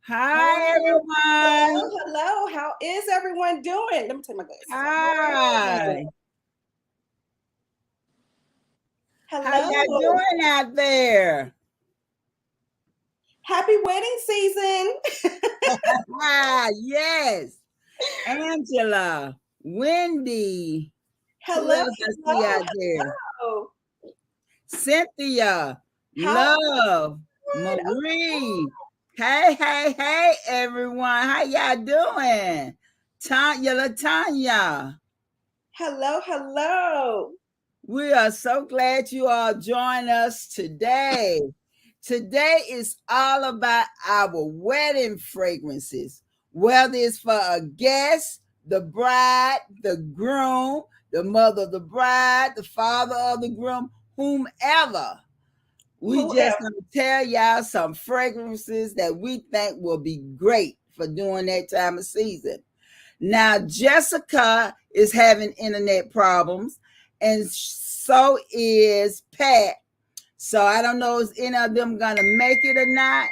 Hi, Hello, everyone. hello. How is everyone doing? Let me take my glasses off. Hi. How y'all Hello. doing out there? Happy wedding season. Yes. Angela, Wendy. Who Hello, else I see hello, out there? hello. Cynthia, How are Love, you? Marie. Hey, everyone. How y'all doing? Latanya. Hello, hello. We are so glad you all join us today. Today is all about our wedding fragrances, whether it's for a guest, the bride, the groom, the mother of the bride, the father of the groom, whomever. We just Whoever. gonna tell y'all some fragrances that we think will be great for during that time of season. Now, Jessica is having internet problems, and so is Pat. So I don't know if any of them gonna make it or not.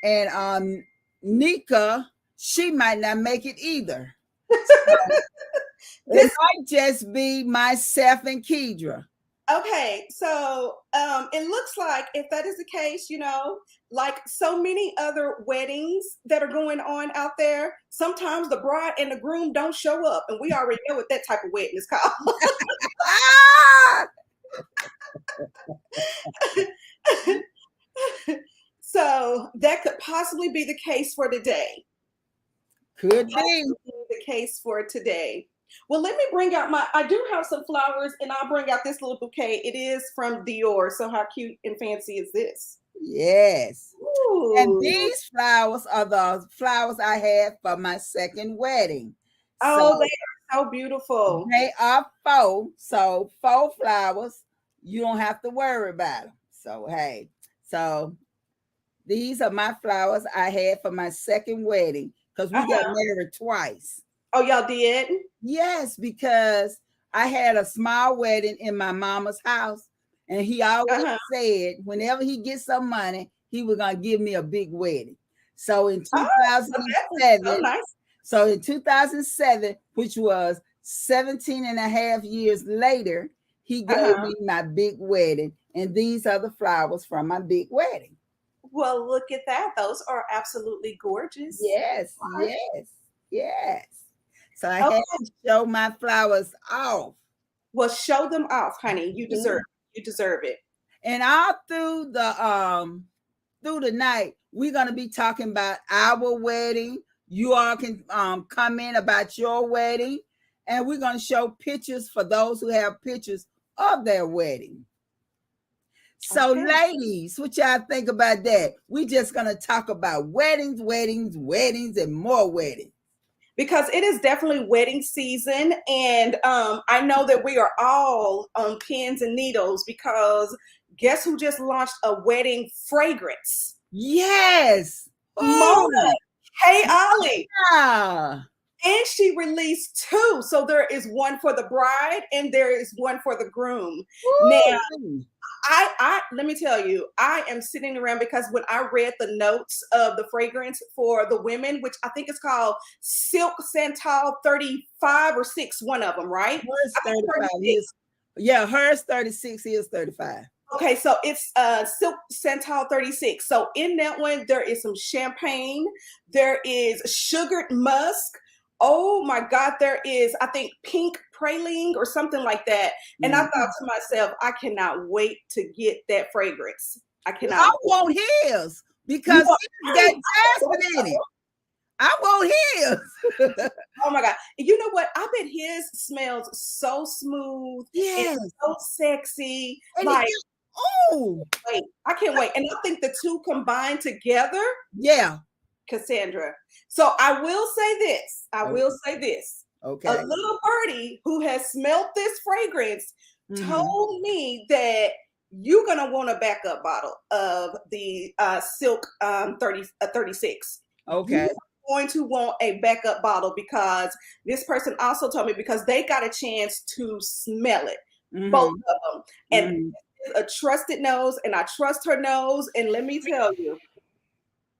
And Nika, she might not make it either. So it This might just be myself and Kedra. okay, so it looks like if that is the case, like so many other weddings that are going on out there, sometimes the bride and the groom don't show up, and we already know what that type of wedding is called. Ah! So that could possibly be the case for today. Could be. Possibly the case for today. Well, let me bring out I do have some flowers, and I'll bring out this little bouquet. It is from Dior. So how cute and fancy is this? Yes. And Ooh. these flowers are the flowers I had for my second wedding. Oh, So they are so beautiful. they are faux. So faux flowers, you don't have to worry about them. So hey, so these are my flowers I had for my second wedding because we got Uh-huh. married twice. Oh, y'all did? Yes, because I had a small wedding in my mama's house, and he always Uh-huh. said whenever he gets some money, he was gonna give me a big wedding. So in Oh, so that is so 2007, nice. so in 2007, which was 17 and a half years later, he gave Uh-huh. me my big wedding. And these are the flowers from my big wedding. Well, look at that. Those are absolutely gorgeous. Yes. So I had Okay. to show my flowers off. Well, show them off, honey. You deserve Mhm. it. You deserve it. And all through the night, we're gonna be talking about our wedding. You all can come in about your wedding, and we're gonna show pictures for those who have pictures of their wedding. So, Okay. ladies, what y'all think about that? We just gonna talk about weddings, and more weddings. Because it is definitely wedding season, and I know that we are all on pins and needles because guess who just launched a wedding fragrance? Yes. Mona. Oh, Hey, Ollie. yeah. And she released two. So there is one for the bride and there is one for the groom. Now, Woo. I let me tell you, I am sitting around because when I read the notes of the fragrance for the women, which I think is called Silk Santal 35 or 6, one of them, right? Hers I think 35. 36. Yeah, hers 36, his 35. Okay, so it's Silk Santal 36. So in that one, there is some champagne, there is sugared musk. Oh my God, there is, I think, pink praline or something like that. And I thought Mhm. to myself, I cannot wait to get that fragrance. I cannot I wait. want his You because know, his got jasmine in it. I want his. oh my God. You know what? I bet his smells so smooth and Yes. so sexy. And it Like, just, oh, wait, I can't wait. And I think the two combined together, yeah. Cassandra. So I will say this. I Okay. will say this. A Okay. little birdie who has smelled this fragrance Mm-hmm. told me that you're gonna want a backup bottle of the Silk 36. You Okay. are going to want a backup bottle because this person also told me because they got a chance to smell it, both Mm-hmm. of them, and Mm-hmm. a trusted nose, and I trust her nose. And let me tell you,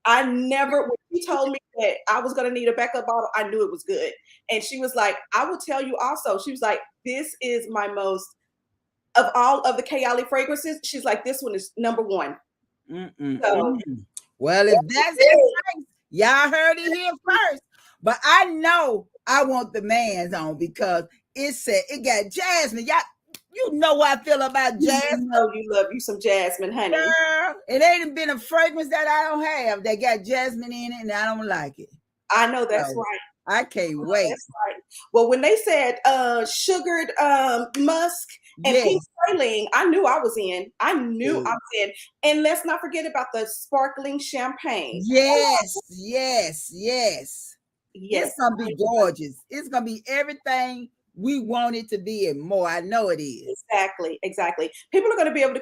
I never would she told me that I was going to need a backup bottle, I knew it was good. And she was like, I will tell you also, she was like, this is my most, of all of the Kayali fragrances, she's like, this one is number one. So, well, if that's the case, y'all heard it here first. But I know I want the man's on because it said it got jasmine. Y'all, you know what I feel about jasmine. You know you love you some jasmine, honey. Girl, it ain't been a fragrance that I don't have that got jasmine in it, and I don't like it. I know that's right. I can't wait. That's right. Well, when they said sugared musk and pink praline, I knew I was in. I knew I was in. And let's not forget about the sparkling champagne. Yes. It's gonna be gorgeous. It's gonna be everything we want it to be and more. I know it is. Exactly. People are going to be able to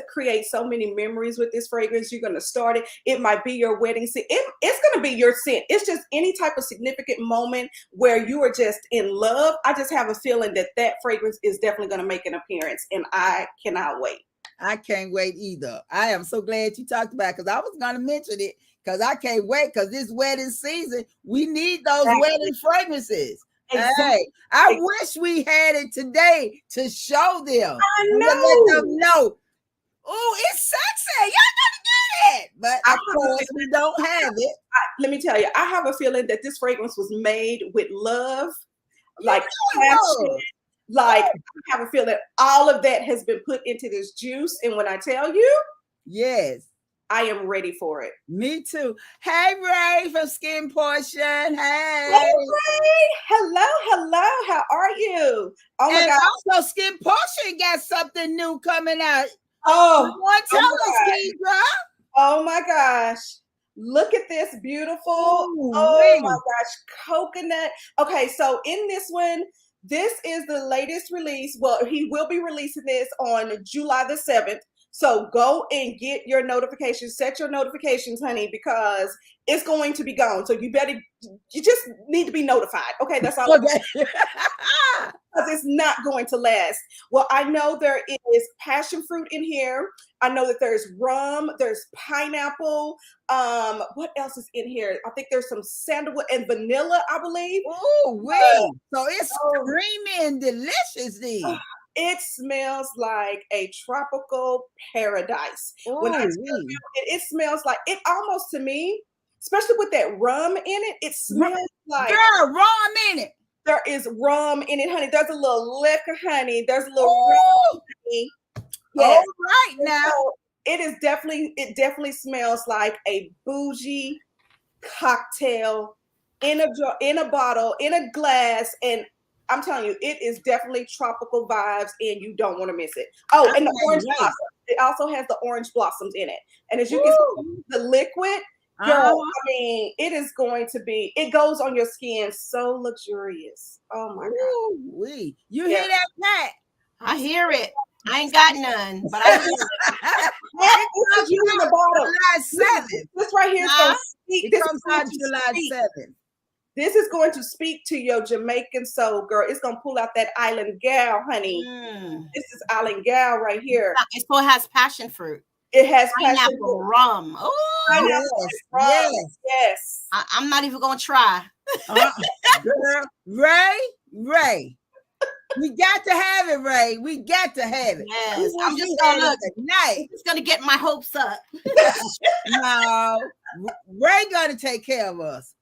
create so many memories with this fragrance. You're going to start it. It might be your wedding scent. It's going to be your scent. It's just any type of significant moment where you are just in love. I just have a feeling that fragrance is definitely going to make an appearance, and I cannot wait. I can't wait either. I am so glad you talked about it because I was going to mention it because I can't wait because this wedding season, we need those wedding fragrances. Exactly. Hey, I wish we had it today to show them. I know. Let them know. Oh, it's sexy. Y'all gotta get it. But of course, we don't have it. Let me tell you, I have a feeling that this fragrance was made with love, like passion. Like I have a feeling all of that has been put into this juice. And when I tell you, yes, I am ready for it. Me too. Hey, Ray from Skin Portion. Hey, Ray. Hello. How are you? Oh my God. Also, Skin Portion got something new coming out. Tell us, Ketra. Oh my gosh. Look at this beautiful. Oh my gosh. Coconut. Okay, so in this one, this is the latest release. Well, he will be releasing this on July the 7th. So go and get your notifications, set your notifications, honey, because it's going to be gone. So you just need to be notified. Okay, that's all. Okay. Because it's not going to last. Well, I know there is passion fruit in here. I know that there's rum, there's pineapple. What else is in here? I think there's some sandalwood and vanilla, I believe. Oh, wait. So it's creamy and delicious then. It smells like a tropical paradise. Ooh, when I tell you, it smells like, it almost to me, especially with that rum in it, it smells like. Girl, rum in it. There is rum in it, honey. There's a little liquor, honey. There's a little rum, honey. Yes. All right now. So it definitely smells like a bougie cocktail in a bottle, in a glass, and I'm telling you, it is definitely tropical vibes, and you don't want to miss it. Oh, and the orange blossom. It also has the orange blossoms in it. And as you can see, the liquid, girl, I mean, it is going to be, it goes on your skin so luxurious. Oh, my God. You hear that, Pat? I hear it. I ain't got none, but I hear it. This is you in the bottle. July 7th. This right here is going to speak. It comes out July 7th. This is going to speak to your Jamaican soul, girl. It's going to pull out that island gal, honey. This is island gal right here. It still has passion fruit. It has pineapple rum. Oh, yes. I'm not even going to try. Girl, Ray. We got to have it, Ray. We got to have it. Yes, I'm just going to look tonight. It's going to get my hopes up. No, Ray going to take care of us.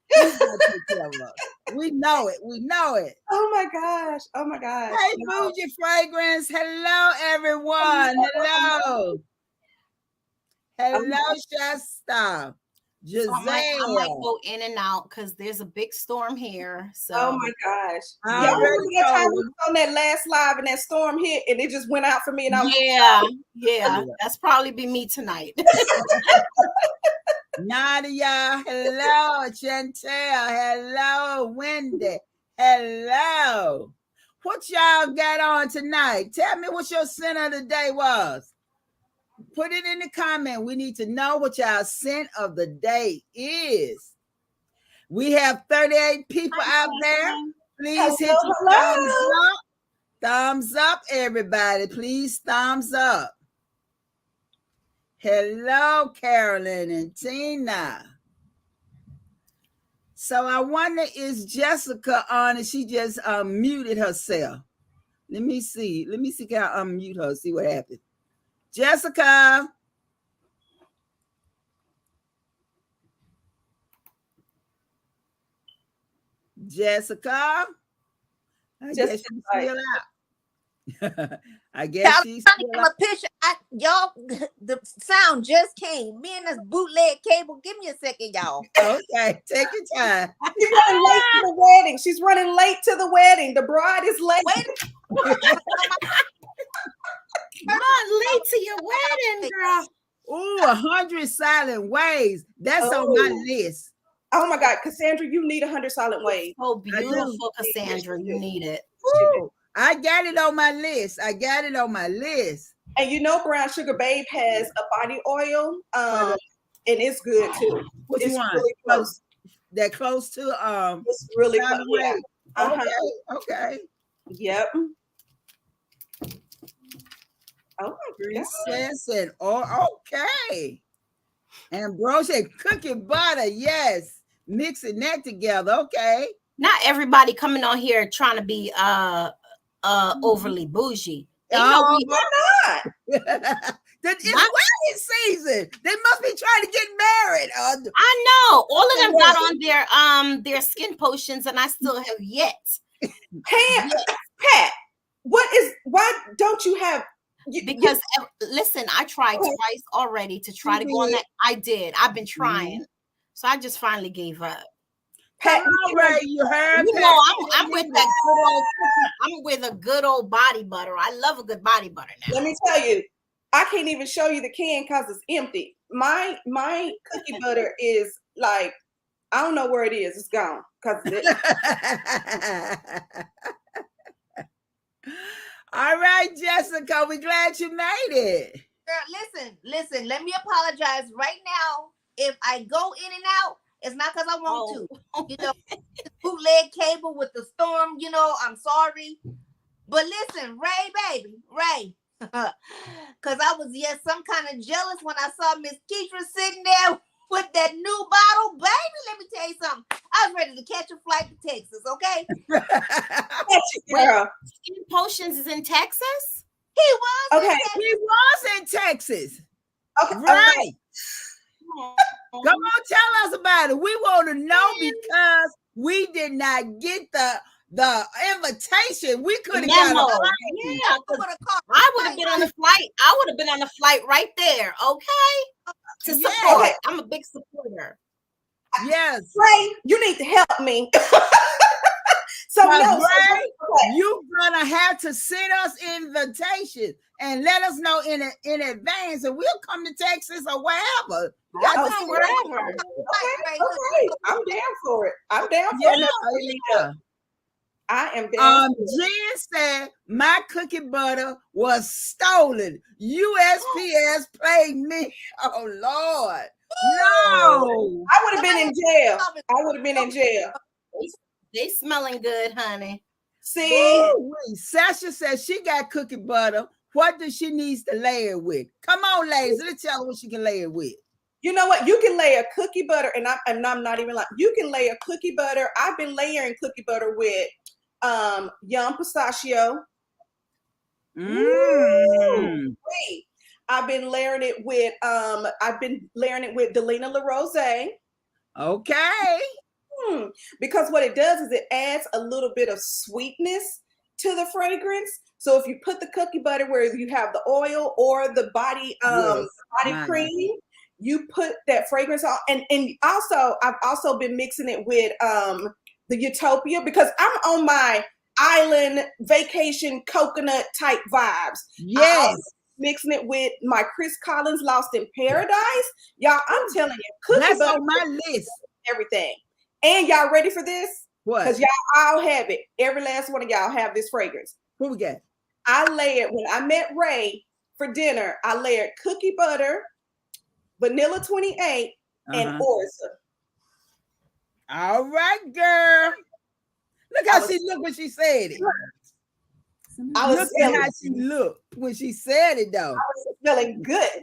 We know it. Oh my gosh. Hey, Bougie Fragrance. Hello, everyone. Hello, Shasta. Giselle. So I might go in and out because there's a big storm here. So oh my gosh. Yeah, I remember that time we was on that last live and that storm hit and it just went out for me and I was yeah. That's probably be me tonight. Nadia, hello. Chantel, hello. Wendy, hello. What y'all got on tonight? Tell me what your scent of the day was. Put it in the comment. We need to know what y'all scent of the day is. We have 38 people out there. Please hit the thumbs up. Thumbs up, everybody. Please thumbs up. Hello, Carolyn and Tina. So I wonder, is Jessica on and she just muted herself? Let me see. Can I unmute her? See what happens. Jessica. I guess she's still out. I guess she's still out. A picture. Y'all, the sound just came. Me and this bootleg cable. Give me a second, y'all. Okay, take your time. She's running late to the wedding. She's running late to the wedding. The bride is late. Not late to your wedding, girl. Ooh, 100 silent ways. That's on my list. Oh my God, Cassandra, you need 100 silent ways. Oh, beautiful, Cassandra. You need it. Ooh, I got it on my list. And you know, Brown Sugar Babe has a body oil, and it's good too. Which it's one? Really close. They're close to It's really close. Yeah. Okay. Yep. Oh my Princess and okay. And bro said cookie butter, yes. Mixing that together, okay. Not everybody coming on here trying to be overly bougie. They know why not? It's wedding season. They must be trying to get married. I know. All of them got on their skin potions, and I still have yet. Pat, why don't you have? Because listen, I tried twice already to try to go on that. I did. I've been trying, so I just finally gave up. Pat, you heard? You know, I'm with that good old. I'm with a good old body butter. I love a good body butter now. Let me tell you, I can't even show you the can because it's empty. My cookie butter is like, I don't know where it is. It's gone because. All right, Jessica, we're glad you made it. Girl, listen. Let me apologize right now. If I go in and out, it's not because I want to. You know, bootleg cable with the storm. You know, I'm sorry. But listen, Ray, because I was some kind of jealous when I saw Miss Ketra sitting there with that new bottle, baby. Let me tell you something. I was ready to catch a flight to Texas, okay? Girl. Skin Potions is in Texas? He was. Okay. He was in Texas. Okay. Right. Okay. Come on, tell us about it. We want to know because we did not get the invitation. We could have got a flight. Yeah, I would have been on the flight. I would have been on the flight right there, okay? To support. Okay. I'm a big supporter. Yes. Ray, you need to help me. Ray, you're gonna have to send us invitation and let us know in advance, and we'll come to Texas or wherever. Wherever. Okay. I'm down for it. I'm down for it. I am down. Jen said my cookie butter was stolen. USPS played me. Oh Lord. No. I would have been in jail. They smelling good, honey. See? Sasha says she got cookie butter. What does she needs to layer with? Come on, ladies. Let's tell her what she can layer with. You know what? You can layer cookie butter, and I'm not even lying. You can layer cookie butter. I've been layering cookie butter with young pistachio. I've been layering it with Delina La Rose. Okay. Because what it does is it adds a little bit of sweetness to the fragrance. So if you put the cookie butter where you have the oil or the body cream, you put that fragrance on. And also I've also been mixing it with the Utopia because I'm on my island vacation coconut type vibes. Yes. Mixing it with my Chris Collins Lost in Paradise. Y'all, I'm telling you, cookie that's butter on my list. Everything. And y'all ready for this? What? Because y'all all have it. Every last one of y'all have this fragrance. What we got? I layered, when I met Ray for dinner, I layered cookie butter, vanilla 28, and Orza. All right, girl. Look how she looked when she said it. Look at how she looked when she said it, though. I was feeling good.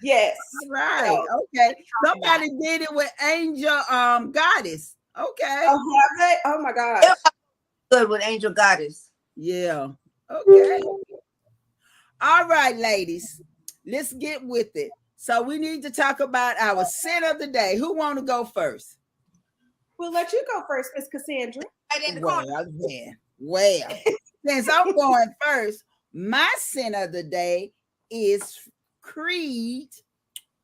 Yes. Right. Okay. Somebody did it with Angel Goddess. Okay. Oh, have they? Oh my gosh. Good with Angel Goddess. Yeah. Okay. All right, ladies. Let's get with it. So we need to talk about our scent of the day. Who want to go first? We'll let you go first, Miss Cassandra. Well, since I'm going first, my scent of the day is Creed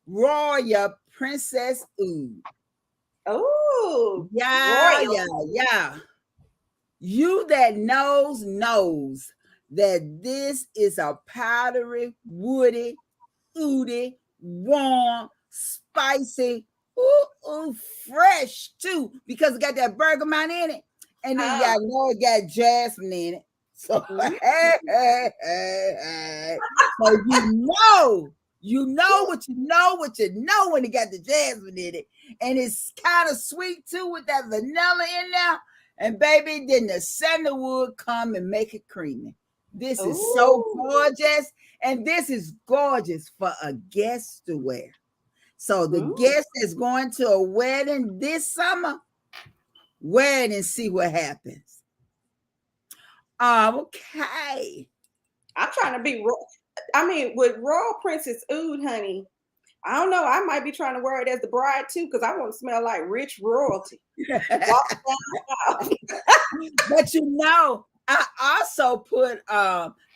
Royal Princess Oud. Oh, yeah, royal. yeah. You that knows that this is a powdery, woody, oody, warm, spicy, fresh too, because it got that bergamot in it, and then y'all know it got jasmine in it. So, so you know what you know when it got the jasmine in it, and it's kind of sweet too with that vanilla in there. And baby, then the sandalwood come and make it creamy. This is so gorgeous, and this is gorgeous for a guest to wear. So the guest is going to a wedding this summer, wear it and see what happens. Okay. I'm trying to be with Royal Princess Oud, honey. I don't know. I might be trying to wear it as the bride too, because I want to smell like rich royalty. But you know, I also put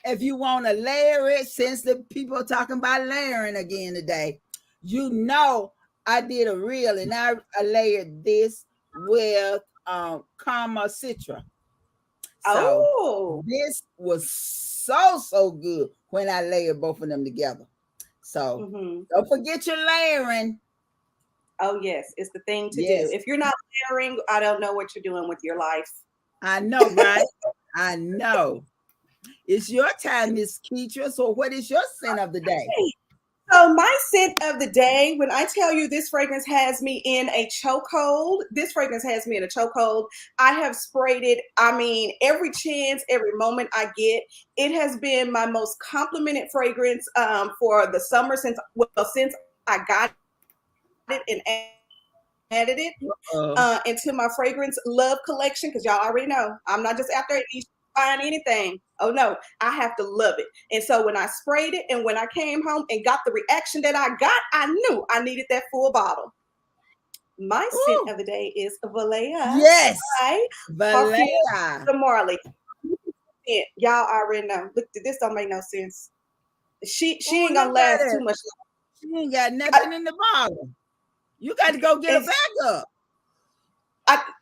if you want to layer it, since the people are talking about layering again today, you know, I did a reel and I layered this with Karma Citra. So this was so good when I layered both of them together. So don't forget your layering. Oh yes, it's the thing to do. If you're not layering, I don't know what you're doing with your life. I know, right? I know. It's your time, Miss Ketra. So what is your scent of the day? So my scent of the day, when I tell you this fragrance has me in a chokehold, I have sprayed it. I mean, every chance, every moment I get. It has been my most complimented fragrance for the summer since I got it and added it into my fragrance love collection, because y'all already know I'm not just after buying anything. Oh no, I have to love it. And so when I sprayed it and when I came home and got the reaction that I got, I knew I needed that full bottle. My scent of the day is Valaya. Yes, Valaya. The Marley. Y'all already know. Look, this don't make no sense. She ain't gonna last too much longer. She ain't got nothing in the bottle. You got to go get a backup.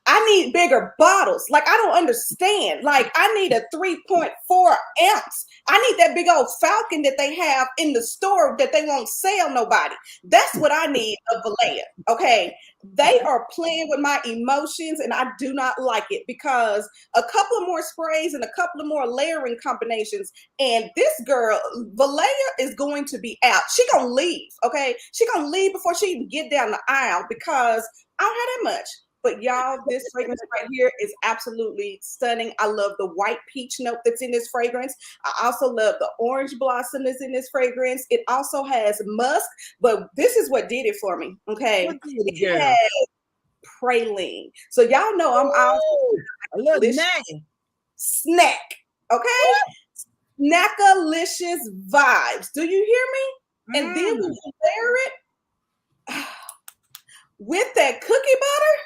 I need bigger bottles. Like, I don't understand. Like, I need a 3.4 ounce. I need that big old Falcon that they have in the store that they won't sell nobody. That's what I need of Valaya. Okay. They are playing with my emotions and I do not like it, because a couple of more sprays and a couple of more layering combinations, and this girl, Valaya, is going to be out. She gonna leave. Okay. She gonna leave before she even get down the aisle, because I don't have that much. But y'all, this fragrance right here is absolutely stunning. I love the white peach note that's in this fragrance. I also love the orange blossom that's in this fragrance. It also has musk, but this is what did it for me. Okay. It has praline. So y'all know I'm out. A little snack. Okay. Snackalicious vibes. Do you hear me? And then when you layer it with that cookie butter,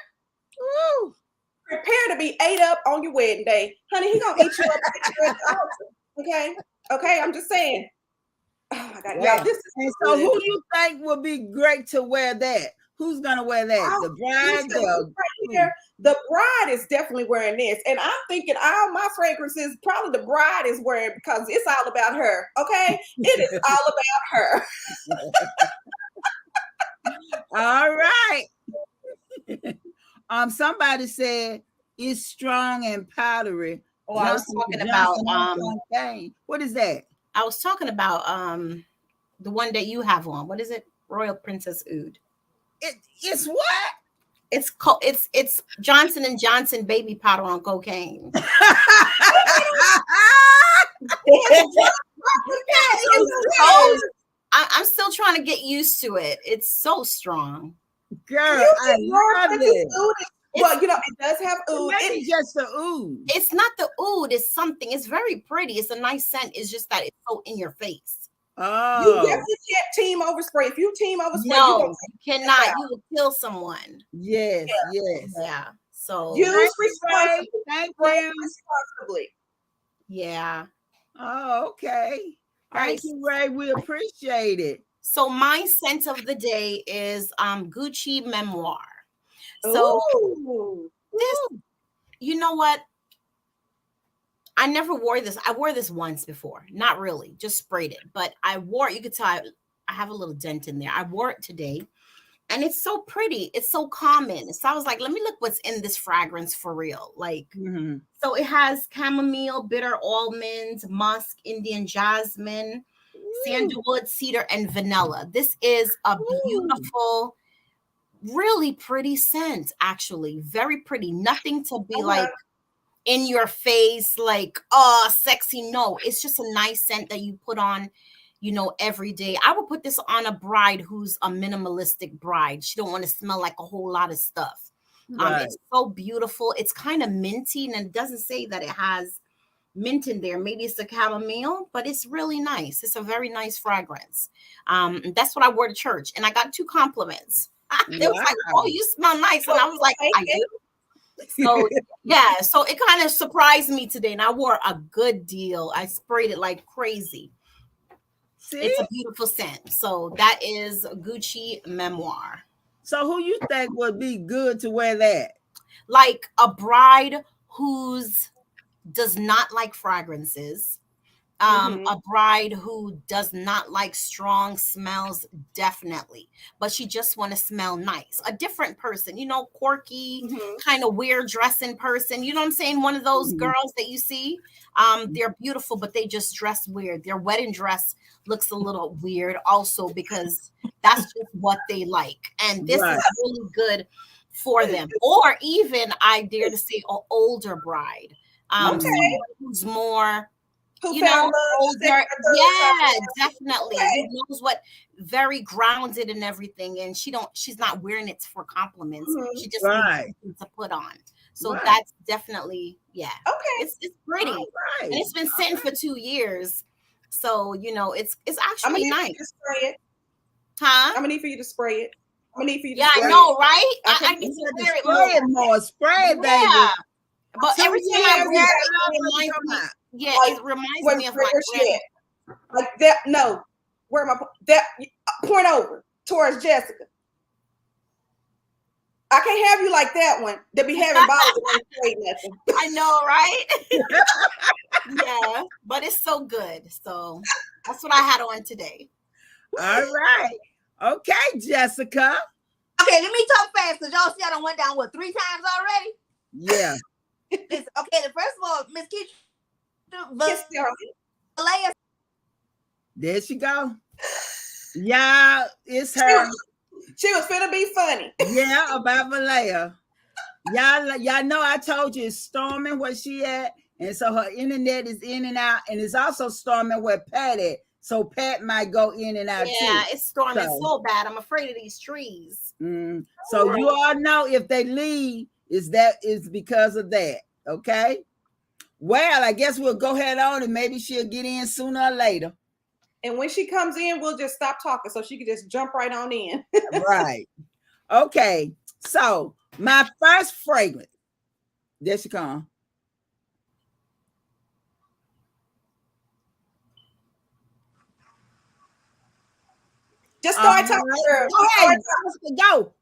prepare to be ate up on your wedding day. Honey, he gonna eat you up at the altar. Okay, I'm just saying. Oh my God, y'all, this is and so who you think will be great to wear that? Who's gonna wear that? The bride? The bride is definitely wearing this. And I'm thinking all my fragrances, probably the bride is wearing, because it's all about her. Okay? It is all about her. All right. Somebody said it's strong and powdery. Oh, I was talking about what is that? I was talking about the one that you have on. What is it? Royal Princess Oud. It's what? It's Johnson & Johnson baby powder on cocaine. I'm still trying to get used to it. It's so strong. Girl, I love it. Well, it does have oud. Maybe just the oud. It's not the oud. It's something. It's very pretty. It's a nice scent. It's just that it's so in your face. Oh. You definitely can't team overspray. If you team overspray, no, you cannot. You will kill someone. Yes, yes. Yeah. So use responsibly. Thank you. Responsibly. Yeah. Oh, okay. Thank you, Ray. We appreciate it. So my scent of the day is Gucci Memoir. So this, you know what? I never wore this. I wore this once before. Not really, just sprayed it. But I wore it. You could tell I have a little dent in there. I wore it today. And it's so pretty. It's so common. So I was like, let me look what's in this fragrance for real. Like, so it has chamomile, bitter almonds, musk, Indian jasmine, sandalwood, cedar, and vanilla. This is a beautiful, really pretty scent, actually. Very pretty. Nothing to be like in your face, like, oh, sexy. No, it's just a nice scent that you put on, every day. I would put this on a bride who's a minimalistic bride. She don't want to smell like a whole lot of stuff. Right. It's so beautiful. It's kind of minty, and it doesn't say that it has mint in there. Maybe it's a chamomile, but it's really nice. It's a very nice fragrance. That's what I wore to church, and I got 2 compliments. It was like, oh, you smell nice. And I was like, I do. So yeah, so it kind of surprised me today, and I wore a good deal. I sprayed it like crazy. See? It's a beautiful scent. So that is Gucci Memoir. So who you think would be good to wear that? Like a bride who's does not like fragrances. A bride who does not like strong smells, definitely, but she just want to smell nice. A different person, quirky, kind of weird dressing person. You know what I'm saying? One of those girls that you see, they're beautiful, but they just dress weird. Their wedding dress looks a little weird also because that's just what they like. And this is really good for them. Or even, I dare to say, an older bride, who's more... older. Yeah, definitely. Who knows what, very grounded and everything, and she's not wearing it for compliments. She just needs to put on. So that's definitely, it's pretty, and it's been sitting for 2 years. So it's actually nice. I'm gonna need for you to spray it. Huh? I'm gonna need for you to spray it. Yeah, I know, right? I need to wear it more. Spray it, baby. Yeah. But every time I wear it reminds me. Yeah, it reminds me of my grandma. Like that. No, where am I? That point over towards Jessica. I can't have you like that one. They be having bottles and ain't nothing. I know, right? Yeah, but it's so good. So that's what I had on today. All right. Okay, Jessica. Okay, let me talk fast because y'all see I done went down 3 times already. Yeah. Okay, first of all, Miss Ketra, Valaya. There she go. Yeah, it's her. She was finna be funny. Yeah, about Valaya. Y'all know I told you it's storming where she at, and so her internet is in and out, and it's also storming where Pat at. So Pat might go in and out too. Yeah, it's storming so bad. I'm afraid of these trees. So you all know if they leave, is because of that. Okay. Well, I guess we'll go ahead on and maybe she'll get in sooner or later. And when she comes in, we'll just stop talking so she can just jump right on in. Right. Okay. So my first fragrance. There she comes. Just start talking to her. Go.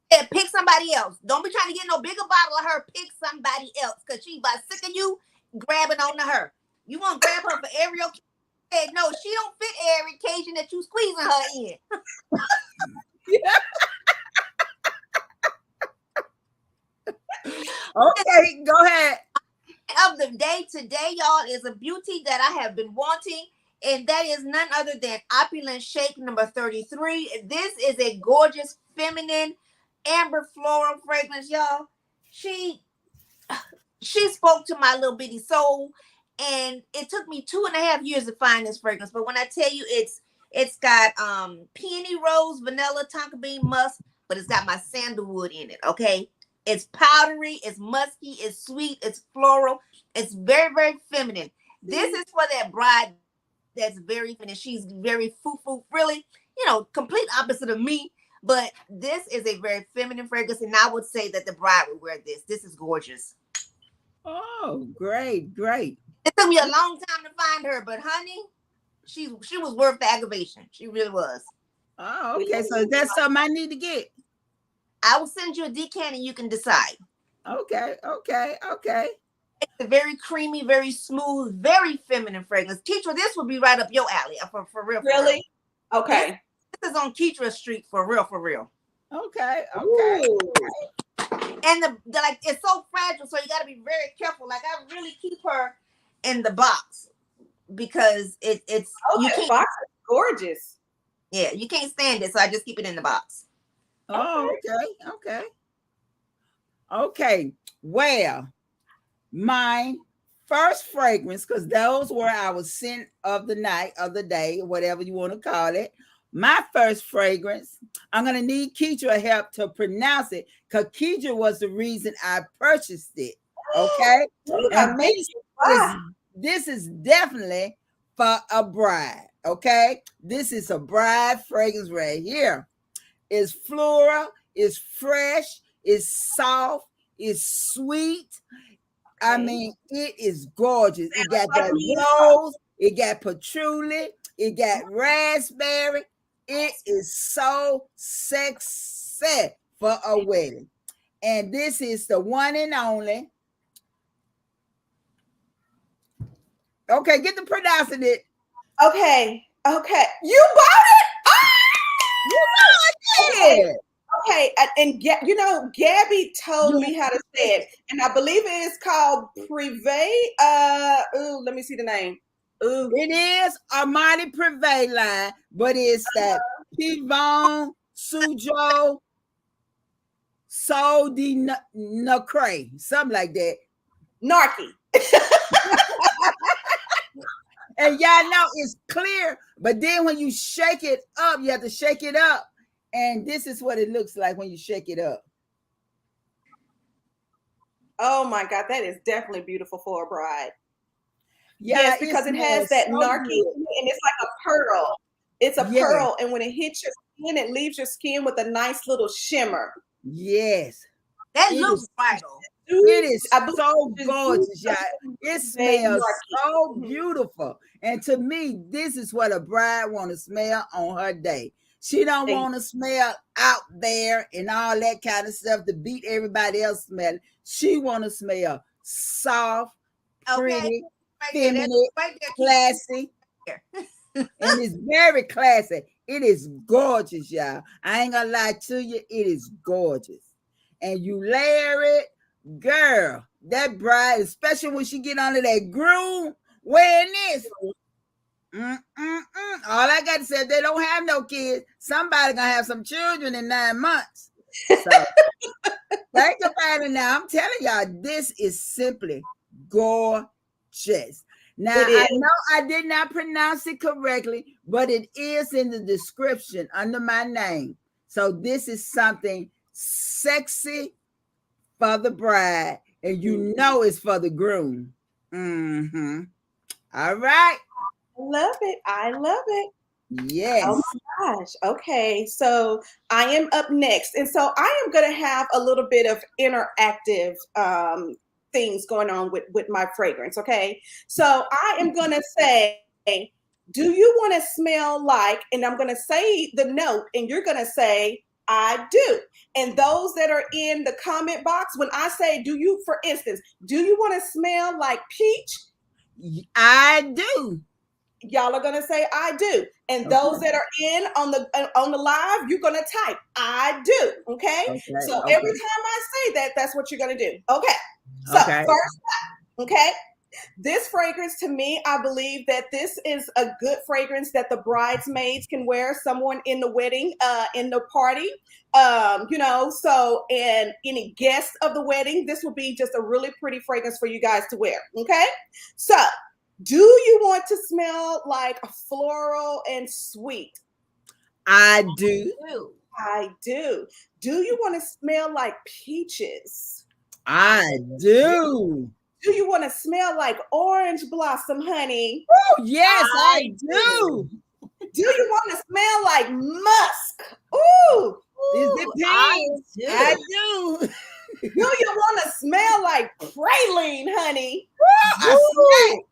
Yeah, pick somebody else. Don't be trying to get no bigger bottle of her. Pick somebody else because she about sick of you grabbing onto her. You want to grab her for every occasion. No, she don't fit every occasion that you squeezing her in. Okay, go ahead. Of the day today, y'all, is a beauty that I have been wanting, and that is none other than Opulent Shaik number 33. This is a gorgeous, feminine, amber floral fragrance, y'all. She spoke to my little bitty soul, And it took me 2.5 years to find this fragrance. But when I tell you it's got peony rose, vanilla, tonka bean, musk, but it's got my sandalwood in it. Okay. It's powdery, it's musky, it's sweet, it's floral, it's very, very feminine. This is for that bride that's very feminine. She's very foo-foo, really, complete opposite of me. But this is a very feminine fragrance, and I would say that the bride would wear this. This is gorgeous. Oh, great, great. It took me a long time to find her, but honey, she was worth the aggravation. She really was. Oh, okay. So is that something I need to get? I will send you a decant and you can decide. Okay. It's a very creamy, very smooth, very feminine fragrance. Ketra, this would be right up your alley for real. Really? Okay. This is on Ketra Street for real. Okay. And the like, it's so fragile, so you got to be very careful. Like, I really keep her in the box because it's you can't. Box is gorgeous. Yeah, you can't stand it, so I just keep it in the box. Oh, okay. Well, my first fragrance, because those were our scent of the night, of the day, whatever you want to call it. My first fragrance, I'm going to need Ketra help to pronounce it, because Ketra was the reason I purchased it. Okay? And this is definitely for a bride. Okay? This is a bride fragrance right here. It's floral, it's fresh, it's soft, it's sweet. I mean, it is gorgeous. It got that rose, it got patchouli, it got raspberry. It is so sexy for a wedding. And this is the one and only. Okay, get to pronouncing it. Okay. You bought it? You know I did. Okay, and Gabby told me how to say it, and I believe it is called Prive. Let me see the name. It is Armani Prive line, but it's that Pivoine, Suzhou, SOTD, Nacre, something like that. Narky. And y'all know it's clear, but then when you shake it up, you have to shake it up. And this is what it looks like when you shake it up. Oh my God, that is definitely beautiful for a bride. Yeah, yes, because it has that narky, and it's like a pearl. It's a pearl, and when it hits your skin, it leaves your skin with a nice little shimmer. Yes. That looks vital. It is so gorgeous, y'all. It smells so beautiful. And to me, this is what a bride want to smell on her day. She don't want to smell out there and all that kind of stuff to beat everybody else smelling. She want to smell soft, pretty, feminine, classy. And it's very classy. It is gorgeous, y'all. I ain't gonna lie to you. It is gorgeous. And you layer it, girl, that bride, especially when she get under that groom wearing this. All I got to say, if they don't have no kids, somebody gonna have some children in 9 months. So think about it now. I'm telling y'all, this is simply gorgeous. Now, I know I did not pronounce it correctly, but it is in the description under my name. So this is something sexy for the bride, and you know it's for the groom. All right. I love it. Yes. Oh my gosh. Okay. So I am up next. And so I am going to have a little bit of interactive things going on with my fragrance. Okay. So I am going to say, do you want to smell like, and I'm going to say the note, and you're going to say, I do. And those that are in the comment box, when I say, do you, for instance, do you want to smell like peach? I do. Y'all are gonna say I do, and those that are in on the live, you're gonna type I do. Okay. So every time I say that, that's what you're gonna do. Okay. So first, okay. This fragrance, to me, I believe that this is a good fragrance that the bridesmaids can wear, someone in the wedding, in the party, so, and any guests of the wedding, this will be just a really pretty fragrance for you guys to wear. Okay. So Do you want to smell like floral and sweet? I do. I do. Do you want to smell like peaches? I do. Do you want to smell like orange blossom, honey? Oh, yes, I do. Do you want to smell like musk? Ooh. It depends. I do. Do you want to smell like praline, honey?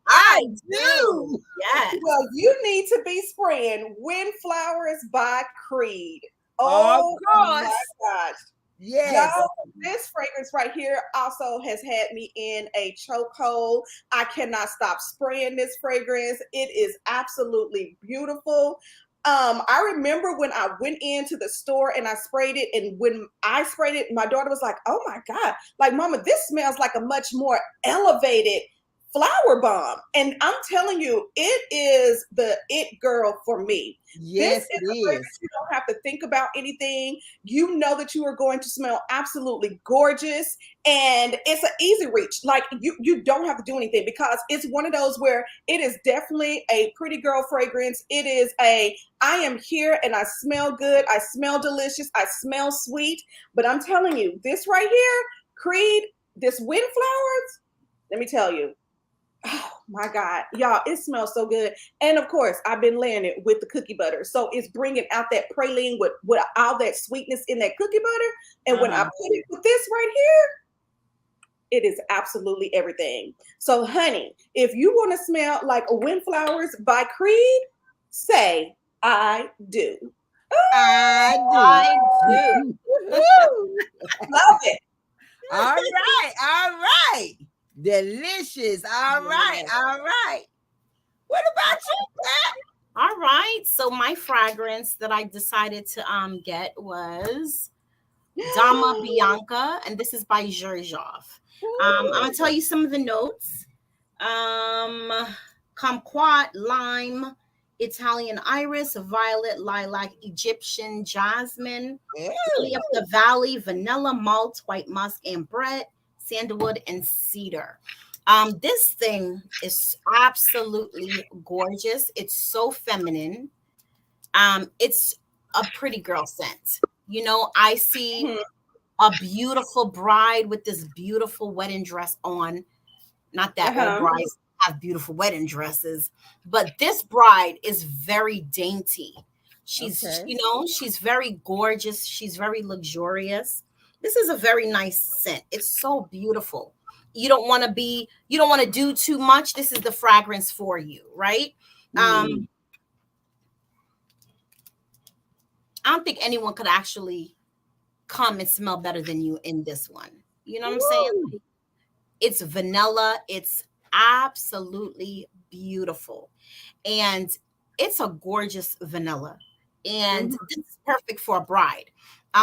I do. Yes. Well, you need to be spraying Windflowers by Creed. Oh, my gosh. Yes. Y'all, this fragrance right here also has had me in a chokehold. I cannot stop spraying this fragrance. It is absolutely beautiful. I remember when I went into the store and I sprayed it, and when I sprayed it, my daughter was like, "Oh my God, like Mama, this smells like a much more elevated flower bomb." And I'm telling you, it is the it girl for me. Yes, this is a fragrance you don't have to think about anything. You know that you are going to smell absolutely gorgeous, and it's an easy reach. Like you don't have to do anything, because it's one of those where it is definitely a pretty girl fragrance. It is I am here and I smell good. I smell delicious. I smell sweet. But I'm telling you, this right here, Creed, this Windflowers, let me tell you, oh my God, y'all, it smells so good. And of course, I've been layering it with the cookie butter. So it's bringing out that praline with all that sweetness in that cookie butter. And when I put it with this right here, it is absolutely everything. So honey, if you want to smell like a Windflowers by Creed, say, I do. I do. Love it. All right. Delicious. All right. What about you, Pat? All right. So my fragrance that I decided to get was Dama Bianca, and this is by Giorgio. I'm gonna tell you some of the notes. Kumquat, lime, Italian iris, violet, lilac, Egyptian jasmine, lily of the valley, vanilla, malt, white musk, ambrette, sandalwood, and cedar. This thing is absolutely gorgeous. It's so feminine. It's a pretty girl scent. You know, I see a beautiful bride with this beautiful wedding dress on. Not that all brides have beautiful wedding dresses, but this bride is very dainty. She's, you know, she's very gorgeous. She's very luxurious. This is a very nice scent. It's so beautiful. You don't want to do too much. This is the fragrance for you, right? I don't think anyone could actually come and smell better than you in this one. You know what I'm saying? It's vanilla. It's absolutely beautiful. And it's a gorgeous vanilla. And this is perfect for a bride.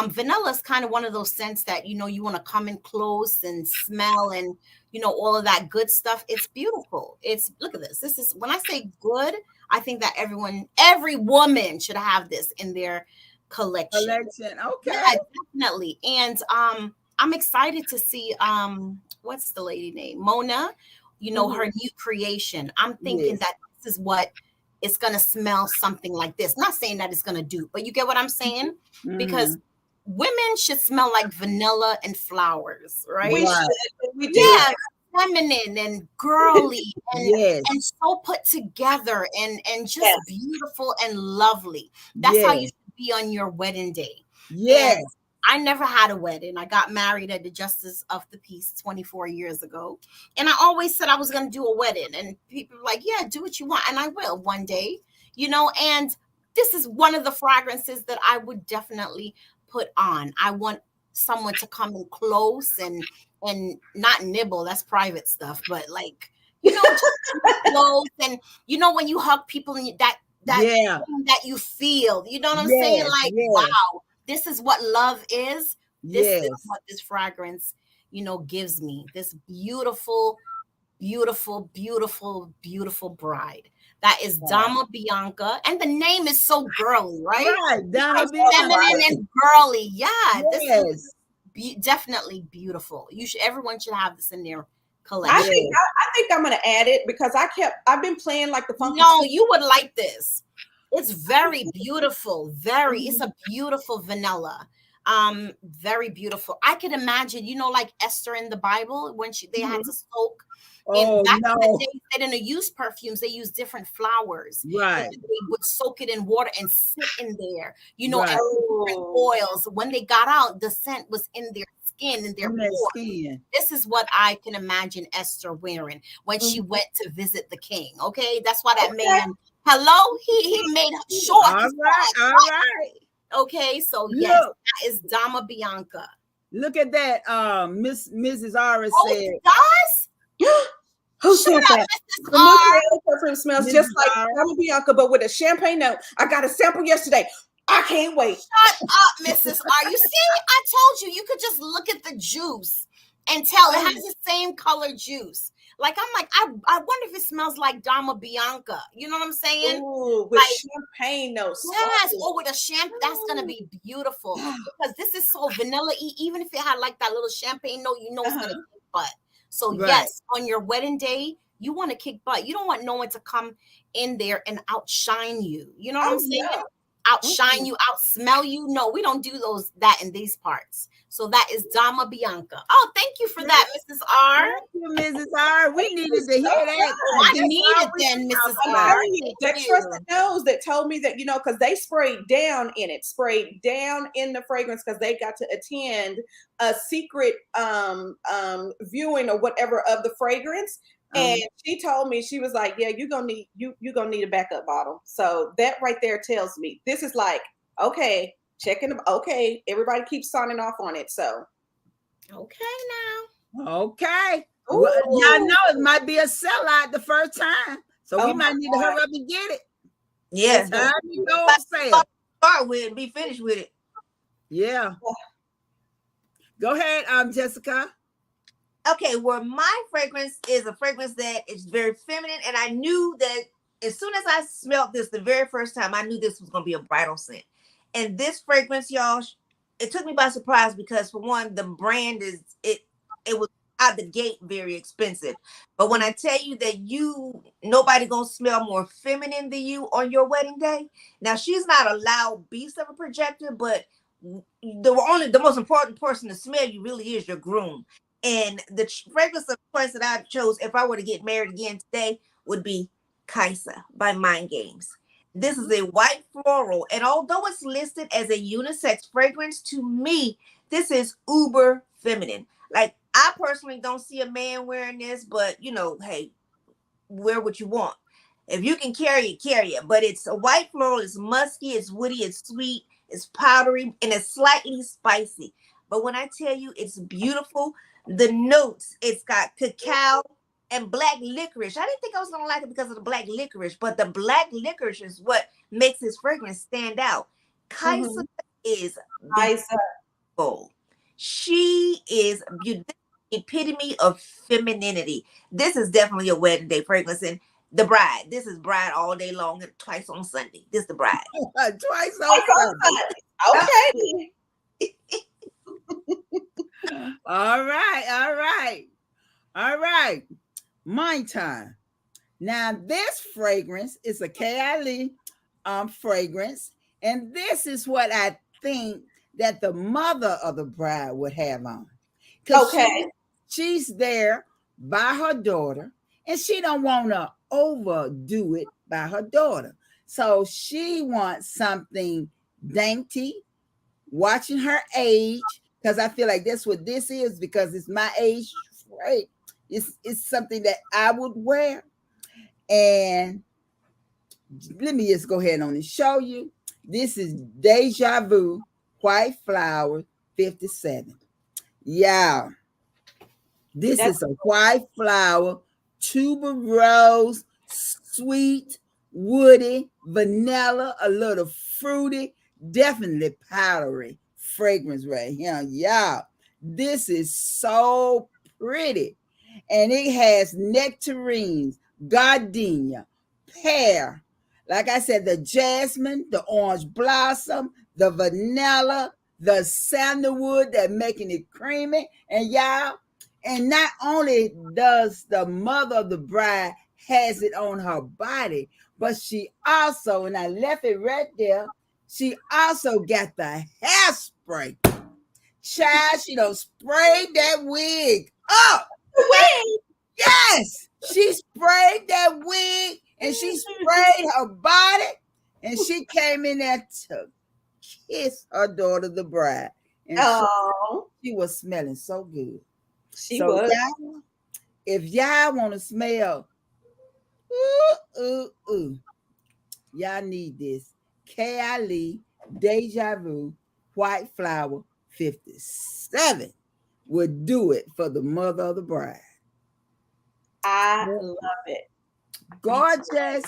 Vanilla is kind of one of those scents that, you know, you want to come in close and smell and, you know, all of that good stuff. It's beautiful. Look at this. This is, when I say good, I think that every woman should have this in their collection. Okay. Yeah, definitely. And I'm excited to see what's the lady name? Mona, you know, her new creation. I'm thinking that this is what it's gonna smell, something like this. Not saying that it's gonna do, but you get what I'm saying? Because women should smell like vanilla and flowers, right? We do. Yeah, feminine and girly and so put together and just beautiful and lovely. That's how you should be on your wedding day. Yes. And I never had a wedding. I got married at the Justice of the Peace 24 years ago. And I always said I was going to do a wedding. And people were like, yeah, do what you want. And I will one day, you know, and this is one of the fragrances that I would definitely put on. I want someone to come in close and not nibble. That's private stuff. But like, you know, just close. And, you know, when you hug people and that you feel, you know what I'm saying? Like, wow. This is what love is. This is what this fragrance, you know, gives me. This beautiful, beautiful, beautiful, beautiful bride. That is Dama Bianca. And the name is so girly, right? Right. Dama Bianca. Feminine and girly. Yeah. This is definitely beautiful. Everyone should have this in their collection. I think I'm gonna add it because I've been playing like the funky. No, you would like this. It's very beautiful. It's a beautiful vanilla. Very beautiful. I could imagine, like Esther in the Bible when they had to soak. Back in the day, they didn't use perfumes. They used different flowers. Right. And they would soak it in water and sit in there, and Right. different oils. When they got out, the scent was in their skin, in their pores. This is what I can imagine Esther wearing when she went to visit the king. Okay, that's why that man. Hello, he made sure. All right. Okay, so yes, that is Dama Bianca. Look at that. Mrs. R said. Does? Who said that? The new perfume smells just like Dama Bianca, but with a champagne note. I got a sample yesterday. I can't wait. Shut up, Mrs. R. You see, I told you could just look at the juice and tell it has the same color juice. Like I wonder if it smells like Dama Bianca. You know what I'm saying? Ooh, with champagne notes. Yes, or with a champagne. That's gonna be beautiful because this is so vanilla-y. Even if it had like that little champagne note, it's gonna kick butt. So yes, on your wedding day, you want to kick butt. You don't want no one to come in there and outshine you. You know what I'm saying? Yeah. Outshine you, outsmell you. No, we don't do that in these parts. So that is Dama Bianca. Oh, thank you for that, Mrs. R. Thank you, Mrs. R. We needed to hear that. I needed then, Mrs. R. That trusted nose that told me that, because they sprayed down in the fragrance because they got to attend a secret viewing or whatever of the fragrance. And she told me, she was like, yeah, you're gonna need a backup bottle. So that right there tells me this is like, okay, checking them. Okay, everybody keeps signing off on it. So okay now. Okay. Well, y'all know it might be a sellout the first time. So we might need to hurry up and get it. Yeah. Time to go on sale. Start with it, be finished with it. Yeah. Go ahead, Jessica. Okay, well, my fragrance is a fragrance that is very feminine, and I knew that as soon as I smelled this the very first time, I knew this was going to be a bridal scent. And this fragrance, y'all, it took me by surprise because, for one, the brand it was out the gate very expensive. But when I tell you that nobody going to smell more feminine than you on your wedding day. Now, she's not a loud beast of a projector, but the most important person to smell you really is your groom. And the fragrance of choice that I chose, if I were to get married again today, would be Caissa by Mind Games. This is a white floral, and although it's listed as a unisex fragrance, to me, this is uber feminine. Like, I personally don't see a man wearing this, but, hey, wear what you want. If you can carry it, carry it. But it's a white floral, it's musky, it's woody, it's sweet, it's powdery, and it's slightly spicy. But when I tell you it's beautiful, the notes, it's got cacao and black licorice. I didn't think I was going to like it because of the black licorice, but the black licorice is what makes this fragrance stand out. Caissa is beautiful. She is the epitome of femininity. This is definitely a wedding day fragrance. And the bride, this is bride all day long and twice on Sunday. This is the bride. Twice on Sunday. Okay. All right. My time. Now, this fragrance is a Kayali fragrance, and this is what I think that the mother of the bride would have on. Okay. She's there by her daughter, and she don't want to overdo it by her daughter. So she wants something dainty, watching her age, because I feel like that's what this is, because it's my age, right? It's something that I would wear. And let me just go ahead and show you. This is Deja Vu White Flower 57. Yeah. This is a white flower, tuberose, sweet, woody, vanilla, a little fruity, definitely powdery fragrance right here. Yeah. This is so pretty. And it has nectarines, gardenia, pear, like I said, the jasmine, the orange blossom, the vanilla, the sandalwood that making it creamy. And y'all, And not only does the mother of the bride has it on her body, but she also, and I left it right there, she also got the hairspray. Child, she done sprayed that wig up. Wait. Yes, she sprayed that wig and she sprayed her body, and she came in there to kiss her daughter, the bride. And she was smelling so good. She was. Y'all, if y'all want to smell, y'all need this. Kayali Deja Vu White Flower 57 would do it for the mother of the bride. I love it. Gorgeous.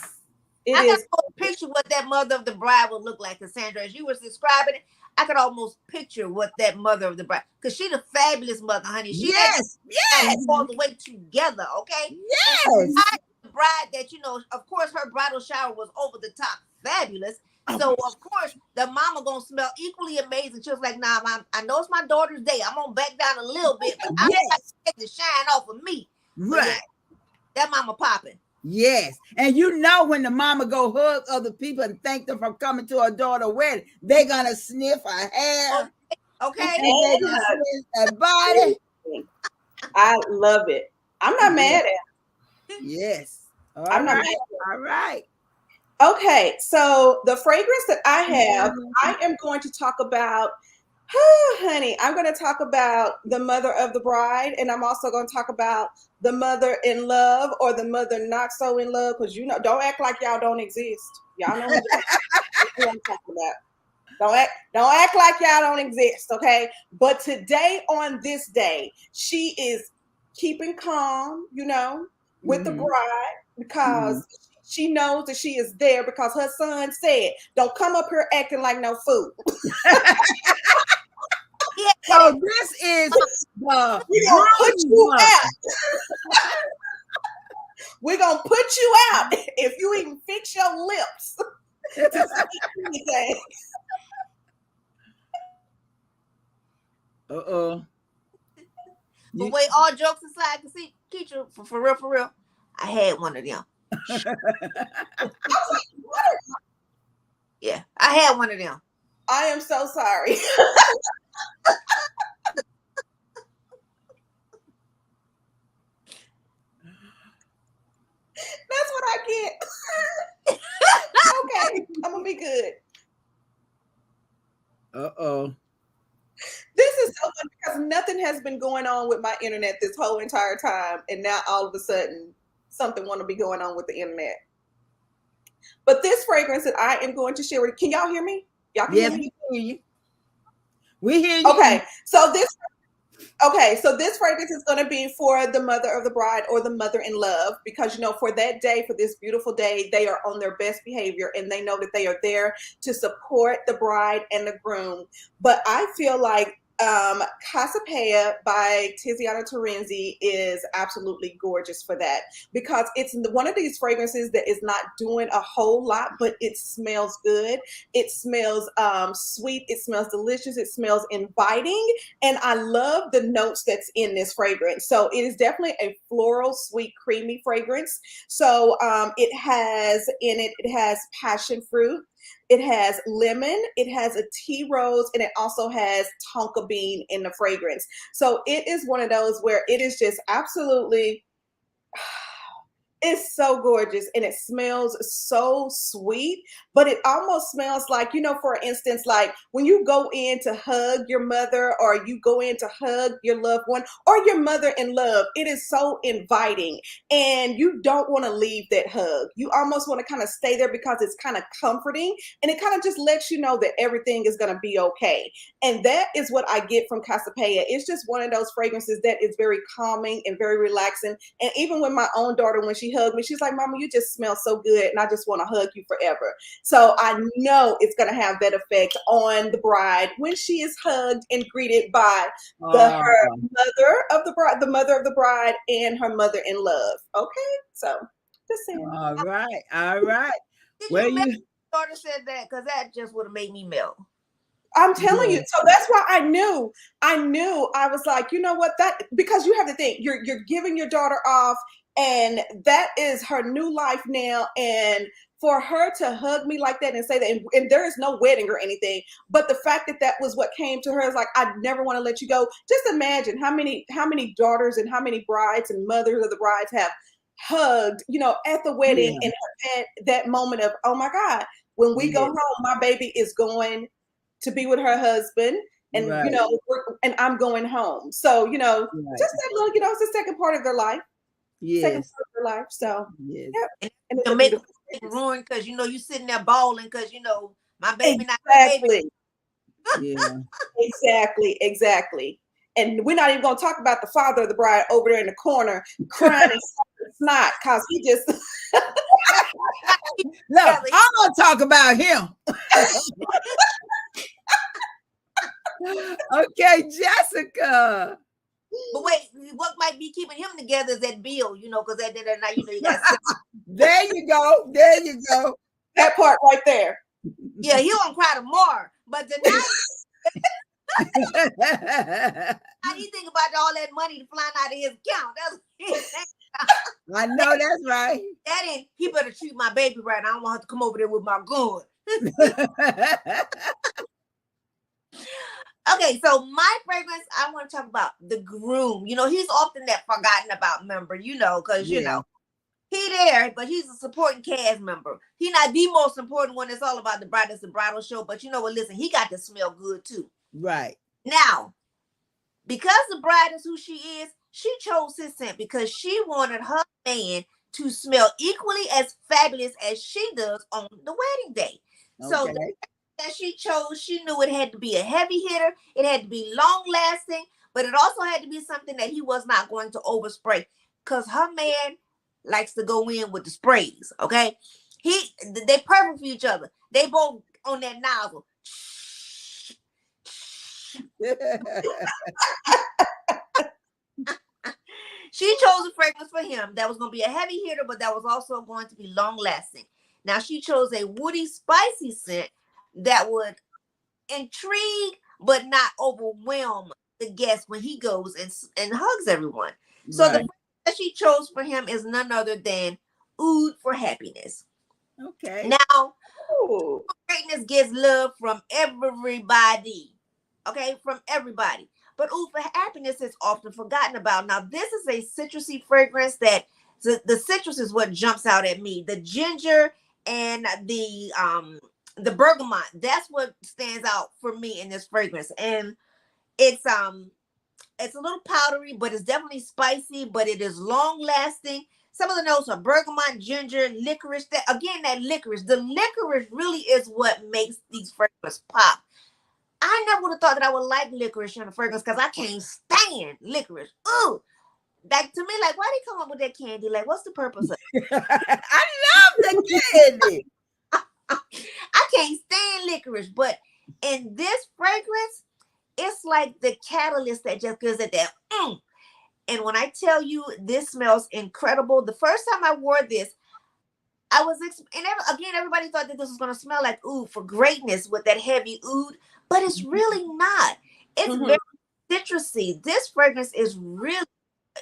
I can picture what that mother of the bride would look like, Cassandra. As you were describing it, I could almost picture what that mother of the bride, because she's a fabulous mother, honey. She yes. all the way together, okay? Yes. The bride that, you know, of course, her bridal shower was over the top fabulous. So, of course, the mama going to smell equally amazing. She was like, nah, Mom, I know it's my daughter's day. I'm going to back down a little bit, but I'm going to take the shine off of me. Right. Yeah, that mama popping. Yes. And you know, when the mama go hug other people and thank them for coming to her daughter's wedding, they're going to sniff her hair. Okay. And they're going to sniff her body. I love it. I'm not mad at it. Yes. I'm not mad at it. All right. Okay, so the fragrance that I have, I am going to talk about, honey, I'm going to talk about the mother of the bride, and I'm also going to talk about the mother in love or the mother not so in love, because, you know, don't act like y'all don't exist. Y'all know what I'm talking about. Don't act like y'all don't exist, okay? But today, on this day, she is keeping calm, you know, with the bride, because she knows that she is there because her son said, don't come up here acting like no fool. So this is the we're gonna put you out. We're gonna put you out if you even fix your lips. But wait, all jokes aside, to see Ketra, for real, I had one of them. Yeah, I had one of them. I am so sorry. That's what I get. Okay, I'm gonna be good. This is so funny because nothing has been going on with my internet this whole entire time, and now all of a sudden something want to be going on with the internet. But this fragrance that I am going to share with, can y'all hear me? Y'all can hear me? We hear you. We hear you. Okay, so this fragrance is going to be for the mother of the bride or the mother in love, because, you know, for that day, for this beautiful day, they are on their best behavior and they know that they are there to support the bride and the groom. But I feel like Cassiopeia by Tiziana Terenzi is absolutely gorgeous for that, because it's one of these fragrances that is not doing a whole lot, but it smells good. It smells sweet. It smells delicious. It smells inviting. And I love the notes that's in this fragrance. So it is definitely a floral, sweet, creamy fragrance. So it has passion fruit. It has lemon, it has a tea rose, and it also has tonka bean in the fragrance. So it is one of those where it is just absolutely, it's so gorgeous and it smells so sweet, but it almost smells like, you know, for instance, like when you go in to hug your mother or you go in to hug your loved one or your mother in love, it is so inviting and you don't want to leave that hug. You almost want to kind of stay there because it's kind of comforting and it kind of just lets you know that everything is going to be okay. And that is what I get from Cassiopeia. It's just one of those fragrances that is very calming and very relaxing. And even with my own daughter, when she hugged me, she's like, Mama, you just smell so good and I just want to hug you forever. So I know it's going to have that effect on the bride when she is hugged and greeted by her mother of the bride and her mother in love. Okay, so just saying. All right. Did you daughter said that? Because that just would have made me melt. I'm telling you. So that's why I knew I was like, you know what, that, because you have to think, you're giving your daughter off, and that is her new life now. And for her to hug me like that and say that, and there is no wedding or anything, but the fact that that was what came to her is like, I never want to let you go. Just imagine how many daughters and how many brides and mothers of the brides have hugged, you know, at the wedding, and had that moment of, oh my God, when we go home, my baby is going to be with her husband, and you know, and I'm going home. So, you know, just that little, you know, it's the second part of their life. Second part of their life. So and to make it ruined because you know you sitting there bawling because you know my baby not my baby. Exactly. And we're not even gonna talk about the father of the bride over there in the corner crying and snot because he just no, I'm gonna talk about him. Okay, Jessica. But wait, what might be keeping him together is that bill, you know, because at the end of the night, you know, you got there you go. That part right there. Yeah, he won't cry tomorrow, but tonight. How do you think about all that money flying out of his account? I know that's right. Daddy, he better treat my baby right. I don't want her to come over there with my gun. Okay, so my fragrance, I want to talk about the Groom. You know, he's often that forgotten about member, you know, because, you know, he there, but he's a supporting cast member. He not the most important one. It's all about the bride. It's the bridal show. But you know what? Listen, he got to smell good, too. Right. Now, because the bride is who she is, she chose his scent because she wanted her man to smell equally as fabulous as she does on the wedding day. Okay. So that she chose, she knew it had to be a heavy hitter, it had to be long lasting, but it also had to be something that he was not going to overspray, because her man likes to go in with the sprays. Okay, they perfect for each other. They both on that nozzle. She chose a fragrance for him that was going to be a heavy hitter, but that was also going to be long lasting. Now she chose a woody, spicy scent that would intrigue but not overwhelm the guest when he goes and hugs everyone. So the fragrance that she chose for him is none other than Oud For Happiness. Okay. Now, greatness gets love from everybody. Okay, from everybody. But Oud For Happiness is often forgotten about. Now, this is a citrusy fragrance that the citrus is what jumps out at me. The ginger and the bergamot, that's what stands out for me in this fragrance. And it's a little powdery, but it's definitely spicy, but it is long lasting. Some of the notes are bergamot, ginger, licorice. That licorice. The licorice really is what makes these fragrances pop. I never would have thought that I would like licorice in a fragrance because I can't stand licorice. Ooh, like to me, like why they come up with that candy? Like, what's the purpose of it? I love the candy. I can't stand licorice, but in this fragrance, it's like the catalyst that just gives it that. And when I tell you, this smells incredible. The first time I wore this, I was, everybody thought that this was going to smell like Oud For Greatness with that heavy oud, but it's really not. It's very citrusy. This fragrance is really,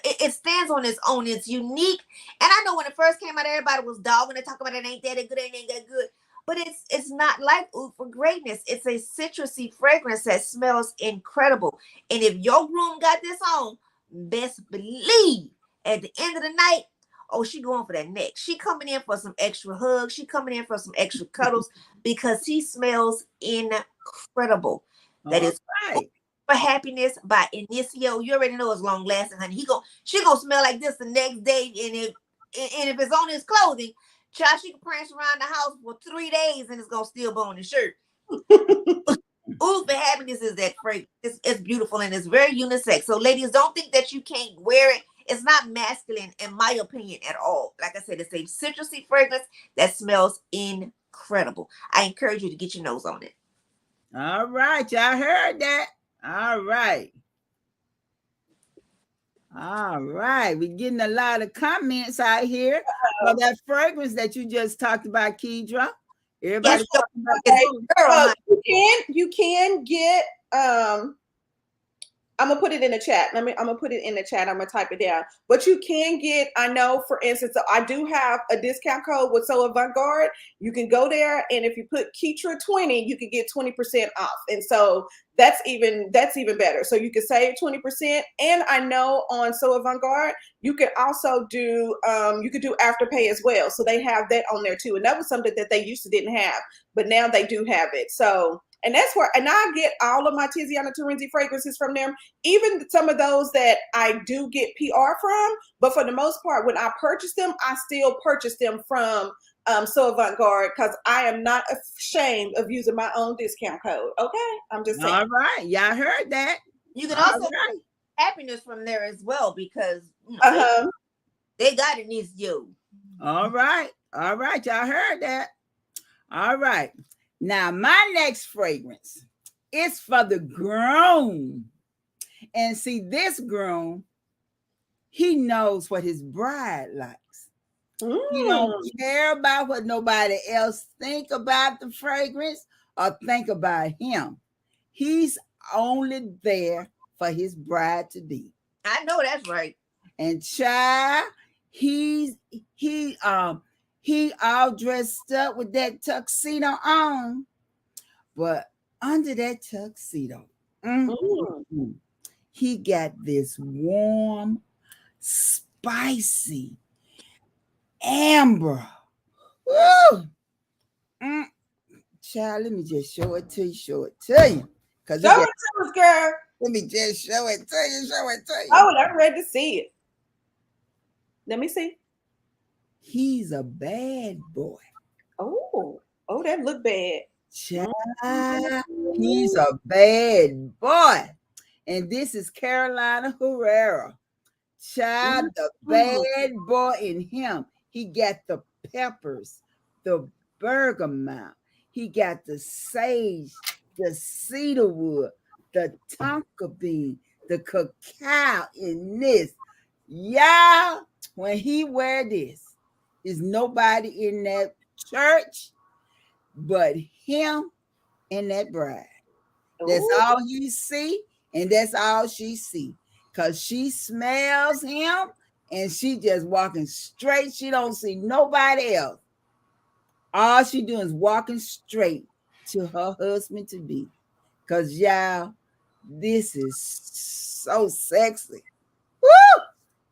it stands on its own. It's unique. And I know when it first came out, everybody was dogging and talking about it ain't that good, ain't that good. But it's not like Oud For Greatness. It's a citrusy fragrance that smells incredible. And if your Groom got this on, best believe at the end of the night, oh, she going for that neck. She coming in for some extra hugs. She coming in for some extra cuddles because he smells incredible. That is right. For Happiness by Initio. You already know it's long lasting, honey. She gonna smell like this the next day, and if it's on his clothing, child, she can prance around the house for 3 days and it's gonna still be on his shirt. Oud For Happiness is that fragrance. It's beautiful and it's very unisex. So ladies, don't think that you can't wear it. It's not masculine in my opinion at all. Like I said, it's a citrusy fragrance that smells incredible. I encourage you to get your nose on it. All right, y'all heard that. All right. We're getting a lot of comments out here for that fragrance that you just talked about, Ketra. Everybody Yes, talking about Okay. girl, You can get I'm gonna put it in the chat. I'm gonna put it in the chat. I'm gonna type it down. But you can get, I know, for instance, I do have a discount code with So Avant-Garde. You can go there, and if you put Ketra 20, you can get 20% off. And so that's even better. So you can save 20%. And I know on So Avant-Garde, you can also do Afterpay as well. So they have that on there too. And that was something that they used to didn't have, but now they do have it. So, and that's where, and I get all of my Tiziana Terenzi fragrances from them, even some of those that I do get PR from. But for the most part, when I purchase them, I still purchase them from So Avant-Garde, because I am not ashamed of using my own discount code. Okay, I'm just saying. All right, y'all heard that. you can All also right. get happiness from there as well, because they got it needs you. All right, y'all heard that. All right. Now, my next fragrance is for the groom. And see, this groom, he knows what his bride likes. He don't care about what nobody else think about the fragrance or think about him. He's only there for his bride to be. I know that's right. And child, he all dressed up with that tuxedo on, but under that tuxedo, he got this warm, spicy amber. Woo! Child, let me just show it to you. Show it to us, girl. Let me just show it to you. Oh, I'm ready to see it. Let me see. He's a bad boy. Oh, that look bad. Child, he's a bad boy. And this is Carolina Herrera. Child, the bad boy in him. He got the peppers, the bergamot. He got the sage, the cedarwood, the tonka bean, the cacao in this. Y'all, when he wear this, is nobody in that church but him and that bride. That's all you see, and that's all she see. Because she smells him, and she just walking straight. She don't see nobody else. All she doing is walking straight to her husband to be. Because y'all, this is so sexy. Woo!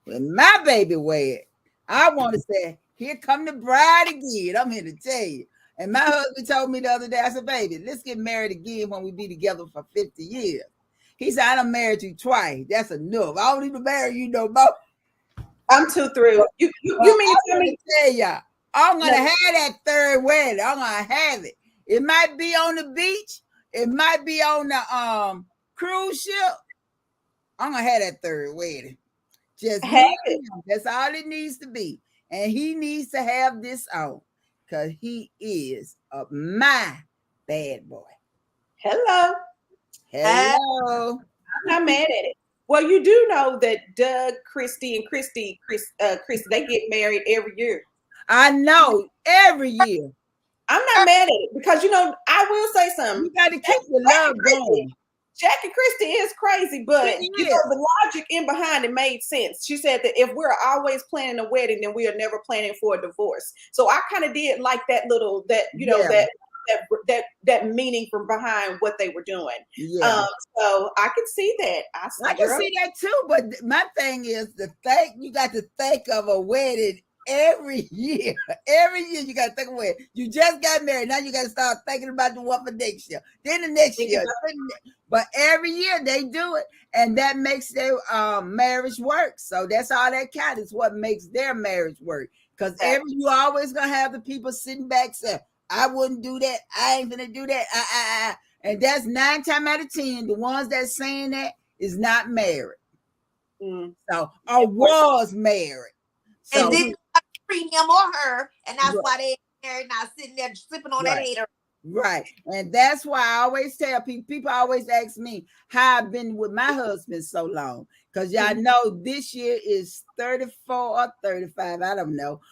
When my baby wear it, I want to say, here come the bride again. I'm here to tell you. And my husband told me the other day, I said, baby, let's get married again when we be together for 50 years. He said, I done married you twice. That's enough. I don't need to marry you no more. I'm too thrilled. You mean to me? Tell y'all, I'm going to have that third wedding. I'm going to have it. It might be on the beach. It might be on the cruise ship. I'm going to have that third wedding. Just have it. That's all it needs to be. And he needs to have this on. Because he is my bad boy. Hello. I'm not mad at it. Well, you do know that Doug, Christy, and Christy, they get married every year. I know, every year. I'm not mad at it because, I will say something. You got to keep the love going. Jack and Christy is crazy, but the logic in behind it made sense. She said that if we're always planning a wedding, then we are never planning for a divorce. So I kind of did like that little, that meaning from behind what they were doing. Yeah. So I can see that. I can see that too. But my thing is you got to think of a wedding every year. Every year you got to think of a wedding. You just got married. Now you got to start thinking about the one for next year. Then the next year. But every year they do it, and that makes their marriage work. So that's all that counts. Is what makes their marriage work. Because you always gonna have the people sitting back saying, "I wouldn't do that. I ain't gonna do that." And that's 9 times out of 10. The ones that's saying that is not married. So or was married. So, and didn't treat him or her, and that's why they married. Now sitting there sipping on that hater. Right. And that's why I always tell people always ask me how I've been with my husband so long. Because y'all know this year is 34 or 35. I don't know.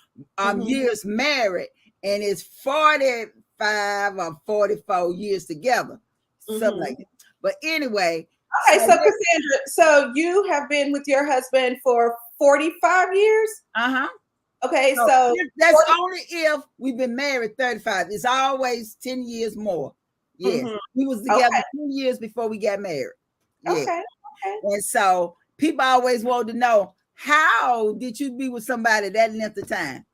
Years married. And it's 40 45 or 44 years together, something like that. But anyway. Okay, so Cassandra, so you have been with your husband for 45 years? Uh-huh. Okay, so that's 40, only if we've been married 35. It's always 10 years more. Yes. We was together 2 years before we got married. Yeah. Okay. And so people always want to know, how did you be with somebody that length of time?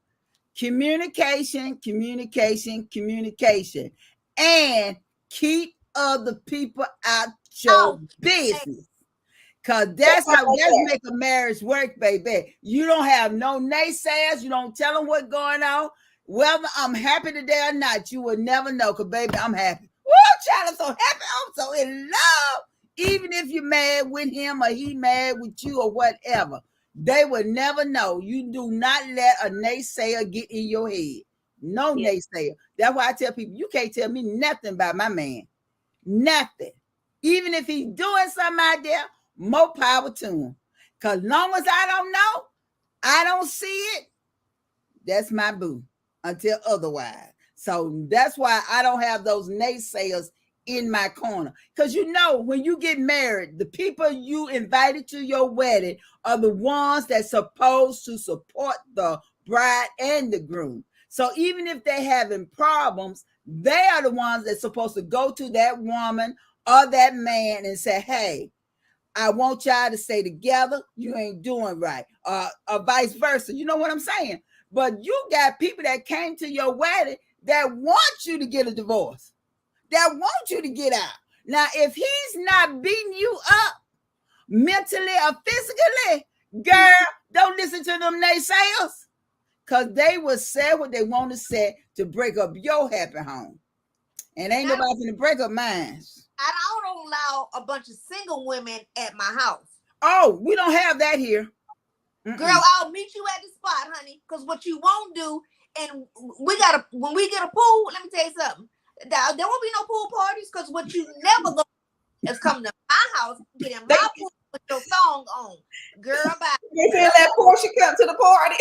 Communication, communication, communication. And keep other people out your business. Cause that's make a marriage work, baby. You don't have no naysayers. You don't tell them what's going on. Whether I'm happy today or not, you will never know. Cause baby, I'm happy. Woo, child, I'm so happy. I'm so in love. Even if you're mad with him or he mad with you or whatever, they will never know. You do not let a naysayer get in your head. No naysayer. That's why I tell people, you can't tell me nothing about my man. Nothing. Even if he's doing something out there, more power to him. Because long as I don't know, I don't see it, that's my boo until otherwise. So that's why I don't have those naysayers in my corner. Because you know, when you get married, the people you invited to your wedding are the ones that's supposed to support the bride and the groom. So even if they're having problems, they are the ones that's supposed to go to that woman or that man and say, hey, I want y'all to stay together. You ain't doing right. Or vice versa. You know what I'm saying? But you got people that came to your wedding that want you to get a divorce, that want you to get out. Now, if he's not beating you up mentally or physically, girl, don't listen to them naysayers, because they will say what they want to say to break up your happy home. And ain't nobody going to break up mine. I don't allow a bunch of single women at my house. Oh, we don't have that here. Girl, I'll meet you at the spot, honey. Because what you won't do, and when we get a pool, let me tell you something. There won't be no pool parties, because what you never go is come to my house, get in my pool with your thong on. Girl, bye. You feel that Portia come to the party?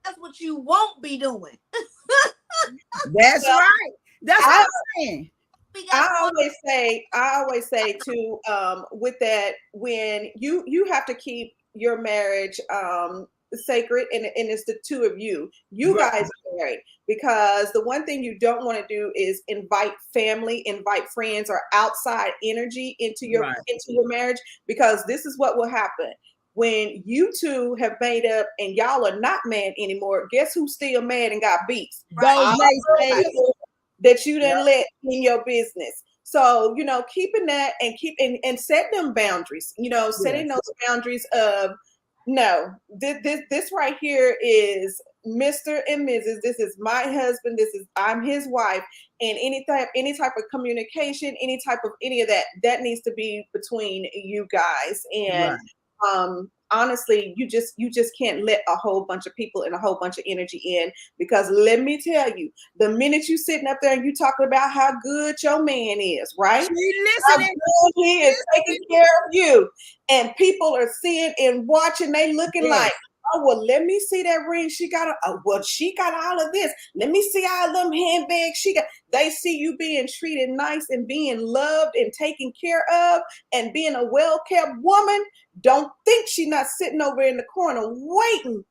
That's what you won't be doing. That's right. That's what I'm saying. I always say too, with that, when you have to keep your marriage sacred, and it's the two of you guys are married, because the one thing you don't want to do is invite family, invite friends, or outside energy into your marriage, because this is what will happen. When you two have made up and y'all are not mad anymore, guess who's still mad and got beats? Those that you didn't let in your business. So, you know, keeping that and set them boundaries, you know, setting those boundaries of, no, this right here is Mr. and Mrs. This is my husband. I'm his wife. And any type of communication, any of that needs to be between you guys. And honestly, you just can't let a whole bunch of people and a whole bunch of energy in, because let me tell you, the minute you sitting up there and you talking about how good your man is, right? How good he is taking care of you, and people are seeing and watching, they looking like, oh, well, let me see that ring she got. She got all of this. Let me see all them handbags she got. They see you being treated nice and being loved and taken care of and being a well-kept woman. Don't think she's not sitting over in the corner waiting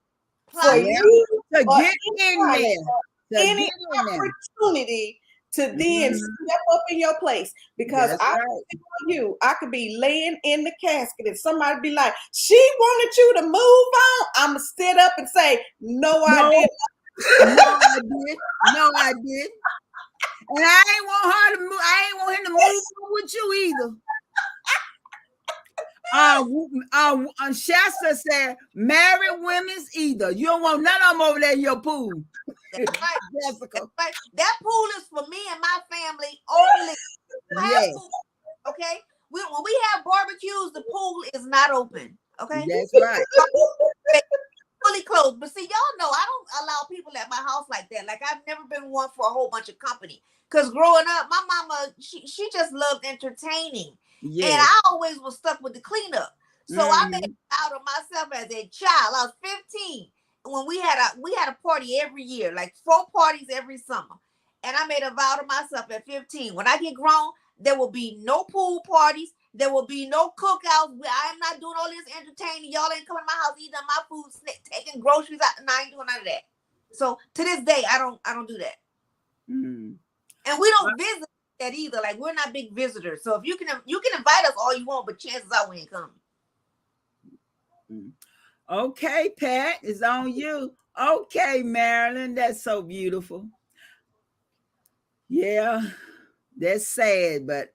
for you to get in there. Any opportunity to then step up in your place, because I could be laying in the casket and somebody be like, she wanted you to move on. I'm gonna sit up and say, no, I didn't. No, I did. And I ain't want her to move. I ain't want him to move with you either. Shasta said, married women's either. You don't want none of them over there in your pool. That's right. Jessica. That's right. That pool is for me and my family only. Pool, okay? When we have barbecues, the pool is not open. Okay? That's right. Fully closed. But see, y'all know I don't allow people at my house like that. Like, I've never been one for a whole bunch of company. Because growing up, my mama, she just loved entertaining. Yes. And I always was stuck with the cleanup. So I made it out of myself as a child. I was 15. when we had a party every year, like 4 parties every summer. And I made a vow to myself at 15, when I get grown, there will be no pool parties. There will be no cookouts. I am not doing all this entertaining. Y'all ain't coming to my house eating my food, taking groceries out. And I ain't doing none of that. So to this day, I don't do that. Mm. And we don't visit that either. Like, we're not big visitors. So if you can invite us all you want, but chances are we ain't coming. Mm. Okay, Pat, it's on you. Okay, Marilyn, that's so beautiful. Yeah, that's sad, but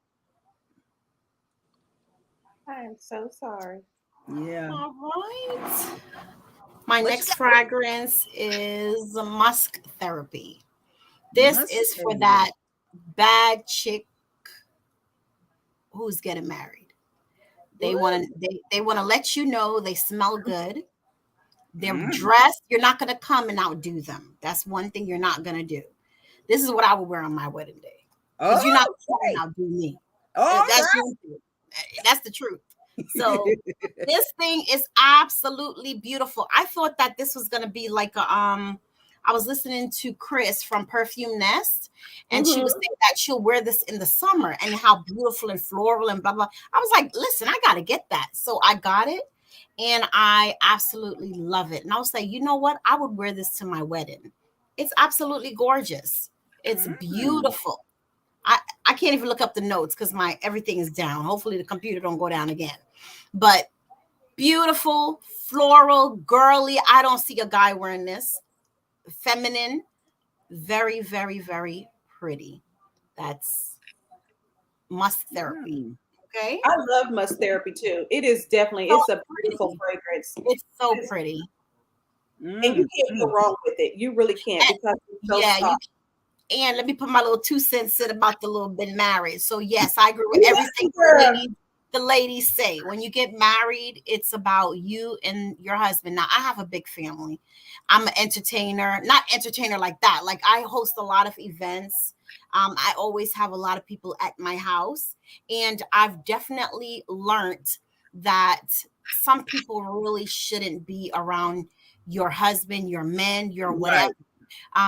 I am so sorry. yeah. All right. My next fragrance is Musk Therapy. This is for that bad chick who's getting married. They want to let you know they smell good. They're dressed. You're not going to come and outdo them. That's one thing you're not going to do. This is what I would wear on my wedding day. Because you're not going to outdo me. That's the truth. So this thing is absolutely beautiful. I thought that this was going to be like a I was listening to Chris from Perfume Nest, and she was saying that she'll wear this in the summer and how beautiful and floral and blah blah. I was like, listen, I got to get that. So I got it, and I absolutely love it. And I was like, you know what? I would wear this to my wedding. It's absolutely gorgeous. It's beautiful. I can't even look up the notes because my everything is down. Hopefully the computer don't go down again. But beautiful, floral, girly. I don't see a guy wearing this. Feminine, very, very, very pretty. That's Musk Therapy. Okay. I love Musk Therapy too. It is definitely, it's a beautiful fragrance. It's so pretty. And you can't go wrong with it. You really can't, because it's so soft. And let me put my little 2 cents in about the little bit married. So yes, I agree with everything the ladies say. When you get married, it's about you and your husband. Now, I have a big family. I'm an entertainer, not entertainer like that. Like, I host a lot of events. I always have a lot of people at my house. And I've definitely learned that some people really shouldn't be around your husband, your men, your whatever.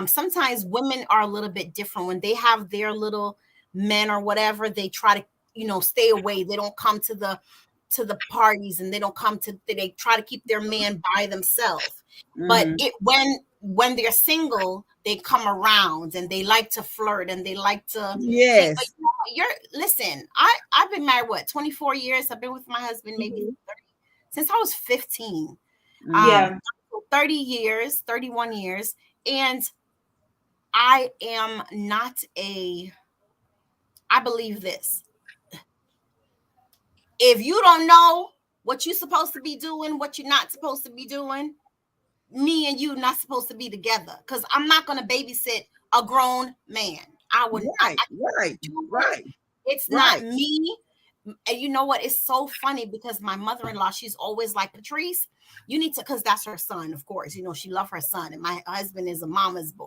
Sometimes women are a little bit different. When they have their little men or whatever, they try to, stay away. They don't come to the parties, and they try to keep their man by themselves. But when they're single, they come around and they like to flirt and they like to. Yes. Listen, I've been married 24 years. I've been with my husband maybe 30, since I was 15. 30 years, 31 years. And I am not I believe this. If you don't know what you're supposed to be doing, what you're not supposed to be doing, me and you not supposed to be together, because I'm not going to babysit a grown man. I would. Right. It's not me. And you know what? It's so funny because my mother-in-law, she's always like, Patrice, you need to, because that's her son, of course. She loves her son. And my husband is a mama's boy.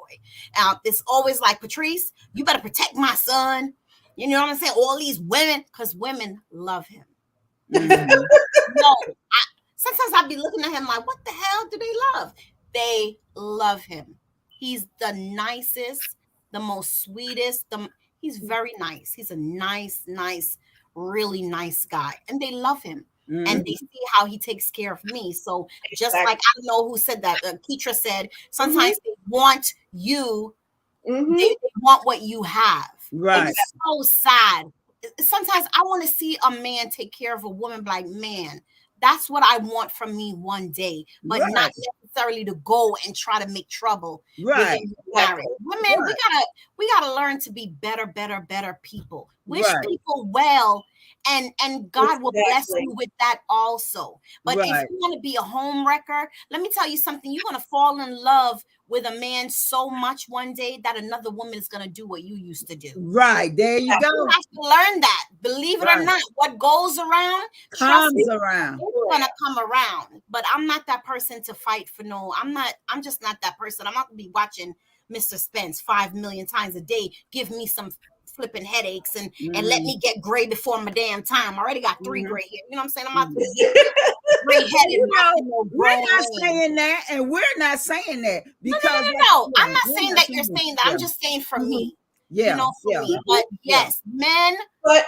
It's always like, Patrice, you better protect my son. You know what I'm saying? All these women, because women love him. Sometimes I'd be looking at him like, what the hell do they love? They love him. He's the nicest, the most sweetest. He's very nice. He's a nice, really nice guy. And they love him. And they see how he takes care of me. So just like, I don't know who said that. Ketra said, sometimes they want you. They want what you have. Right. It's so sad. Sometimes I want to see a man take care of a woman, like, man, that's what I want from me one day, but not necessarily to go and try to make trouble. Right. Women, we gotta learn to be better people. Wish people well, and God will bless you with that also. But if you want to be a home wrecker, let me tell you something. You're gonna fall in love with a man so much one day that another woman is going to do what you used to do. Right. There you go. You have to learn that. Believe it or not, what goes around comes around. It's going to come around. But I'm not that person to fight for I'm just not that person. I'm not going to be watching Mr. Spence 5 million times a day. Give me some flipping headaches and let me get gray before my damn time. I already got 3 gray here. You know what I'm saying? I'm not gray-headed, we're not saying that, and we're not saying that because no. I'm not saying that you're saying that. I'm just saying for me, for me. But yes, men but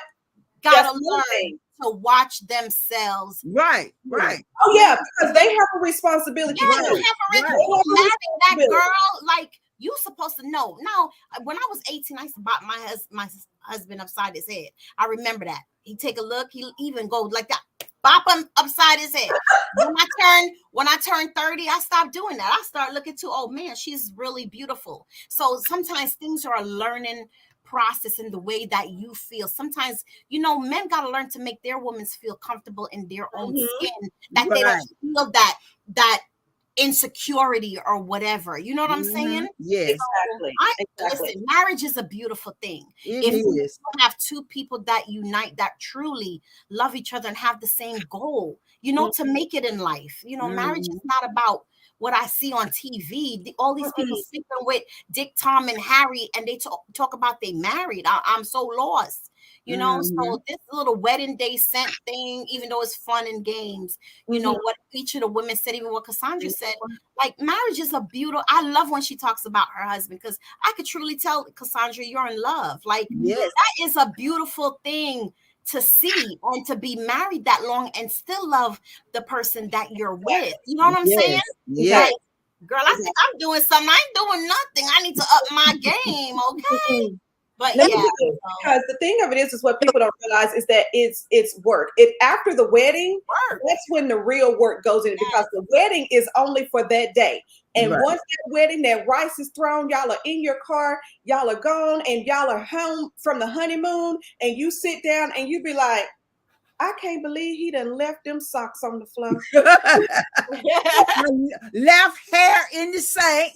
gotta learn to watch themselves. Right. Oh yeah, because they have a responsibility. Yeah, you have a responsibility. That girl, like, you supposed to know. Now, when I was 18, I used to bop my husband upside his head. I remember that. He'd take a look. He even go like that, bop him upside his head. When I turned 30, I stopped doing that. I started looking to, oh man, she's really beautiful. So sometimes things are a learning process in the way that you feel. Sometimes, men got to learn to make their women feel comfortable in their own skin, that they don't feel that insecurity or whatever. You know what I'm saying? Yes, exactly. Listen, marriage is a beautiful thing. If you have two people that unite, that truly love each other and have the same goal, to make it in life. Marriage is not about what I see on TV. All these people sleeping with Dick, Tom, and Harry, and they talk about they married. I'm so lost. So this little wedding day scent thing, even though it's fun and games, what each of the women said, even what Cassandra said, like, marriage is a beautiful. I love when she talks about her husband, because I could truly tell, Cassandra, you're in love. Like, that is a beautiful thing to see, and to be married that long and still love the person that you're with. You know what I'm saying? Yeah. Like, girl, I think I'm doing something. I ain't doing nothing. I need to up my game, okay? But because the thing of it is what people don't realize is that it's work. After the wedding, that's when the real work goes in, because the wedding is only for that day. And once that wedding, that rice is thrown, y'all are in your car, y'all are gone, and y'all are home from the honeymoon, and you sit down and you be like, I can't believe he done left them socks on the floor. Left hair in the sink.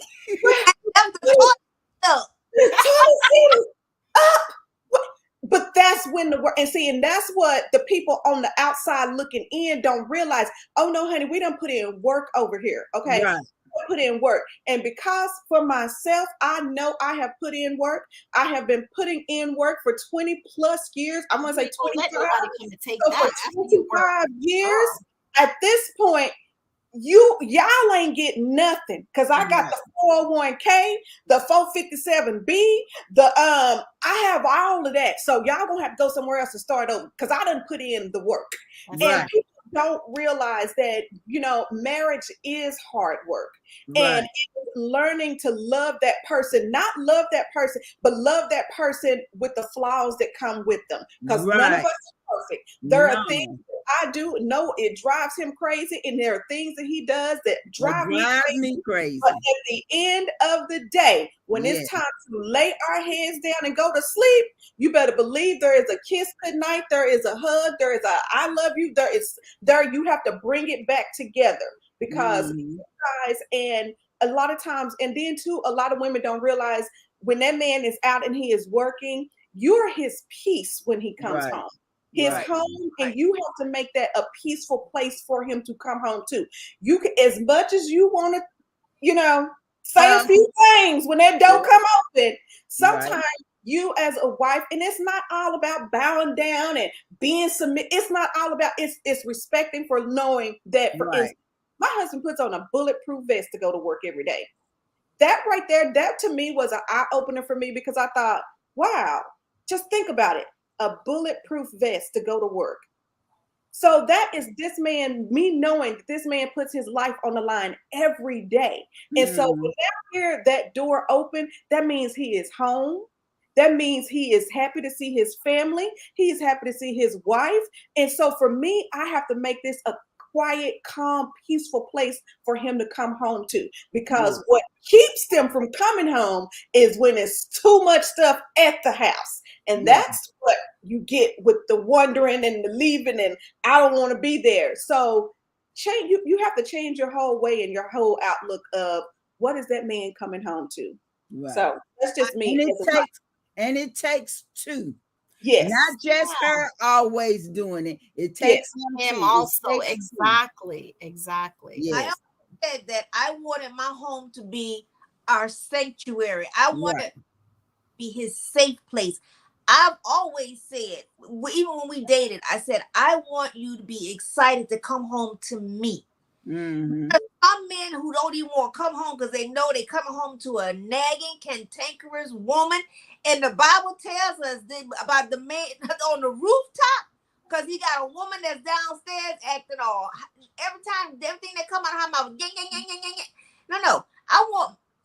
But that's when the work, and that's what the people on the outside looking in don't realize. Oh no, honey, we done put in work over here. Okay. Right. Put in work. And because for myself, I know I have put in work. I have been putting in work for 20 plus years. I'm going to say 25. So for 25 years, at this point, y'all ain't getting nothing, because I got the 401k, the 457b, I have all of that. So y'all gonna have to go somewhere else to start over, because I done put in the work. And people don't realize that marriage is hard work, and it's learning to love that person, not love that person, but love that person with the flaws that come with them, because none of us are perfect. There are things I do know it drives him crazy, and there are things that he does that drive me crazy. But at the end of the day, when it's time to lay our heads down and go to sleep, you better believe there is a kiss goodnight, there is a hug, there is a I love you, you have to bring it back together, because you guys, and a lot of times, and then too, a lot of women don't realize when that man is out and he is working, you're his peace when he comes home. His home, and you have to make that a peaceful place for him to come home to. You can, as much as you want to, say a few things when that door come open. Sometimes you as a wife, and it's not all about bowing down and being submit. It's not all about it's respecting, for knowing that. For instance, my husband puts on a bulletproof vest to go to work every day. That right there, that to me was an eye opener for me, because I thought, wow, just think about it. A bulletproof vest to go to work. So that is this man, me knowing that this man puts his life on the line every day. And so when I hear that door open, that means he is home. That means he is happy to see his family. He's happy to see his wife. And so for me, I have to make this a quiet, calm, peaceful place for him to come home to, because what keeps them from coming home is when it's too much stuff at the house. And that's what you get with the wondering and the leaving, and I don't want to be there. So change. You have to change your whole way and your whole outlook of what is that man coming home to. So that's just me. And it takes two. Yes. Not just her always doing it. It takes him also. Exactly. Yes. I also said that I wanted my home to be our sanctuary. I wanted to be his safe place. I've always said, even when we dated, I said, I want you to be excited to come home to me. Mm-hmm. Some men who don't even want to come home because they know they're coming home to a nagging, cantankerous woman. And the Bible tells us about the man on the rooftop because he got a woman that's downstairs acting all. Every time, everything that come out of her mouth, yang, yang, yang, yang, yang, yang. No. I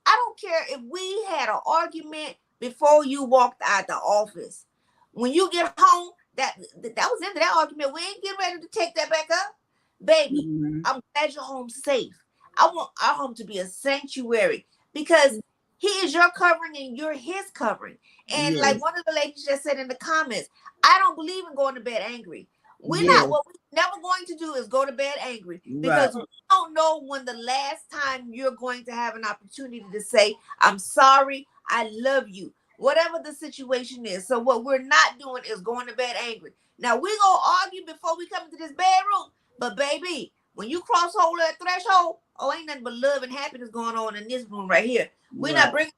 don't care if we had an argument before you walked out the office. When you get home, that was the end of that argument. We ain't getting ready to take that back up. Baby, Mm-hmm. I'm glad you're home safe. I want our home to be a sanctuary because he is your covering and you're his covering. And Yes. like one of the ladies just said in the comments, I don't believe in going to bed angry. What we're never going to do is go to bed angry because we don't know when the last time you're going to have an opportunity to say, I'm sorry, I love you, whatever the situation is. So what we're not doing is going to bed angry. Now we're going to argue before we come into this bedroom. But baby, when you cross over that threshold, ain't nothing but love and happiness going on in this room right here. We're not bringing.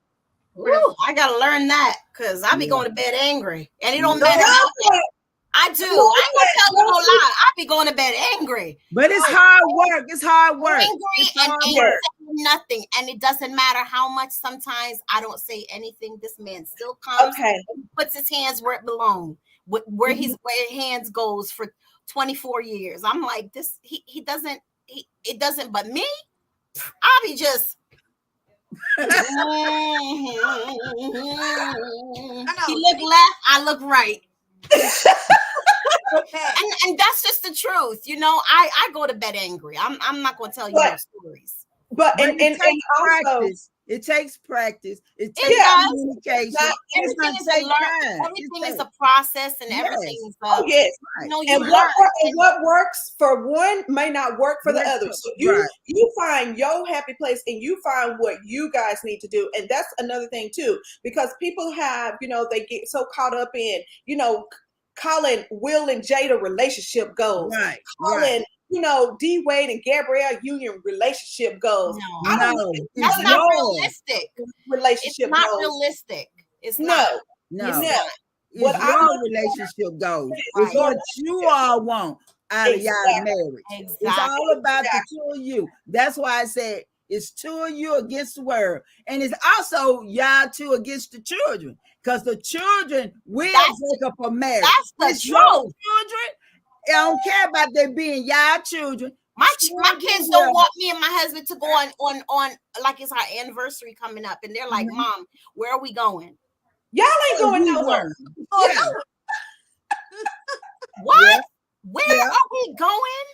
Ooh, I gotta learn that because I be going to bed angry, and it don't matter how. I do. I ain't gonna tell you no lie. I be going to bed angry. But it's hard work. It's hard work. Angry and ain't saying nothing, and it doesn't matter how much. Sometimes I don't say anything. This man still comes. And puts his hands where it belongs. Where his hands goes for 24 years. I'm like this. He doesn't. It doesn't. But me, I'll be just. He look left. I look right. and that's just the truth, you know. I go to bed angry. I'm not going to tell you no stories. But it takes practice. It takes practice. It takes communication. Everything is a learn. Everything is a process, and everything is you know, and what works for one may not work for the other. So you find your happy place and you find what you guys need to do. And that's another thing too, because people have, you know, they get so caught up in, you know, calling Will and Jada relationship goals. Calling you know, D Wade and Gabrielle Union relationship goes. No, that's not realistic. Relationship it's not goes. Realistic. It's no. not. It's what your relationship goes. It's what you all want out of y'all marriage. Exactly. It's all about the two of you. That's why I said it's two of you against the world. And it's also y'all two against the children. Because the children will break up a marriage. That's the truth. Children, I don't care about them being y'all children. My kids don't want me and my husband to go on like it's our anniversary coming up, and they're like, "Mom, where are we going?" Y'all ain't going nowhere. What? Yeah. Where are we going?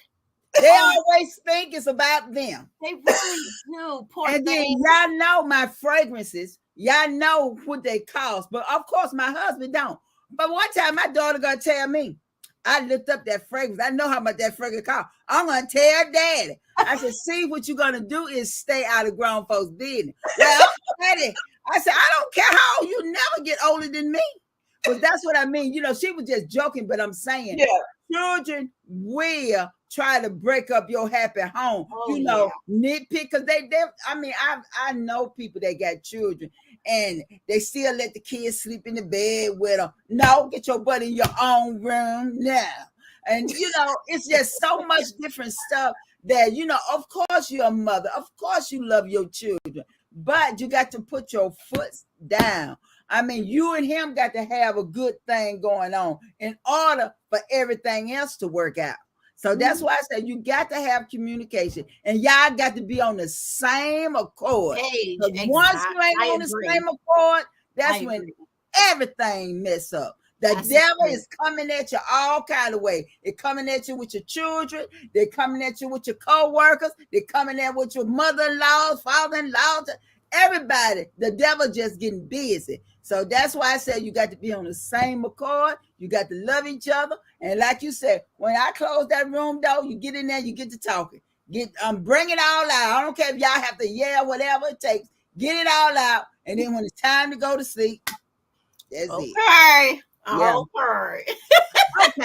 They always think it's about them. They really do. Poor and thing. Then y'all know my fragrances. Y'all know what they cost, but of course my husband don't. But one time my daughter gonna tell me, I looked up that fragrance. I know how much that fragrance cost. I'm gonna tell Daddy. I said, see, what you're gonna do is stay out of grown folks' business. Well, Daddy, I said, I don't care how old, you never get older than me. But that's what I mean. You know, she was just joking, but I'm saying children will try to break up your happy home. You know, nitpick, because I know people that got children and they still let the kids sleep in the bed with them. No, get your butt in your own room now. And, you know, it's just so much different stuff that, you know, of course you're a mother. Of course you love your children, but you got to put your foot down. I mean, you and him got to have a good thing going on in order for everything else to work out. So that's why I said you got to have communication, and y'all got to be on the same accord. Once you ain't on the same accord, that's when everything mess up. The devil is coming at you all kind of way. They're coming at you with your children. They're coming at you with your co-workers. They're coming at with your mother-in-law, father-in-law. Everybody, the devil just getting busy. So that's why I said you got to be on the same accord. You got to love each other. And like you said, when I close that room door, you get in there, you get to talking. Bring it all out. I don't care if y'all have to yell, whatever it takes. Get it all out. And then when it's time to go to sleep, that's it. Yeah. Okay. Let's go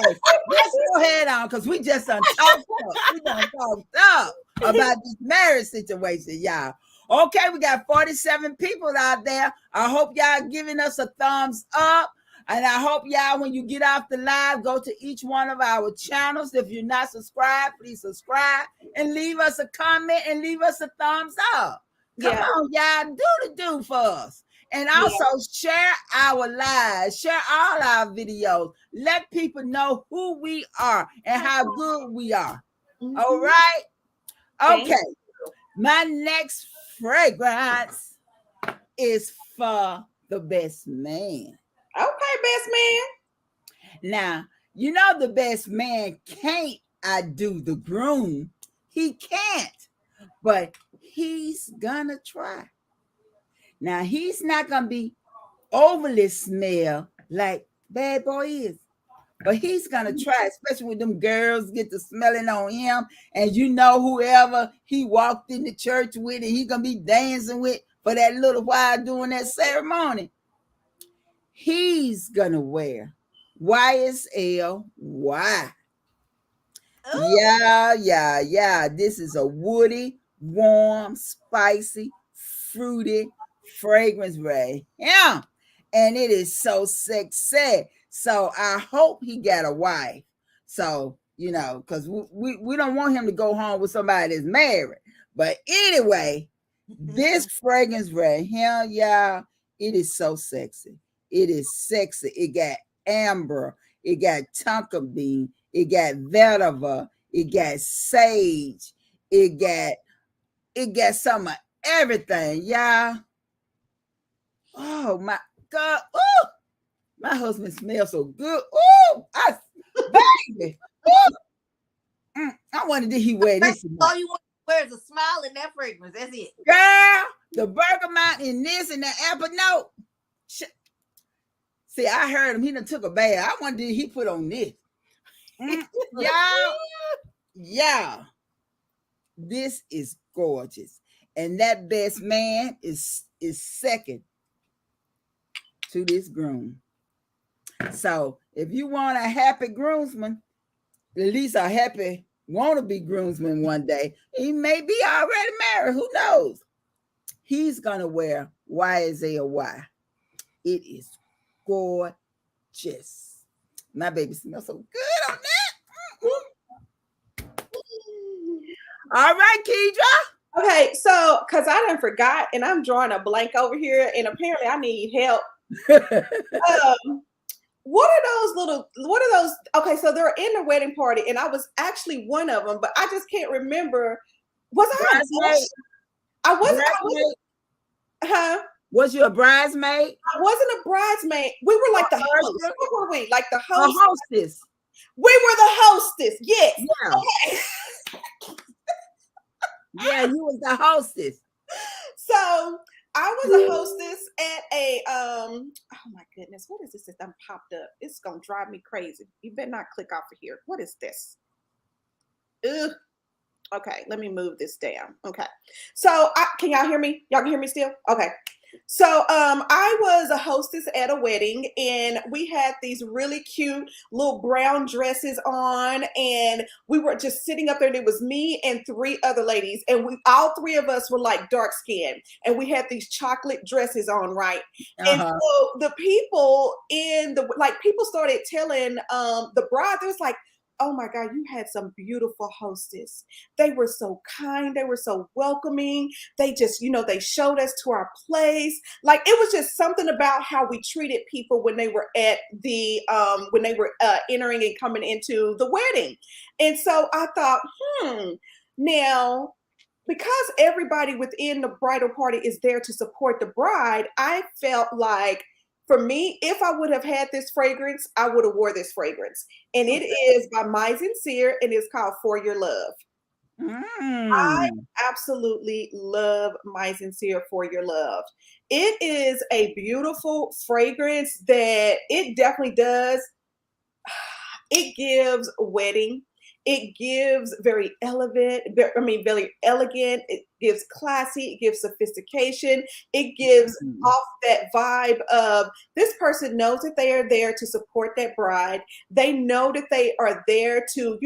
ahead on, because we just done talked up. We done talked up about this marriage situation, y'all. Okay, we got 47 people out there. I hope y'all giving us a thumbs up. And I hope y'all, when you get off the live, go to each one of our channels. If you're not subscribed, please subscribe and leave us a comment and leave us a thumbs up. Come on, y'all, do the do for us. And also share our lives, share all our videos. Let people know who we are and how good we are. All right? Okay. My next fragrance is for the best man. Okay, best man. Now, you know the best man can't outdo the groom. He can't, but he's gonna try. Now, he's not gonna be overly smell like bad boy is, but he's gonna try, especially when them girls get to smelling on him, and you know whoever he walked in the church with and he gonna be dancing with for that little while doing that ceremony. He's gonna wear YSL Y. Yeah. This is a woody, warm, spicy, fruity fragrance right here. And it is so sexy. So I hope he got a wife. So, you know, because we don't want him to go home with somebody that's married. But anyway, this fragrance right here, y'all, it is so sexy. It is sexy. It got amber. It got tonka bean. It got vetiver. It got sage. It got some of everything, y'all. Oh my God. Oh, my husband smells so good. Oh, baby. I wondered, did he wear this? All you want to wear is a smile and that fragrance. That's it. Girl, the Bergamot in this and the apple note. See, I heard him. He done took a bath. I wonder did he put on this. Yeah. This is gorgeous. And that best man is second to this groom. So if you want a happy groomsman, at least a happy wannabe groomsman one day, he may be already married. Who knows? He's gonna wear YSL Y. It is gorgeous. My baby smells so good on that. All right, Ketra. Okay, so because I done forgot and I'm drawing a blank over here, and apparently I need help. What are those? Okay, so they're in the wedding party, and I was actually one of them, but I just can't remember. Was I? I wasn't. Huh? Was you a bridesmaid? I wasn't a bridesmaid. We were like the host. What were we? Like the host? A hostess. We were the hostess. Yes. Yeah. Okay. Yeah, you was the hostess. So I was a hostess at a oh my goodness, what is this that done popped up? It's gonna drive me crazy. You better not click off of here. What is this? Ugh. Okay, let me move this down. Okay. So can y'all hear me? Y'all can hear me still? Okay. So I was a hostess at a wedding, and we had these really cute little brown dresses on, and we were just sitting up there, and it was me and 3 other ladies, and all 3 of us were like dark skinned, and we had these chocolate dresses on, right? And so the people people started telling the bride, there was like, oh my God, you had some beautiful hostess. They were so kind. They were so welcoming. They just, they showed us to our place. Like, it was just something about how we treated people when they were at the, when they were entering and coming into the wedding. And so I thought, now, because everybody within the bridal party is there to support the bride, I felt like, for me, if I would have had this fragrance, I would have wore this fragrance. And it is by My Sincere, and it's called For Your Love. I absolutely love My Sincere For Your Love. It is a beautiful fragrance that it definitely does. It gives wedding. It gives very elegant. It gives classy. It gives sophistication. It gives off that vibe of this person knows that they are there to support that bride. They know that they are there to,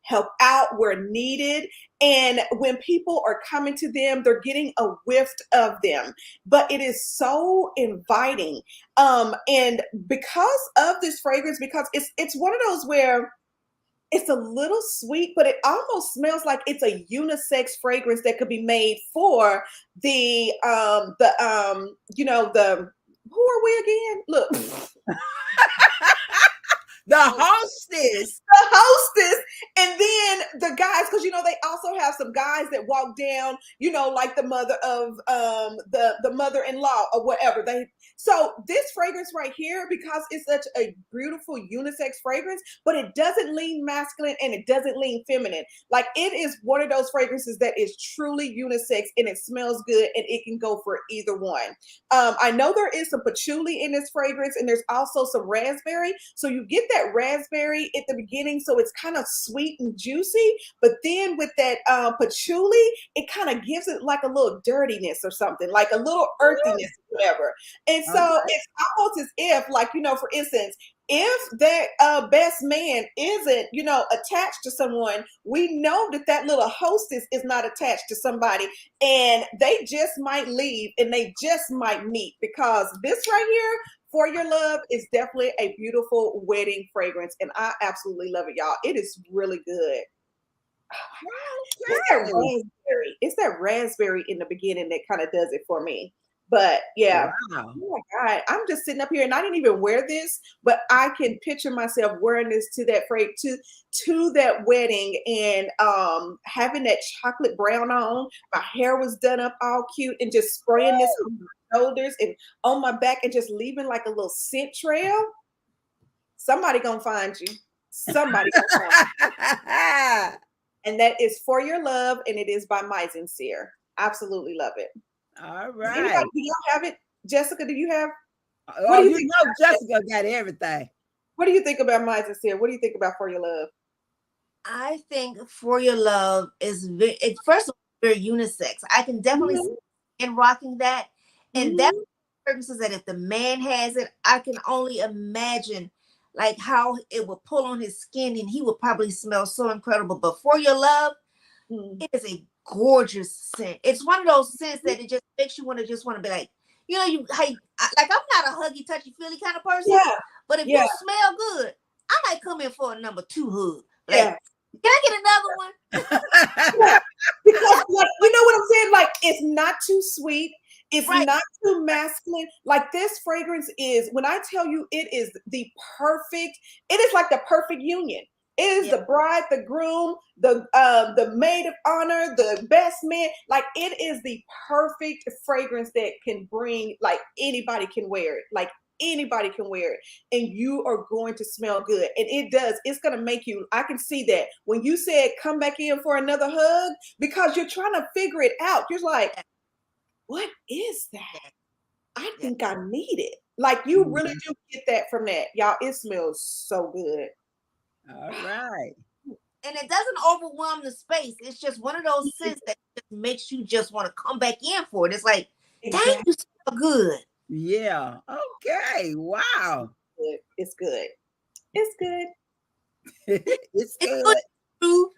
help out where needed. And when people are coming to them, they're getting a whiff of them. But it is so inviting. And because of this fragrance, because it's one of those where it's a little sweet, but it almost smells like it's a unisex fragrance that could be made for the who are we again? Look. The hostess. The hostess. And then the guys, because they also have some guys that walk down, like the mother of the mother-in-law or whatever. So this fragrance right here, because it's such a beautiful unisex fragrance, but it doesn't lean masculine and it doesn't lean feminine. Like, it is one of those fragrances that is truly unisex and it smells good and it can go for either one. I know there is some patchouli in this fragrance and there's also some raspberry. So you get that raspberry at the beginning, so it's kind of sweet and juicy, but then with that patchouli, it kind of gives it like a little dirtiness or something, like a little earthiness or whatever. And so it's almost as if, like, for instance, if that best man isn't, attached to someone, we know that little hostess is not attached to somebody, and they just might leave and they just might meet, because this right here, For Your Love, is definitely a beautiful wedding fragrance, and I absolutely love it, y'all. It is really good. It's that raspberry in the beginning that kind of does it for me. But yeah, Wow. Oh my God, I'm just sitting up here and I didn't even wear this, but I can picture myself wearing this to that to that wedding, and having that chocolate brown on. My hair was done up all cute, and just spraying this on my shoulders and on my back, and just leaving like a little scent trail. Somebody gonna find you. Somebody gonna find you. And that is For Your Love, and it is by My Sincere. Absolutely love it. All right. Anybody, do y'all have it? Jessica, do you have? What do you think? Jessica got everything. What do you think about My Sincere? What do you think about For Your Love? I think For Your Love is first of all, very unisex. I can definitely see in rocking that. And that purposes that if the man has it, I can only imagine like how it would pull on his skin and he would probably smell so incredible. But For Your Love, it is a gorgeous scent. It's one of those scents that it just makes you want to be like, like I'm not a huggy, touchy, feely kind of person. Yeah. But if you smell good, I might come in for a number 2 hug. Like, can I get another one? Because like, you know what I'm saying? Like, it's not too sweet. It's not too masculine. Like, this fragrance is, when I tell you, it is like the perfect union. It is the bride, the groom, the maid of honor, the best man. Like, it is the perfect fragrance that can bring, like, anybody can wear it. Like, anybody can wear it, and you are going to smell good. And it does. It's going to make you, I can see that. When you said come back in for another hug, because you're trying to figure it out. You're like, what is that? I think I need it. Like, you really do get that from that. Y'all, it smells so good. All right. And it doesn't overwhelm the space. It's just one of those scents that just makes you just want to come back in for it. It's like, dang, you smell good. Yeah. Okay. Wow. It's good. It's good. It's good. Approved.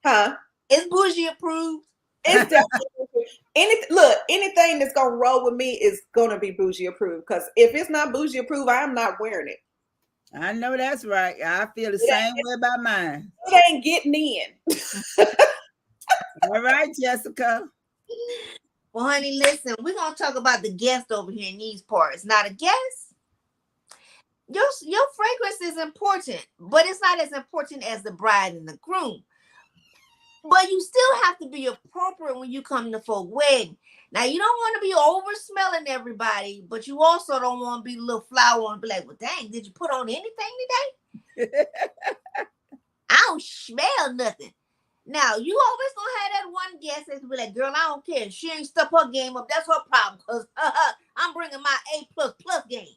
Huh? It's bougie approved. It's definitely anything that's gonna roll with me is gonna be bougie approved. Because if it's not bougie approved, I'm not wearing it. I know that's right. I feel the same way about mine. It ain't getting in. All right, Jessica. Well, honey, listen, we're going to talk about the guest over here in these parts. Now, the guest, your fragrance is important, but it's not as important as the bride and the groom. But you still have to be appropriate when you come to for a wedding. Now, you don't want to be over smelling everybody, but you also don't want to be a little flower and be like, well, dang, did you put on anything today? I don't smell nothing. Now, you always gonna have that one guest that's be like, girl, I don't care. She ain't step her game up. That's her problem, because I'm bringing my A++ game.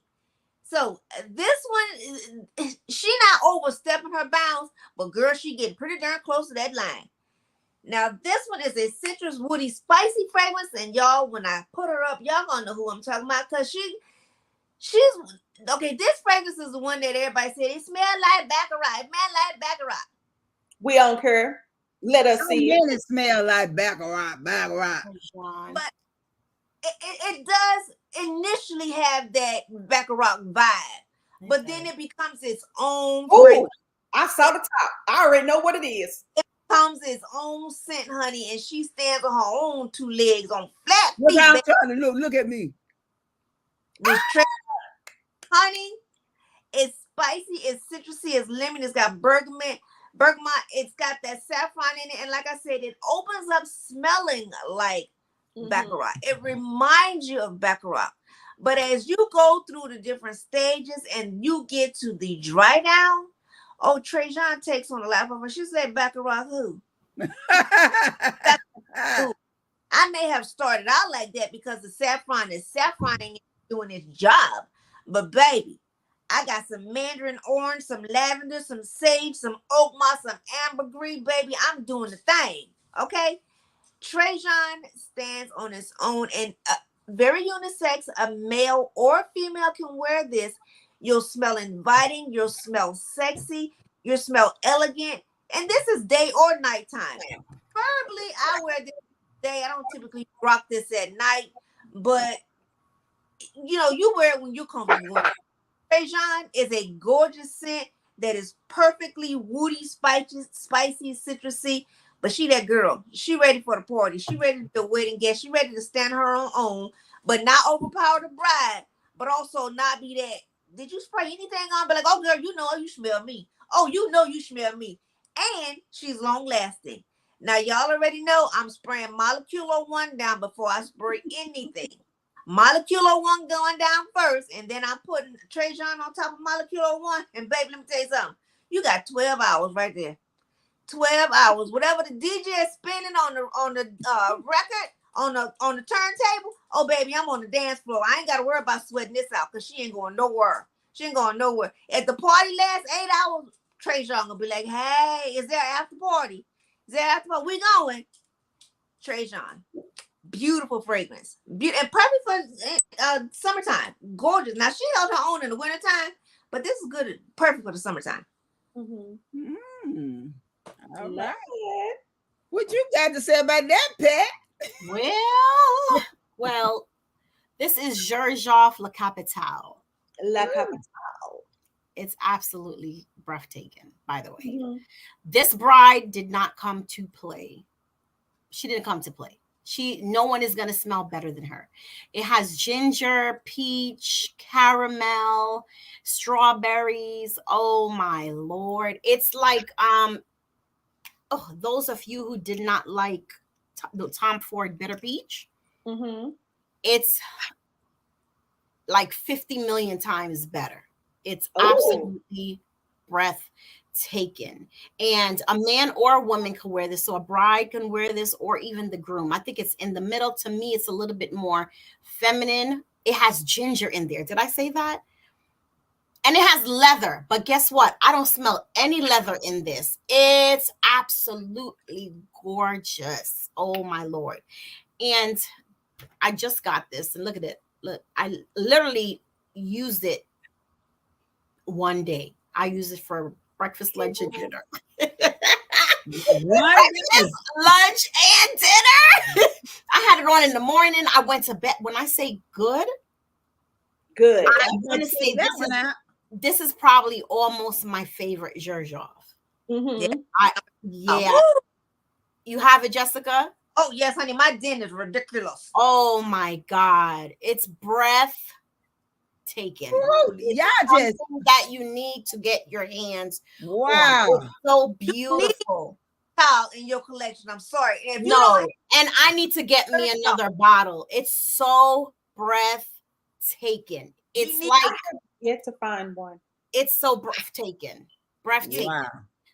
So this one, she not overstepping her bounds, But girl, she getting pretty darn close to that line. Now, this one is a citrus, woody, spicy fragrance. And y'all, when I put her up, y'all gonna know who I'm talking about. Because she's, okay, this fragrance is the one that everybody said, it smells like Baccarat. It smells like Baccarat. We don't care. Let us see it. It smell like Baccarat. But it does initially have that Baccarat vibe. But then it becomes its own fragrance. I saw the top. I already know what it is. It becomes its own scent, honey, and she stands on her own two legs on flat feet. Look how I'm trying to look at me. This honey, it's spicy, it's citrusy, it's lemon, it's got bergamot, it's got that saffron in it, and like I said, it opens up smelling like Baccarat. It reminds you of Baccarat. But as you go through the different stages and you get to the dry down, Trajan takes on the lap of her. She said, Baccarat who? I may have started out like that because the saffron is safroning doing its job. But baby, I got some mandarin orange, some lavender, some sage, some oak moss, some ambergris, baby. I'm doing the thing. Okay? Trajan stands on its own and very unisex. A male or female can wear this. You'll smell inviting. You'll smell sexy. You'll smell elegant. And this is day or nighttime. Preferably, I wear this day. I don't typically rock this at night, but you wear it when you're comfortable. Trajan is a gorgeous scent that is perfectly woody, spicy, citrusy. But she that girl. She ready for the party. She ready to the wedding guest. She ready to stand her own, but not overpower the bride, but also not be that. Did you spray anything on? But like, oh girl, you smell me. Oh, you smell me. And she's long lasting. Now y'all already know I'm spraying Molecular 1 down before I spray anything. Molecular 1 going down first, and then I'm putting Trajan on top of Molecular 1. And baby, let me tell you something. You got 12 hours right there. 12 hours. Whatever the DJ is spinning on the record, on the turntable. Oh baby, I'm on the dance floor. I ain't gotta worry about sweating this out because she ain't going nowhere. She ain't going nowhere. At the party last 8 hours, Trajan gonna be like, hey, is there an after party? Is there an after party? We going. Trajan. Beautiful fragrance. And perfect for summertime. Gorgeous. Now she held her own in the wintertime, but this is good, perfect for the summertime. All right. What you got to say about that, Pat? Well, this is Giorgio La Capitale. La Capitale. It's absolutely breathtaking, by the way. This bride did not come to play. She didn't come to play. No one is going to smell better than her. It has ginger, peach, caramel, strawberries. Oh my Lord. It's like, those of you who did not like the Tom Ford Bitter Peach, it's like 50 million times better. It's absolutely breathtaking. And a man or a woman can wear this. So a bride can wear this, or even the groom. I think it's in the middle. To me, it's a little bit more feminine. It has ginger in there. Did I say that? And it has leather. But guess what? I don't smell any leather in this. It's absolutely gorgeous. Oh, my Lord. And I just got this. And look at it. Look, I literally used it one day. I use it for breakfast, lunch, and dinner. Breakfast, lunch, and dinner. I had it on in the morning. I went to bed. When I say good, I'm going to say this is probably almost my favorite Giorgio. Yeah. You have it, Jessica? Oh, yes, honey. My din is ridiculous. Oh, my God. It's breathtaking. It's something that you need to get your hands on. It's so beautiful. In your collection. I'm sorry. If you and I need to get me another bottle. It's so breathtaking. It's like yet to find one. It's so breathtaking. Wow.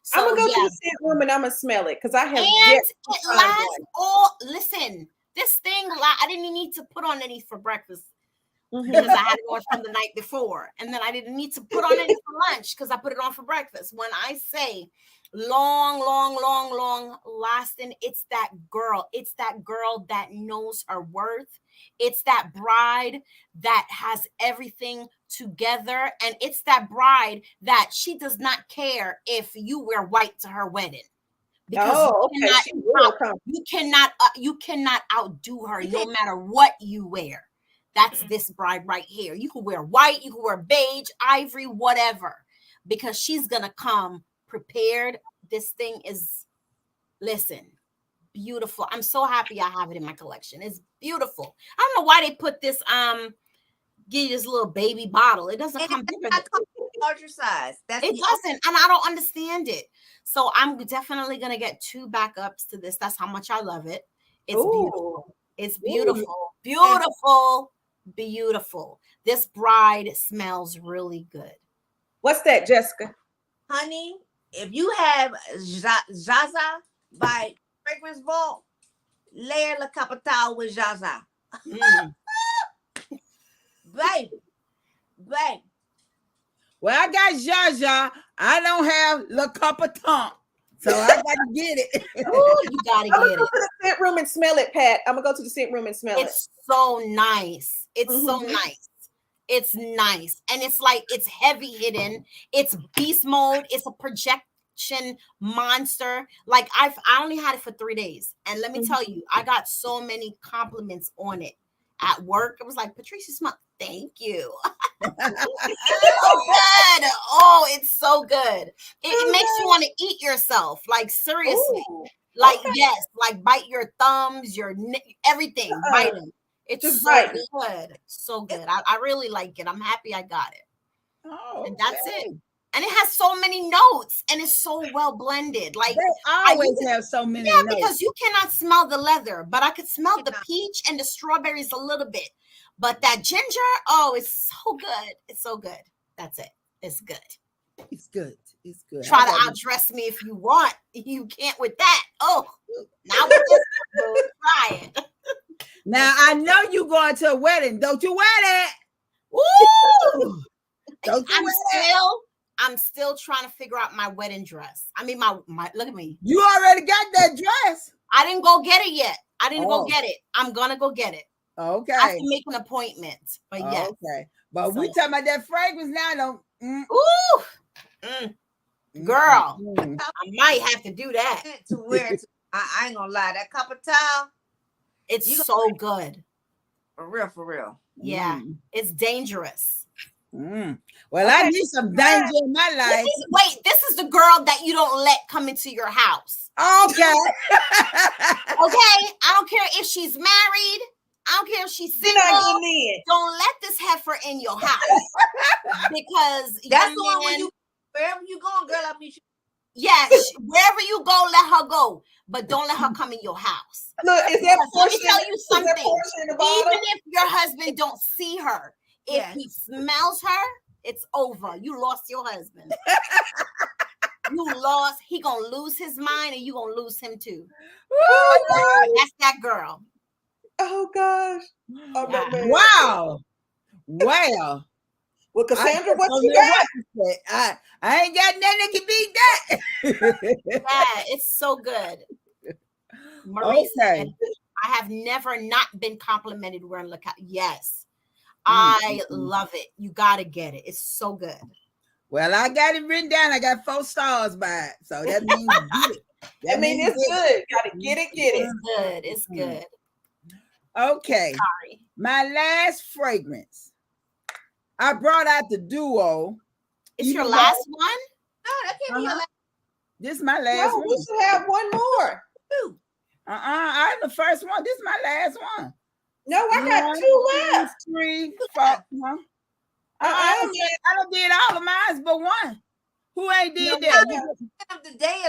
So, I'm gonna go to the scent room and I'm gonna smell it because I have yet to find one. Listen, this thing I didn't need to put on any for breakfast because I had it on from the night before, and then I didn't need to put on any for lunch because I put it on for breakfast. When I say long lasting. It's that girl. It's that girl that knows her worth. It's that bride that has everything together. And it's that bride that she does not care if you wear white to her wedding. Because you cannot outdo her no matter what you wear. That's this bride right here. You can wear white, you can wear beige, ivory, whatever, because she's gonna come prepared. This thing is, listen, beautiful. I'm so happy I have it in my collection. It's beautiful. I don't know why they put this give you this little baby bottle. It doesn't come bigger than larger size. It doesn't, and I don't understand it. So I'm definitely gonna get 2 backups to this. That's how much I love it. It's beautiful. It's beautiful. Beautiful. Beautiful. This bride smells really good. What's that, Jessica? Honey, if you have Zaza by Fragrance Vault, layer La Capitale with Zaza. Baby. Well, I got Jaja. I don't have Le Capitan, so I got to get it. Ooh, you gotta get it. Go to the scent room and smell it, Pat. I'm gonna go to the scent room and smell it. It's so nice. It's so nice. It's nice, and it's like it's heavy hidden. It's beast mode. It's a projection monster. Like I only had it for 3 days, and let me tell you, I got so many compliments on it at work. It was like, Patricia, smell. Thank you. So good. Oh, it's so good. It makes you want to eat yourself. Like seriously. Ooh, like yes, like bite your thumbs, your everything. Bite them. It's just so bite. good. So good. I really like it. I'm happy I got it. Oh, And that's it. And it has so many notes, and it's so well blended. Like they always have so many. Yeah, notes. because you cannot smell the leather, but I could smell the peach and the strawberries a little bit. But that ginger, oh, it's so good. It's so good. That's it. It's good. It's good. It's good. Try to outdress me if you want. You can't with that. Oh, now with this, try it. Now I know you going to a wedding. Don't you wear that? Woo! Don't you wear that? I'm still trying to figure out my wedding dress. I mean, my look at me. You already got that dress. I didn't go get it yet. I didn't go get it. I'm gonna go get it. Okay. I have to make an appointment. But yes. Okay. But So, we talking about that fragrance now, though. Girl, I might have to do that. To wear it. I ain't gonna lie. That Capitale, it's so good. For real. Yeah. It's dangerous. Well, I need some danger in my life. This is the girl that you don't let come into your house. Okay. Okay. I don't care if she's married. I don't care if she's single. Don't let this heifer in your house. Because that's the one when wherever you going, girl, I'll meet you. Yes, wherever you go, let her go. But don't let her come in your house. Look, is that let me tell you something. Even if your husband don't see her, if he smells her, it's over. You lost your husband. He gonna lose his mind, and you gonna lose him too. That's that girl. Oh gosh. Wow. Well. Well, Cassandra, what you got? I ain't got nothing that can beat that. Yeah, it's so good. Maurice said, I have never not been complimented wearing Le Cap. Yes. I love it. You got to get it. It's so good. Well, I got it written down. I got 4 stars by it. So that means good. That means it's good. Got to get it. It's good. It's good. Okay. Sorry. My last fragrance. I brought out the duo. It's your last one? No, that can't be your last. This is my last one. We should have one more. I have the first one. This is my last one. No, I got 2 left. 3, 4. I don't did all of mine but one. Who ain't did that?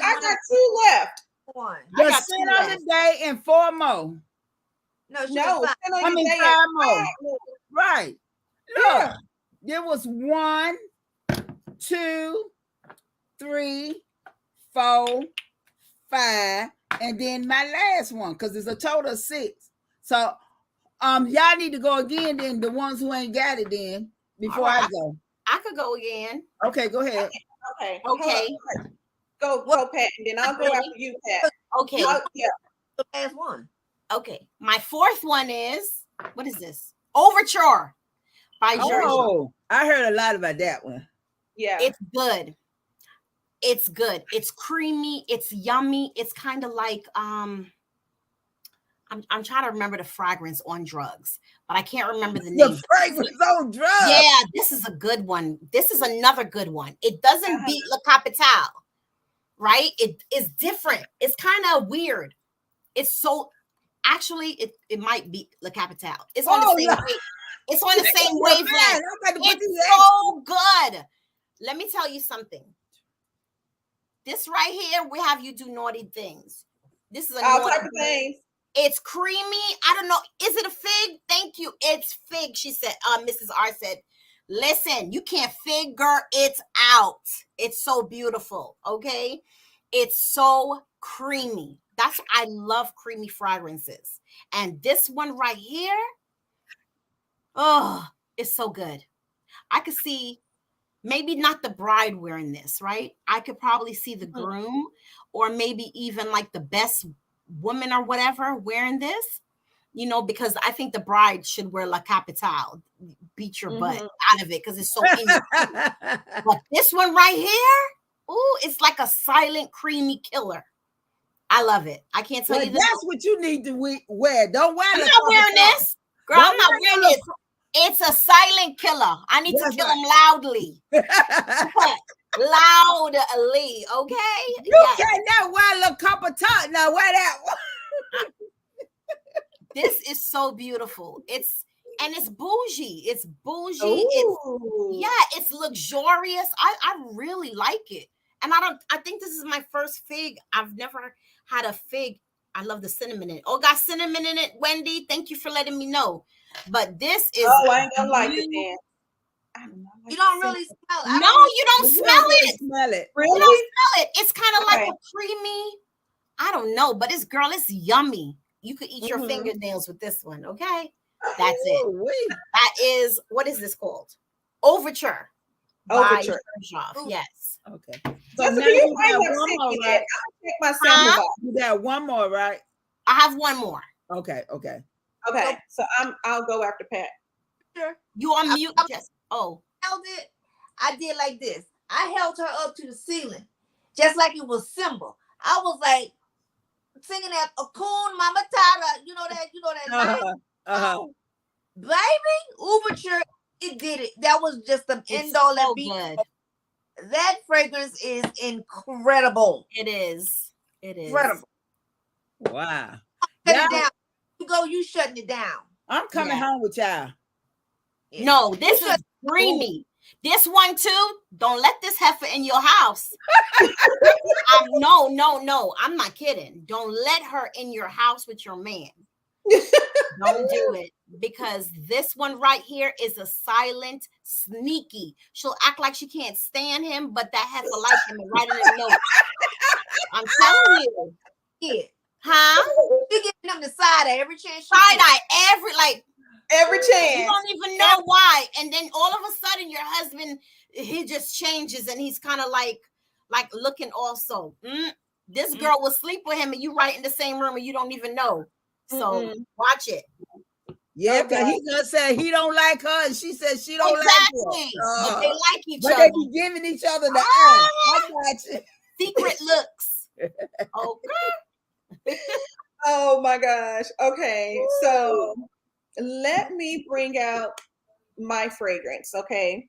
I got 2 left. One. The scent of the day and 4 more. No, 5 more. Right. Look, there was 1, 2, 3, 4, 5, and then my last one, because it's a total of 6. So y'all need to go again, then the ones who ain't got it then before I go. I could go again. Okay, go ahead. Okay. Okay. Go Go, Pat, and then I'll go after you, Pat. Okay. Yeah. The last one. Okay. My fourth one is, what is this? Overture by Giorgio. Oh, I heard a lot about that one. Yeah. It's good. It's good. It's creamy. It's yummy. It's kind of like I'm trying to remember the fragrance on drugs, but I can't remember the name. The fragrance on drugs. Yeah, this is a good one. This is another good one. It doesn't beat La Capitale, right? It is different. It's kind of weird. It's so actually it might beat La Capitale. It's on the same wave. It's on the same wavelength. It's so good. Let me tell you something. This right here, we have you do naughty things. This is all type of things. It's creamy. I don't know. Is it a fig? Thank you. It's fig. She said, Mrs. R said, listen, you can't figure it out. It's so beautiful. Okay. It's so creamy. I love creamy fragrances. And this one right here, oh, it's so good. I could see maybe not the bride wearing this, right? I could probably see the groom or maybe even like the best woman or whatever wearing this, because I think the bride should wear La Capitale, beat your butt out of it because it's so But this one right here, ooh, it's like a silent creamy killer. I love it. I can't tell you this. That's what you need to wear. Don't wear I'm not wearing this. Girl, I'm not wearing this. It's a silent killer. I need to kill him loudly. Loudly, okay? You cannot wear La Capitale. Now wear that one. This is so beautiful. It's bougie. It's bougie. Ooh. It's luxurious. I really like it. And I think this is my first fig. I've never had a fig. I love the cinnamon in it. Oh, got cinnamon in it, Wendy. Thank you for letting me know. But this is I ain't gonna like it then. You don't really smell it. No, you don't smell it. Smell it. Really? You don't smell it. It's kind of like a creamy, I don't know, but it's yummy. You could eat your fingernails with this one, okay? That's it. That is, what is this called? Overture. Overture. Yes. Okay. So now you might have one more, right? I'll check my sample out. You got one more, right? I have one more. Okay. So I'll go after Pat. Sure. You on mute? Yes. Oh. Held it. I did like this. I held her up to the ceiling, just like it was Simba. I was like singing that Akun Mama Tata. You know that. Baby, Overture. It did it. That was just the end all that beat. That fragrance is incredible. It is. Incredible. Wow. Shut it down. You go, you shutting it down. I'm coming home with y'all. Yeah. No, this is creamy. This one too. Don't let this heifer in your house. No. I'm not kidding. Don't let her in your house with your man. Don't do it, because this one right here is a silent, sneaky. She'll act like she can't stand him, but that heifer like him and right in the note. I'm telling you. Yeah. Huh? She giving them the side eye every chance. Side eye every chance. You don't even know why. And then all of a sudden your husband, he just changes and he's kind of like looking also. This girl will sleep with him and you right in the same room and you don't even know. So watch it. Yeah, because he's gonna say he don't like her, and she says she don't like him. But they like each other. But they be giving each other the eye. I got you. Secret looks. Okay. Oh my gosh. Okay, so let me bring out my fragrance. Okay.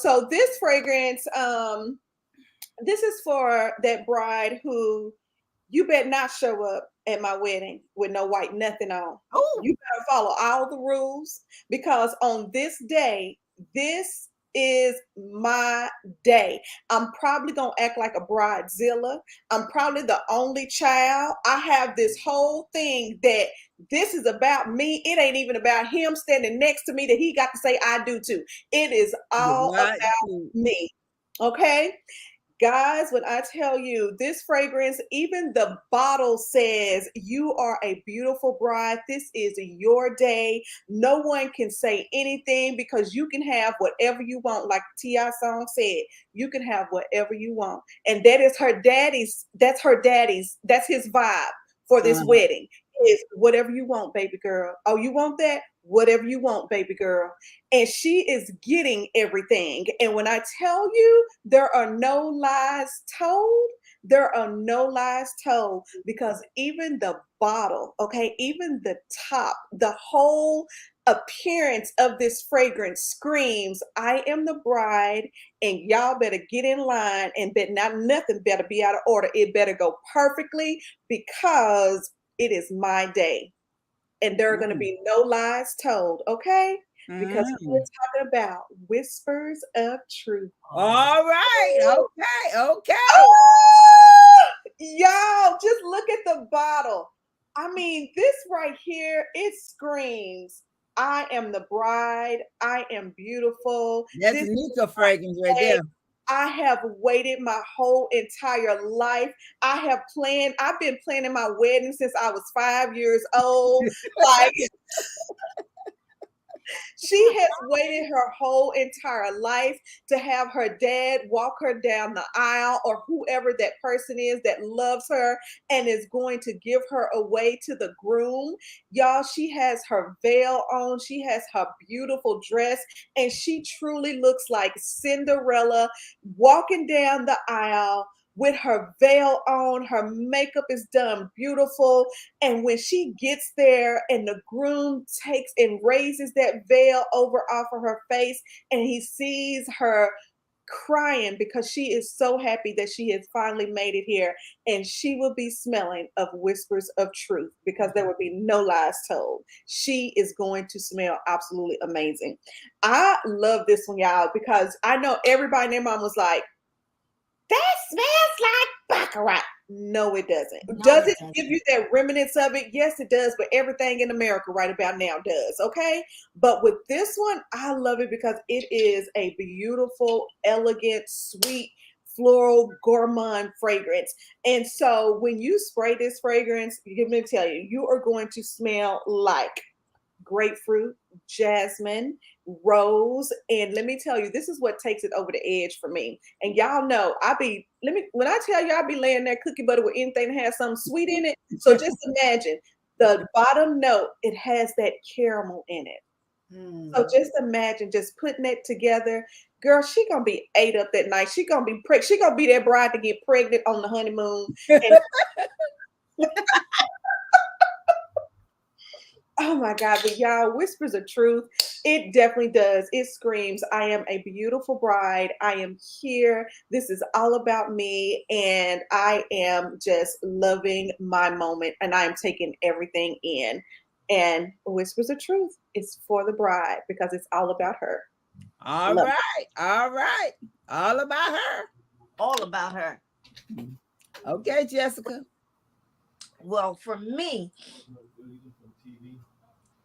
So this fragrance, this is for that bride who you better not show up at my wedding with no white nothing on. Oh, you better follow all the rules, because on this day, this is my day. I'm probably gonna act like a bridezilla. I'm probably the only child. I have this whole thing that this is about me. It ain't even about him standing next to me that he got to say I do too. It is all about me. Okay. Guys, when I tell you this fragrance, even the bottle says you are a beautiful bride. This is your day. No one can say anything because you can have whatever you want. Like T.I. song said, you can have whatever you want. And that is her daddy's, that's his vibe for this wedding. Is whatever you want, baby girl. Oh, you want that? Whatever you want, baby girl. And she is getting everything. And when I tell you there are no lies told, there are no lies told, because even the bottle, okay, even the top, the whole appearance of this fragrance screams, I am the bride, and y'all better get in line, and nothing better be out of order. It better go perfectly, because it is my day. And there are going to be no lies told, okay? Because we're talking about whispers of truth. All right. Okay. Oh, y'all, just look at the bottle. I mean, this right here, it screams, I am the bride. I am beautiful. That's this Nacre fragrance right there. I have waited my whole entire life. I've been planning my wedding since I was 5 years old. Like, she has waited her whole entire life to have her dad walk her down the aisle, or whoever that person is that loves her and is going to give her away to the groom. Y'all, she has her veil on. She has her beautiful dress, and she truly looks like Cinderella walking down the aisle with her veil on. Her makeup is done beautiful. And when she gets there and the groom takes and raises that veil over off of her face, and he sees her crying because she is so happy that she has finally made it here, and she will be smelling of whispers of truth, because there will be no lies told. She is going to smell absolutely amazing. I love this one, y'all, because I know everybody and their mom was like, that smells like baccarat. No, it doesn't. Does it give you that remnants of it? Yes, it does. But everything in America right about now does. Okay. But with this one, I love it because it is a beautiful, elegant, sweet, floral, gourmand fragrance. And so when you spray this fragrance, let me tell you, you are going to smell like grapefruit, jasmine, rose, and let me tell you, this is what takes it over the edge for me. And y'all know when I tell you I be laying there cookie butter with anything that has something sweet in it. So just imagine the bottom note, it has that caramel in it. So just imagine just putting it together. Girl, she gonna be ate up that night. She gonna be that bride to get pregnant on the honeymoon. And oh my God, but y'all, whispers of truth. It definitely does. It screams, I am a beautiful bride. I am here. This is all about me. And I am just loving my moment. And I am taking everything in. And whispers of truth is for the bride, because it's all about her. All right. All about her. All about her. Okay, Jessica. Well, for me,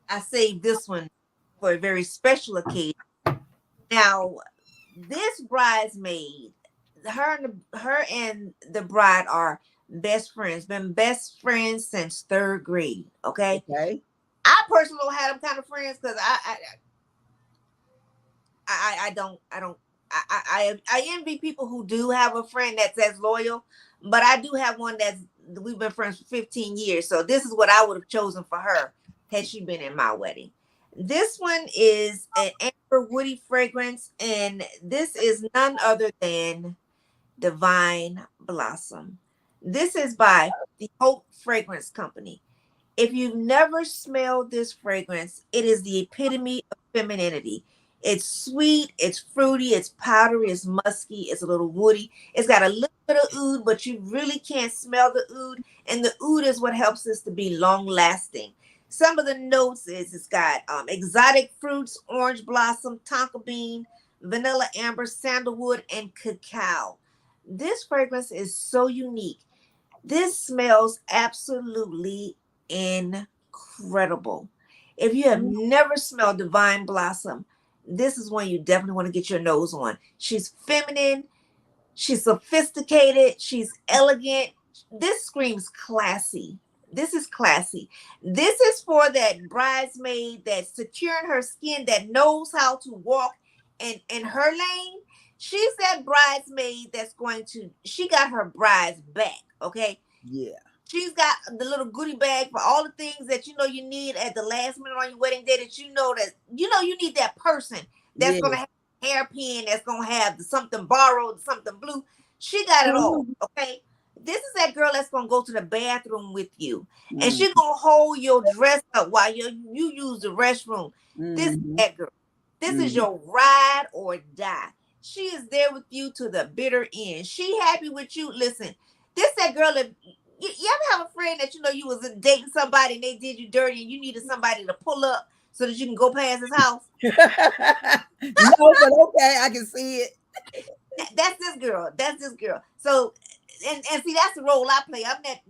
I saved this one for a very special occasion. Now, this bridesmaid, her and the bride are best friends. Been best friends since 3rd grade. Okay. I personally don't have them kind of friends, because I envy people who do have a friend that's as loyal. But I do have one we've been friends for 15 years. So this is what I would have chosen for her had she been in my wedding. This one is an amber woody fragrance, and this is none other than Divine Blossom. This is by the Haute Fragrance Company. If you've never smelled this fragrance, it is the epitome of femininity. It's sweet, it's fruity, it's powdery, it's musky, it's a little woody. It's got a little bit of oud, but you really can't smell the oud. And the oud is what helps this to be long lasting. Some of the notes is it's got exotic fruits, orange blossom, tonka bean, vanilla amber, sandalwood, and cacao. This fragrance is so unique. This smells absolutely incredible. If you have never smelled Divine Blossom, this is one you definitely want to get your nose on. She's feminine, She's sophisticated. She's elegant. This screams classy. This is classy. This is for that bridesmaid that's securing her skin, that knows how to walk in her lane. She's that bridesmaid that's she got her bride's back, okay? Yeah. She's got the little goodie bag for all the things that you need at the last minute on your wedding day, that you need that person that's going to have a hairpin, that's going to have something borrowed, something blue. She got it all, okay? This is that girl that's going to go to the bathroom with you. And she's going to hold your dress up while you use the restroom. This is that girl. This is your ride or die. She is there with you to the bitter end. She happy with you. Listen, this that girl that you ever have a friend that you was dating somebody and they did you dirty and you needed somebody to pull up so that you can go past his house? No, but okay, I can see it. That's this girl. That's this girl. So, and see, that's the role I play.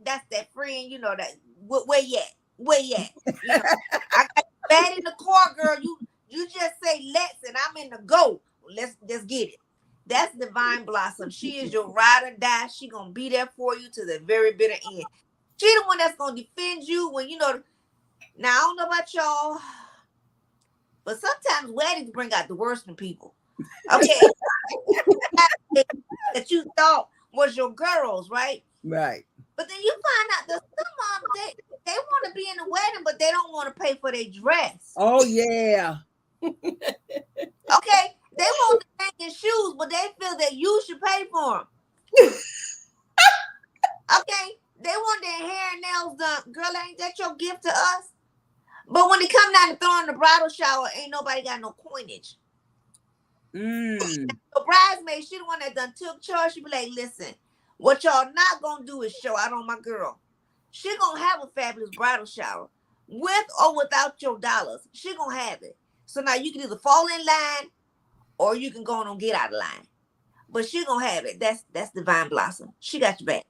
That's that friend, that where you at? Where you at? I got bad in the car, girl. You just say let's, and I'm in the go. Let's get it. That's Divine Blossom. She is your ride or die. She gonna be there for you to the very bitter end. She the one that's gonna defend you when Now I don't know about y'all, but sometimes weddings bring out the worst in people. Okay, that you thought was your girls, right? Right. But then you find out that some moms they want to be in the wedding, but they don't want to pay for their dress. Oh yeah. Okay. They want the hanging shoes, but they feel that you should pay for them. Okay, they want their hair and nails done. Girl, ain't that your gift to us? But when they come down to throw in the bridal shower, ain't nobody got no coinage. The bridesmaid, she the one that done took charge. She be like, listen, what y'all not gonna do is show out on my girl. She gonna have a fabulous bridal shower with or without your dollars. She gonna have it. So now you can either fall in line or you can go on and get out of line. But she gonna have it. That's Divine Blossom. She got your back.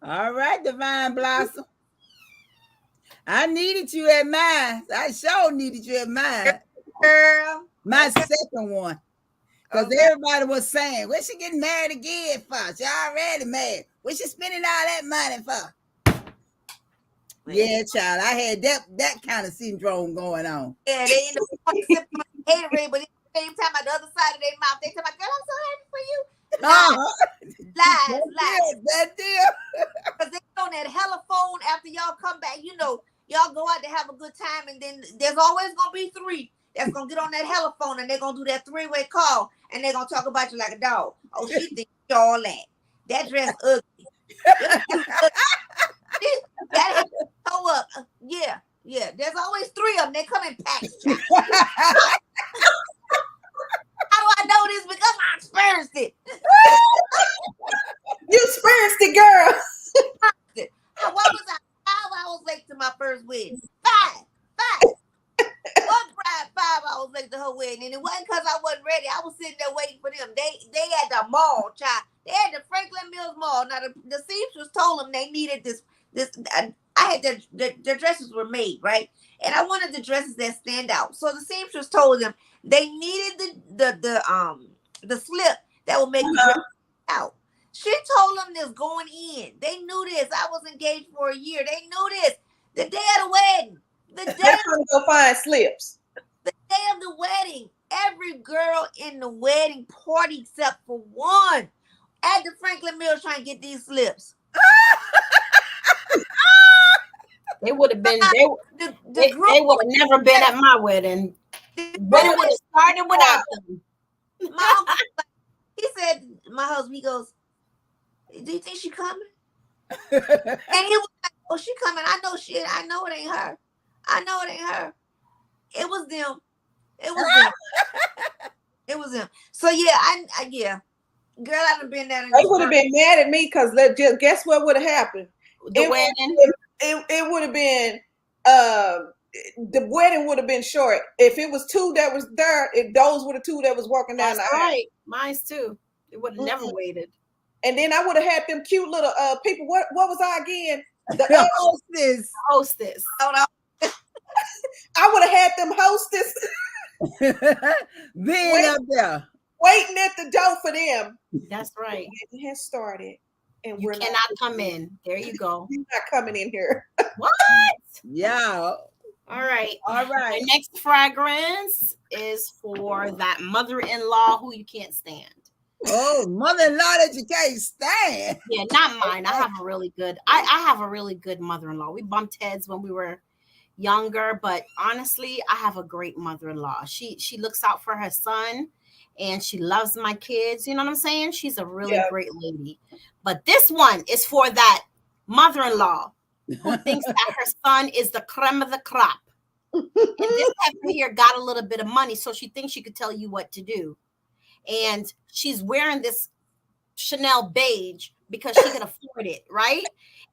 All right, Divine Blossom. I needed you at mine. I sure needed you at mine. Girl. My second one. Because everybody was saying, where's she getting married again for? She already married. Where's she spending all that money for? Yeah, child. I had that kind of syndrome going on. Yeah, they end up hating, but at the same time, at the other side of their mouth, they tell my girl, I'm so happy for you. Lies. That deal. Because they on that hella phone after y'all come back. Y'all go out to have a good time, and then there's always going to be three that's going to get on that hella phone, and they're going to do that three-way call, and they're going to talk about you like a dog. Oh, she thinks y'all that dress ugly. That toe up. Yeah. There's always three of them. They come in packs. How do I know this? Because I experienced it. You experienced it, girl. Why was I 5 hours late to my first wedding? 5. One bride 5 hours late to her wedding, and it wasn't because I wasn't ready. I was sitting there waiting for them. They at the mall, child. They had the Franklin Mills Mall. Now the seamstress told them they needed this. I had their dresses were made, right? And I wanted the dresses that stand out. So the seamstress told them they needed the slip that would make the dress out. She told them this going in. They knew this. I was engaged for a year. They knew this. The day of the wedding. They're trying to go find slips. The day of the wedding. Every girl in the wedding party except for one at the Franklin Mills trying to get these slips. They would have been. They would have never been at my wedding. But it would have started without them. My uncle, he said, my husband, he goes, do you think she coming? And he was like, oh, she coming. I know it ain't her. It was them. It was them. So yeah, girl, I done been there. They would have been mad at me because guess what would have happened? The wedding. It would have been the wedding would have been short. If it was two that was there, those were the two that was walking down the aisle. Right. Mine's too. It would have never waited. And then I would have had them cute little people. What was I again? The hostess. Hold on. I would have had them hostess. Being up there. waiting at the door for them. That's right. It has started. And You we're cannot come in. There you go. You're not coming in here. What? Yeah. All right. All right. The next fragrance is for that mother-in-law who you can't stand. Oh, mother-in-law that you can't stand. Yeah, not mine. I have a really good. I have a really good mother-in-law. We bumped heads when we were younger, but honestly, I have a great mother-in-law. She looks out for her son, and she loves my kids. You know what I'm saying? She's a really great lady. But this one is for that mother-in-law who thinks that her son is the creme of the crop. And this heifer here got a little bit of money, so she thinks she could tell you what to do. And she's wearing this Chanel beige because she can afford it, right?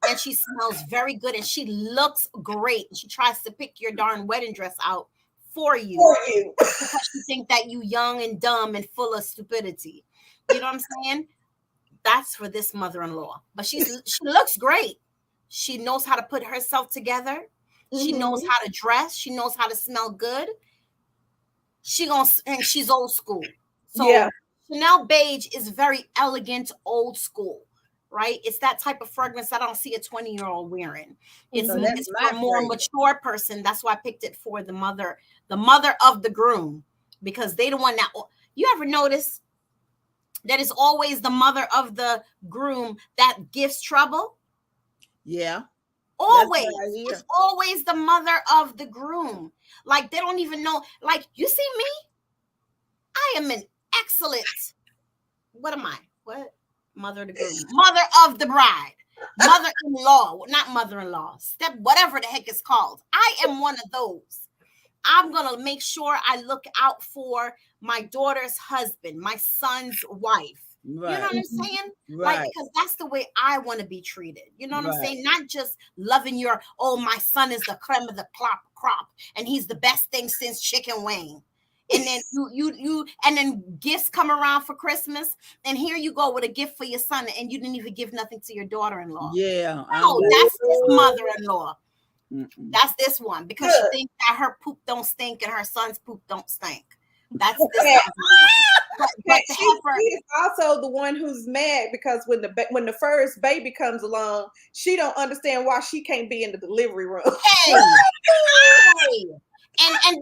And she smells very good and she looks great. She tries to pick your darn wedding dress out for you because she thinks that you young and dumb and full of stupidity. You know what I'm saying? That's for this mother-in-law. But she looks great. She knows how to put herself together. She knows how to dress. She knows how to smell good. And she's old school. So Chanel beige is very elegant, old school, right? It's that type of fragrance I don't see a 20-year-old wearing. It's for a more mature person. That's why I picked it for the mother of the groom, because they the one that, you ever notice that it's always the mother of the groom that gives trouble? Yeah. Always. It's always the mother of the groom. Like, they don't even know. Like, you see me? I am an excellent. What am I? What? Mother of the groom. Mother of the bride. Mother-in-law. Not mother-in-law. Step, whatever the heck it's called. I am one of those. I'm going to make sure I look out for my daughter's husband, my son's wife. Right. You know what I'm saying? Right. Like, because that's the way I want to be treated. You know what I'm saying? Not just loving your, my son is the creme of the crop, and he's the best thing since chicken wing. And then and then gifts come around for Christmas, and here you go with a gift for your son, and you didn't even give nothing to your daughter-in-law. Yeah. No, that's this mother-in-law. That's this one, because she thinks that her poop don't stink and her son's poop don't stink. That's this. But she is also the one who's mad because when the first baby comes along, she don't understand why she can't be in the delivery room. Hey. And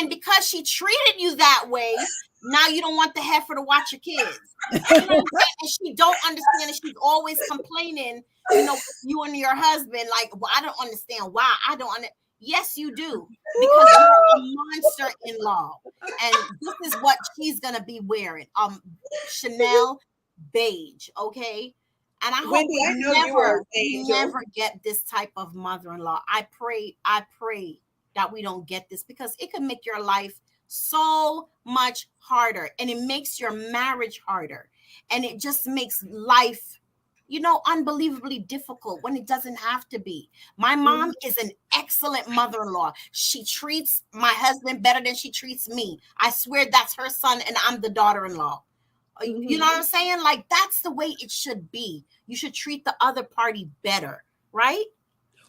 because she treated you that way, now you don't want the heifer to watch your kids. You know what I'm saying? And she don't understand, and she's always complaining, you and your husband, like, well, I don't understand why. I don't understand. Yes, you do, because you're a monster-in-law, and this is what she's gonna be wearing. Chanel beige, okay. And I hope we never get this type of mother-in-law. I pray that we don't get this, because it can make your life so much harder, and it makes your marriage harder, and it just makes life, unbelievably difficult when it doesn't have to be. My mom is an excellent mother-in-law. She treats my husband better than she treats me. I swear that's her son, and I'm the daughter-in-law. You know what I'm saying? Like, that's the way it should be. You should treat the other party better, right?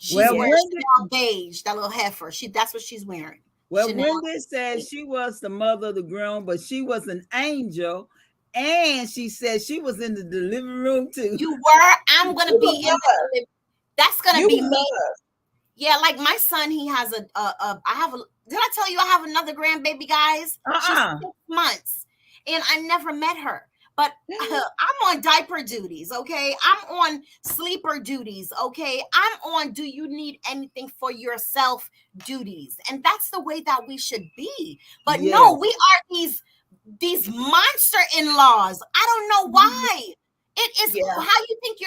She's wearing Chanel beige, that little heifer. That's what she's wearing. Well, Wendy said she was the mother of the groom, but she was an angel. And she said she was in the delivery room too. You were? I'm going to be in the delivery. That's going to be me. Yeah, like my son, he has did I tell you I have another grandbaby, guys? She's 6 months. And I never met her. But I'm on diaper duties, okay? I'm on sleeper duties, okay? I'm on do you need anything for yourself duties. And that's the way that we should be. But no, we are these monster-in-laws. I don't know why. It is how you think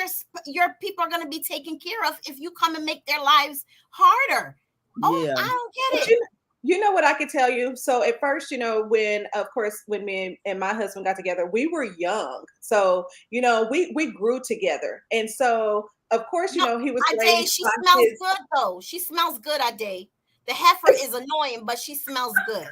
your people are going to be taken care of if you come and make their lives harder. I don't get it. You know what I could tell you? So at first, when me and my husband got together, we were young. So, we grew together. And so, of course, he was Ade, she smells good, though. She smells good, Ade. The heifer is annoying, but she smells good.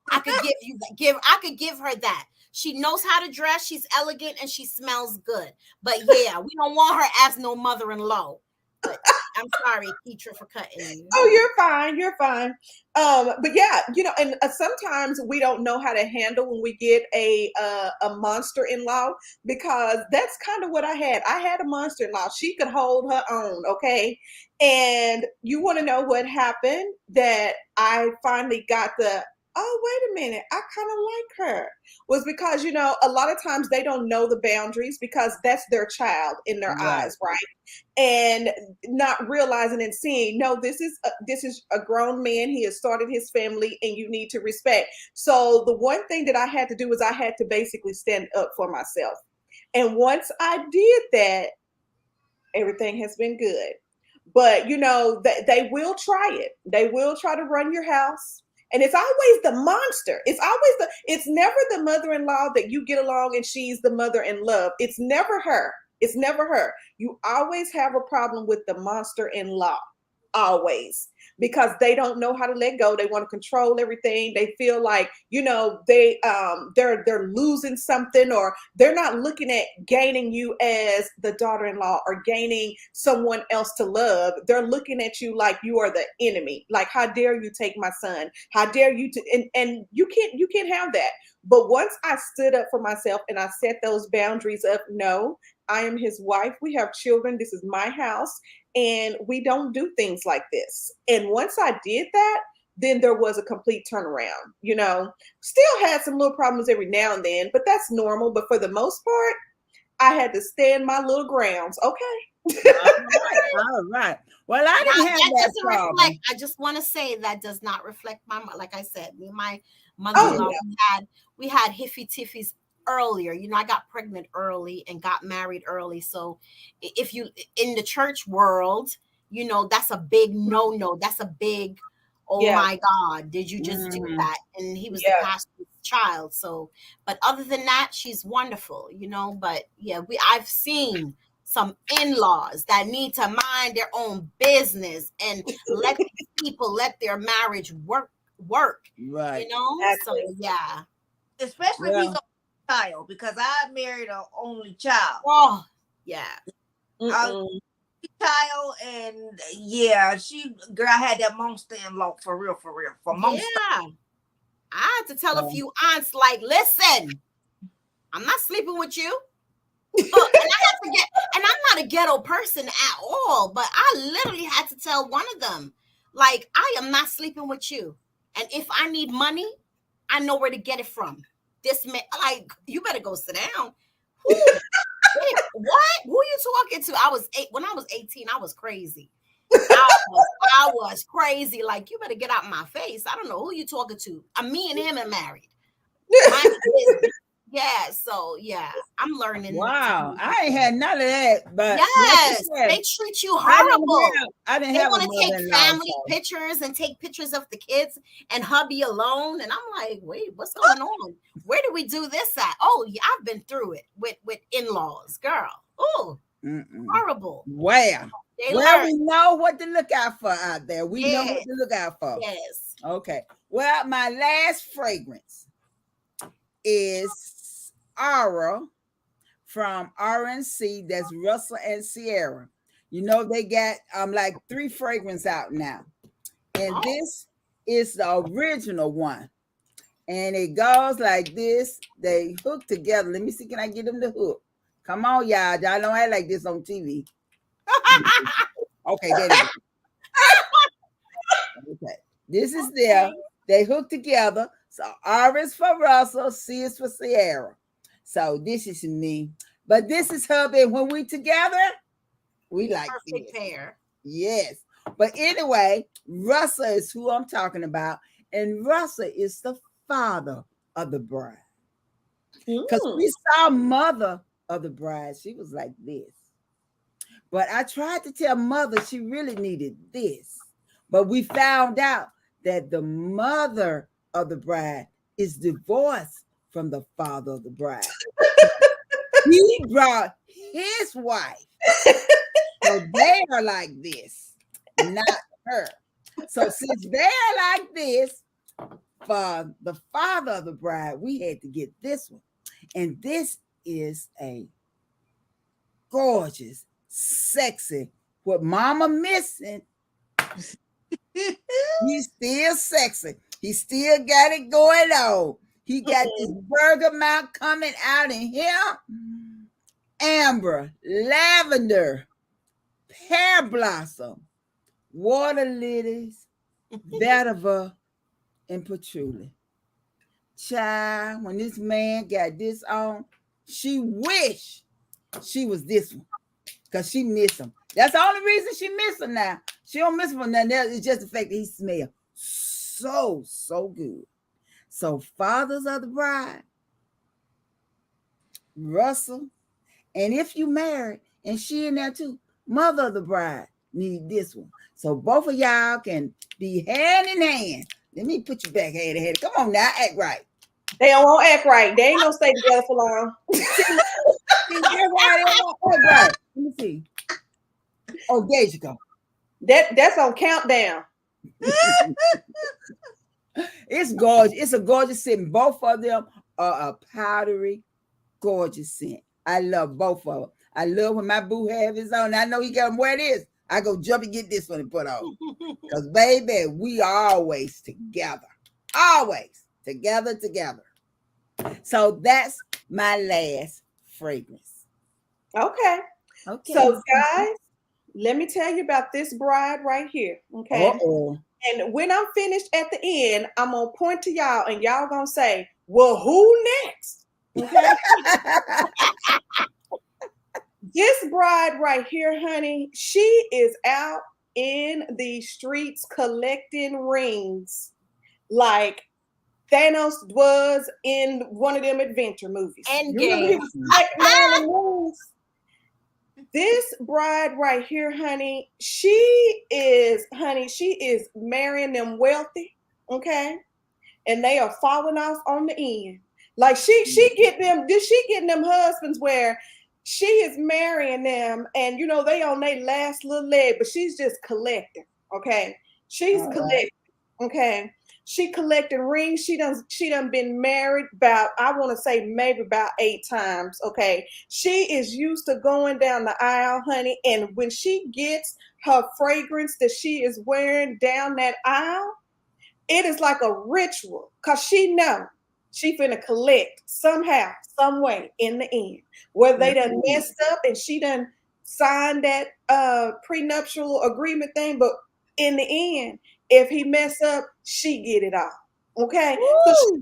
I could give her that. She knows how to dress. She's elegant and she smells good. But yeah, we don't want her as no mother-in-law. But I'm sorry, Ketra, for cutting you. Oh, you're fine. You're fine. But yeah, and sometimes we don't know how to handle when we get a monster-in-law, because that's kind of what I had. I had a monster-in-law. She could hold her own, okay? And you want to know what happened? That I finally got oh, wait a minute, I kind of like her, was because, a lot of times they don't know the boundaries because that's their child in their eyes, right? And not realizing and seeing, no, this is a grown man. He has started his family, and you need to respect. So the one thing that I had to do was I had to basically stand up for myself. And once I did that, everything has been good. But they will try it. They will try to run your house. And it's always the monster. It's never the mother-in-law that you get along and she's the mother in love. It's never her. It's never her. You always have a problem with the monster-in-law. Always. Because they don't know how to let go. They want to control everything. They feel like, they're losing something, or they're not looking at gaining you as the daughter-in-law or gaining someone else to love. They're looking at you like you are the enemy. Like, how dare you take my son? How dare you and you can't have that. But once I stood up for myself and I set those boundaries up, no, I am his wife. We have children. This is my house. And we don't do things like this. And once I did that, then there was a complete turnaround. Still had some little problems every now and then, but that's normal. But for the most part, I had to stand my little grounds. Okay. All right. Well, I didn't have that problem. I just want to say that does not reflect like I said, me and my mother-in-law, we had hiffy tiffies earlier. I got pregnant early and got married early. So if you in the church world, that's a big no. That's a big, my God, did you just do that? And he was the pastor's child. So, but other than that, she's wonderful, but I've seen some in-laws that need to mind their own business and let these people let their marriage work. Right. Exactly. So yeah. Especially if he's a child, because I married an only child. Oh, yeah. Child, and girl had that monster-in-law for real, for monster. Yeah. I had to tell a few aunts, like, listen, I'm not sleeping with you. And and I'm not a ghetto person at all, but I literally had to tell one of them, like, I am not sleeping with you. And if I need money, I know where to get it from. This man, like, you better go sit down. Wait, what? Who are you talking to? When I was 18, I was crazy. I was crazy. Like, you better get out my face. I don't know who you talking to. Me and him are married. Yeah, so I'm learning. Wow, I ain't had none of that. But yes, they treat you horrible. I didn't they have. They want to take family pictures and take pictures of the kids and hubby alone, and I'm like, wait, what's going on? Where do we do this at? Oh, yeah, I've been through it with in-laws, girl. Oh, horrible. Well, we know what to look out for out there. We know what to look out for. Yes. Okay. Well, my last fragrance is Aura from RNC. That's Russell and Sierra. They got like 3 fragrances out now, and this is the original one, and it goes like this. They hook together. Let me see, can I get them to hook? Come on, y'all don't act like this on TV. Okay, there it is. Okay, this is there. They hook together. So R is for Russell, C is for Sierra. So this is me, but this is hubby. When we together, we like perfect pair. Yes, but anyway, Russell is who I'm talking about, and Russell is the father of the bride. Because we saw mother of the bride, she was like this. But I tried to tell mother she really needed this. But we found out that the mother of the bride is divorced from the father of the bride. He brought his wife. So they are like this, not her. So since they're like this, for the father of the bride, we had to get this one. And this is a gorgeous, sexy what mama missing, he's still sexy. He still got it going on. He got this burger mouth coming out in him. Amber, lavender, pear blossom, water lilies, vetiver, and patchouli. Child, when this man got this on, she wish she was this one because she miss him. That's the only reason she miss him now. She don't miss him for nothing else. It's just the fact that he smells so good. So fathers of the bride, Russell, and if you married and she in there too, mother of the bride need this one. So both of y'all can be hand in hand. Let me put you back hand in hand. Come on now, act right. They don't want to act right. They ain't gonna stay together for long. See, that's why they don't want to act right. Let me see. Oh, Deja go. That's on countdown. It's gorgeous. It's a gorgeous scent. Both of them are a powdery, gorgeous scent. I love both of them. I love when my boo have his on. I know he got him where it is. I go jump and get this one and put on. Because, baby, we are always together. Always together. So that's my last fragrance. Okay. So, guys, let me tell you about this bride right here. Okay. Uh-oh. And when I'm finished at the end, I'm going to point to y'all and y'all going to say, well, who next? Okay. This bride right here, honey, she is out in the streets collecting rings like Thanos was in one of them adventure movies. Endgame. This bride right here, honey, she is marrying them wealthy, okay? And they are falling off on the end. Like she getting them husbands where she is marrying them and they on their last little leg, but she's just collecting, okay? She's collecting, okay? She collecting rings. She done been married about, I want to say maybe about 8 times, okay? She is used to going down the aisle, honey, and when she gets her fragrance that she is wearing down that aisle, it is like a ritual because she know she finna collect somehow, some way in the end. Whether they done messed up and she done signed that prenuptial agreement thing, but in the end, if he mess up, she get it all. Okay? So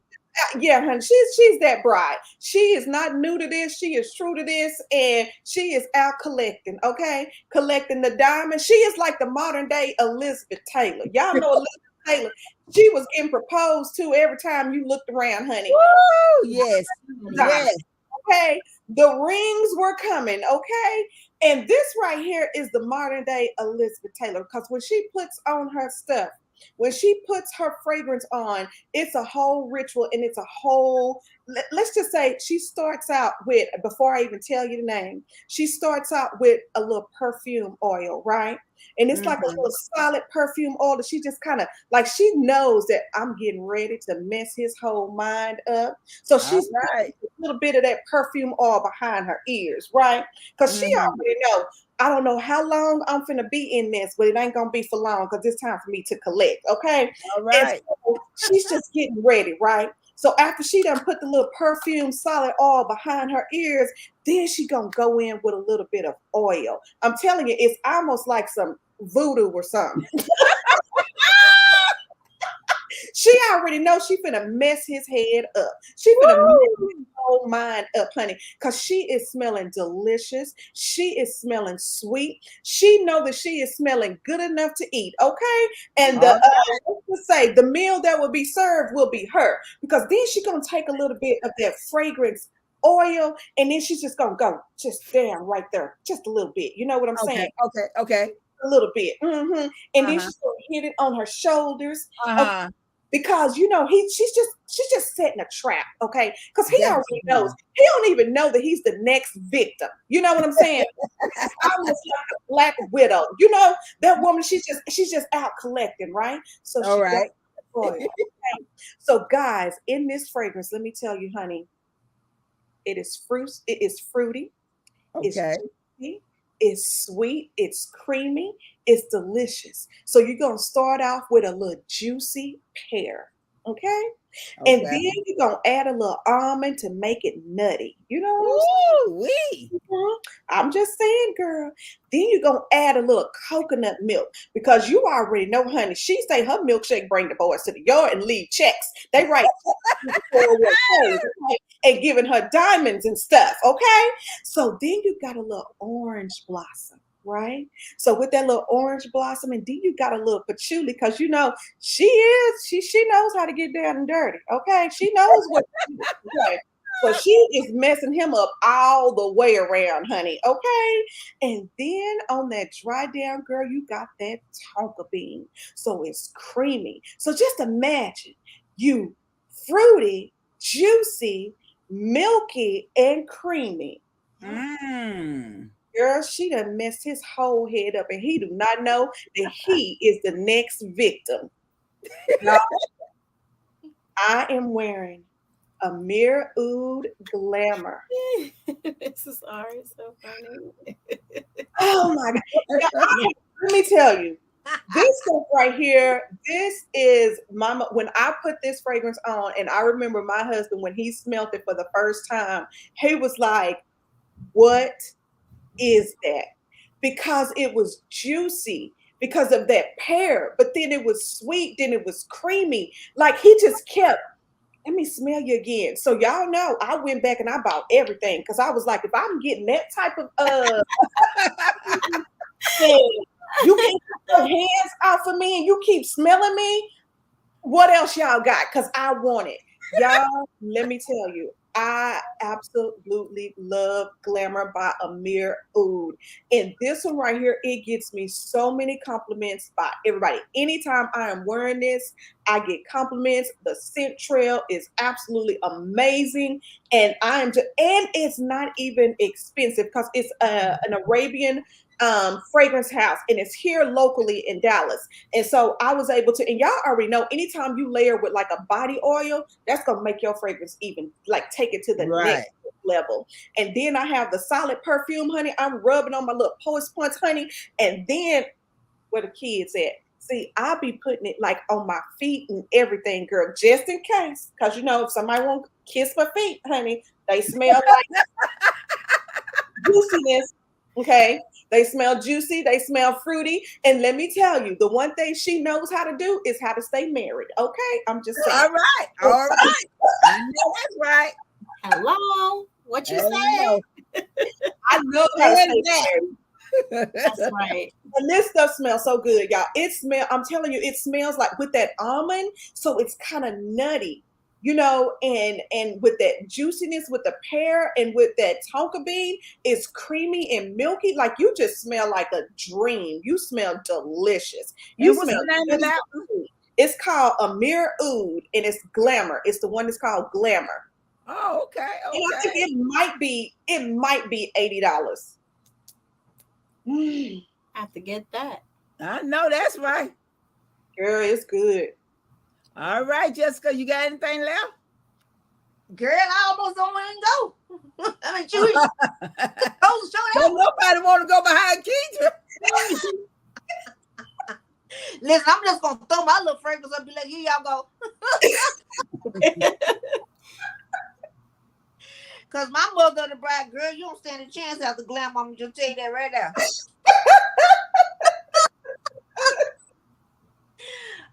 yeah, honey, she's that bride. She is not new to this. She is true to this, and she is out collecting, okay? Collecting the diamonds. She is like the modern day Elizabeth Taylor. Y'all know Elizabeth Taylor. She was getting proposed to every time you looked around, honey. Woo! Yes. Yes. Okay. The rings were coming, okay? And this right here is the modern day Elizabeth Taylor, because when she puts on her stuff, when she puts her fragrance on, it's a whole ritual and it's a whole, let's just say she starts out with, before I even tell you the name, she starts out with a little perfume oil, right? And it's like a little solid perfume oil that she just kind of, like she knows that I'm getting ready to mess his whole mind up. So she's putting a little bit of that perfume oil behind her ears, right? Because she already know, I don't know how long I'm finna be in this, but it ain't gonna be for long because it's time for me to collect, okay? All right. And so she's just getting ready, right? So after she done put the little perfume solid oil behind her ears, then she gonna go in with a little bit of oil. I'm telling you, it's almost like some voodoo or something. She already knows she finna mess his head up. She finna mess his whole mind up, honey, because she is smelling delicious. She is smelling sweet. She know that she is smelling good enough to eat, okay? And let's say the meal that will be served will be her, because then she's gonna take a little bit of that fragrance oil, and then she's just gonna go just down right there, just a little bit. You know what I'm saying? Okay. A little bit. And then she's gonna hit it on her shoulders. Okay? Because she's just setting a trap, okay? Because he already knows. He don't even know that he's the next victim. You know what I'm saying? It's almost like a Black Widow. That woman. She's just out collecting, right? So all right. Okay? So guys, in this fragrance, let me tell you, honey, it is fruit. It is fruity. Okay. It's juicy. It's sweet, it's creamy, it's delicious. So you're going to start off with a little juicy pear, okay? And then you're going to add a little almond to make it nutty. You know what I'm saying? I'm just saying, girl. Then you're going to add a little coconut milk because you already know, honey, she say her milkshake bring the boys to the yard and leave checks. They write and giving her diamonds and stuff, okay? So then you got a little orange blossom, right? So with that little orange blossom, and then you got a little patchouli because she knows how to get down and dirty, okay? She knows what to do, okay? So she is messing him up all the way around, honey, okay? And then on that dry down, girl, you got that tonka bean. So it's creamy. So just imagine you fruity, juicy, milky, and creamy. Girl, she done messed his whole head up, and he do not know that he is the next victim. Now, I am wearing Amir Oud Glamour. This is so funny. Oh my God. Let me tell you, this stuff right here, this is mama. When I put this fragrance on, and I remember my husband, when he smelled it for the first time, he was like, what is that? Because it was juicy because of that pear, but then it was sweet, then it was creamy. Like he just kept, let me smell you again. So y'all know I went back and I bought everything because I was like, if I'm getting that type of you keep your hands out for me and you keep smelling me, what else y'all got? Because I want it. Y'all, let me tell you, I absolutely love Glamour by Amir Oud. And this one right here, it gets me so many compliments by everybody. Anytime I am wearing this, I get compliments. The scent trail is absolutely amazing. And and it's not even expensive because it's an Arabian fragrance house, and it's here locally in Dallas. And so I was able to, and y'all already know, anytime you layer with like a body oil, that's gonna make your fragrance even like take it to the next level. And then I have the solid perfume, honey. I'm rubbing on my little Poet's Punch, honey. And then where the kids at? See, I'll be putting it like on my feet and everything, girl, just in case. Because you know, if somebody won't kiss my feet, honey, they smell like juiciness. Okay, they smell juicy, they smell fruity, and let me tell you, the one thing she knows how to do is how to stay married. Okay, I'm just saying. All right. I know that's right. Hello, what you say? I know how to stay married. That's right. And this stuff smells so good, y'all. I'm telling you, it smells like with that almond, so it's kind of nutty. You know, and with that juiciness, with the pear, and with that tonka bean, it's creamy and milky. Like you just smell like a dream. You smell delicious. You what's smell the name of that? It's called Amir Oud, and it's Glamour. It's the one that's called Glamour. Oh, okay. And I think it might be $80. I have to get that. I know that's right. Girl, it's good. All right, Jessica, you got anything left? Girl, I almost don't want to go. I mean, Julie, don't nobody want to go behind Ketra. Listen, I'm just gonna throw my little fragrance up and be like, here y'all go. Cause my mother the bride, girl, you don't stand a chance after Glam. I'm just tell you that right now.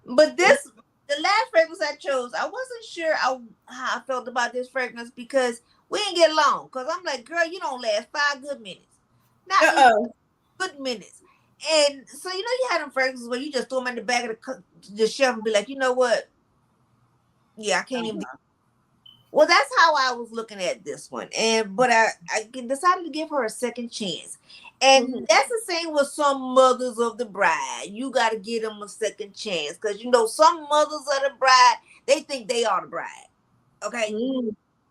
But the last fragrance I chose, I wasn't sure how I felt about this fragrance because we didn't get along. Cause I'm like, girl, you don't last 5 good minutes. Not good minutes. And so, you know, you had them fragrances where you just throw them in the back of the shelf and be like, you know what? Yeah, I can't even. Well, that's how I was looking at this one. But I decided to give her a second chance. And that's the same with some mothers of the bride. You got to give them a second chance. Because, you know, some mothers of the bride, they think they are the bride. Okay?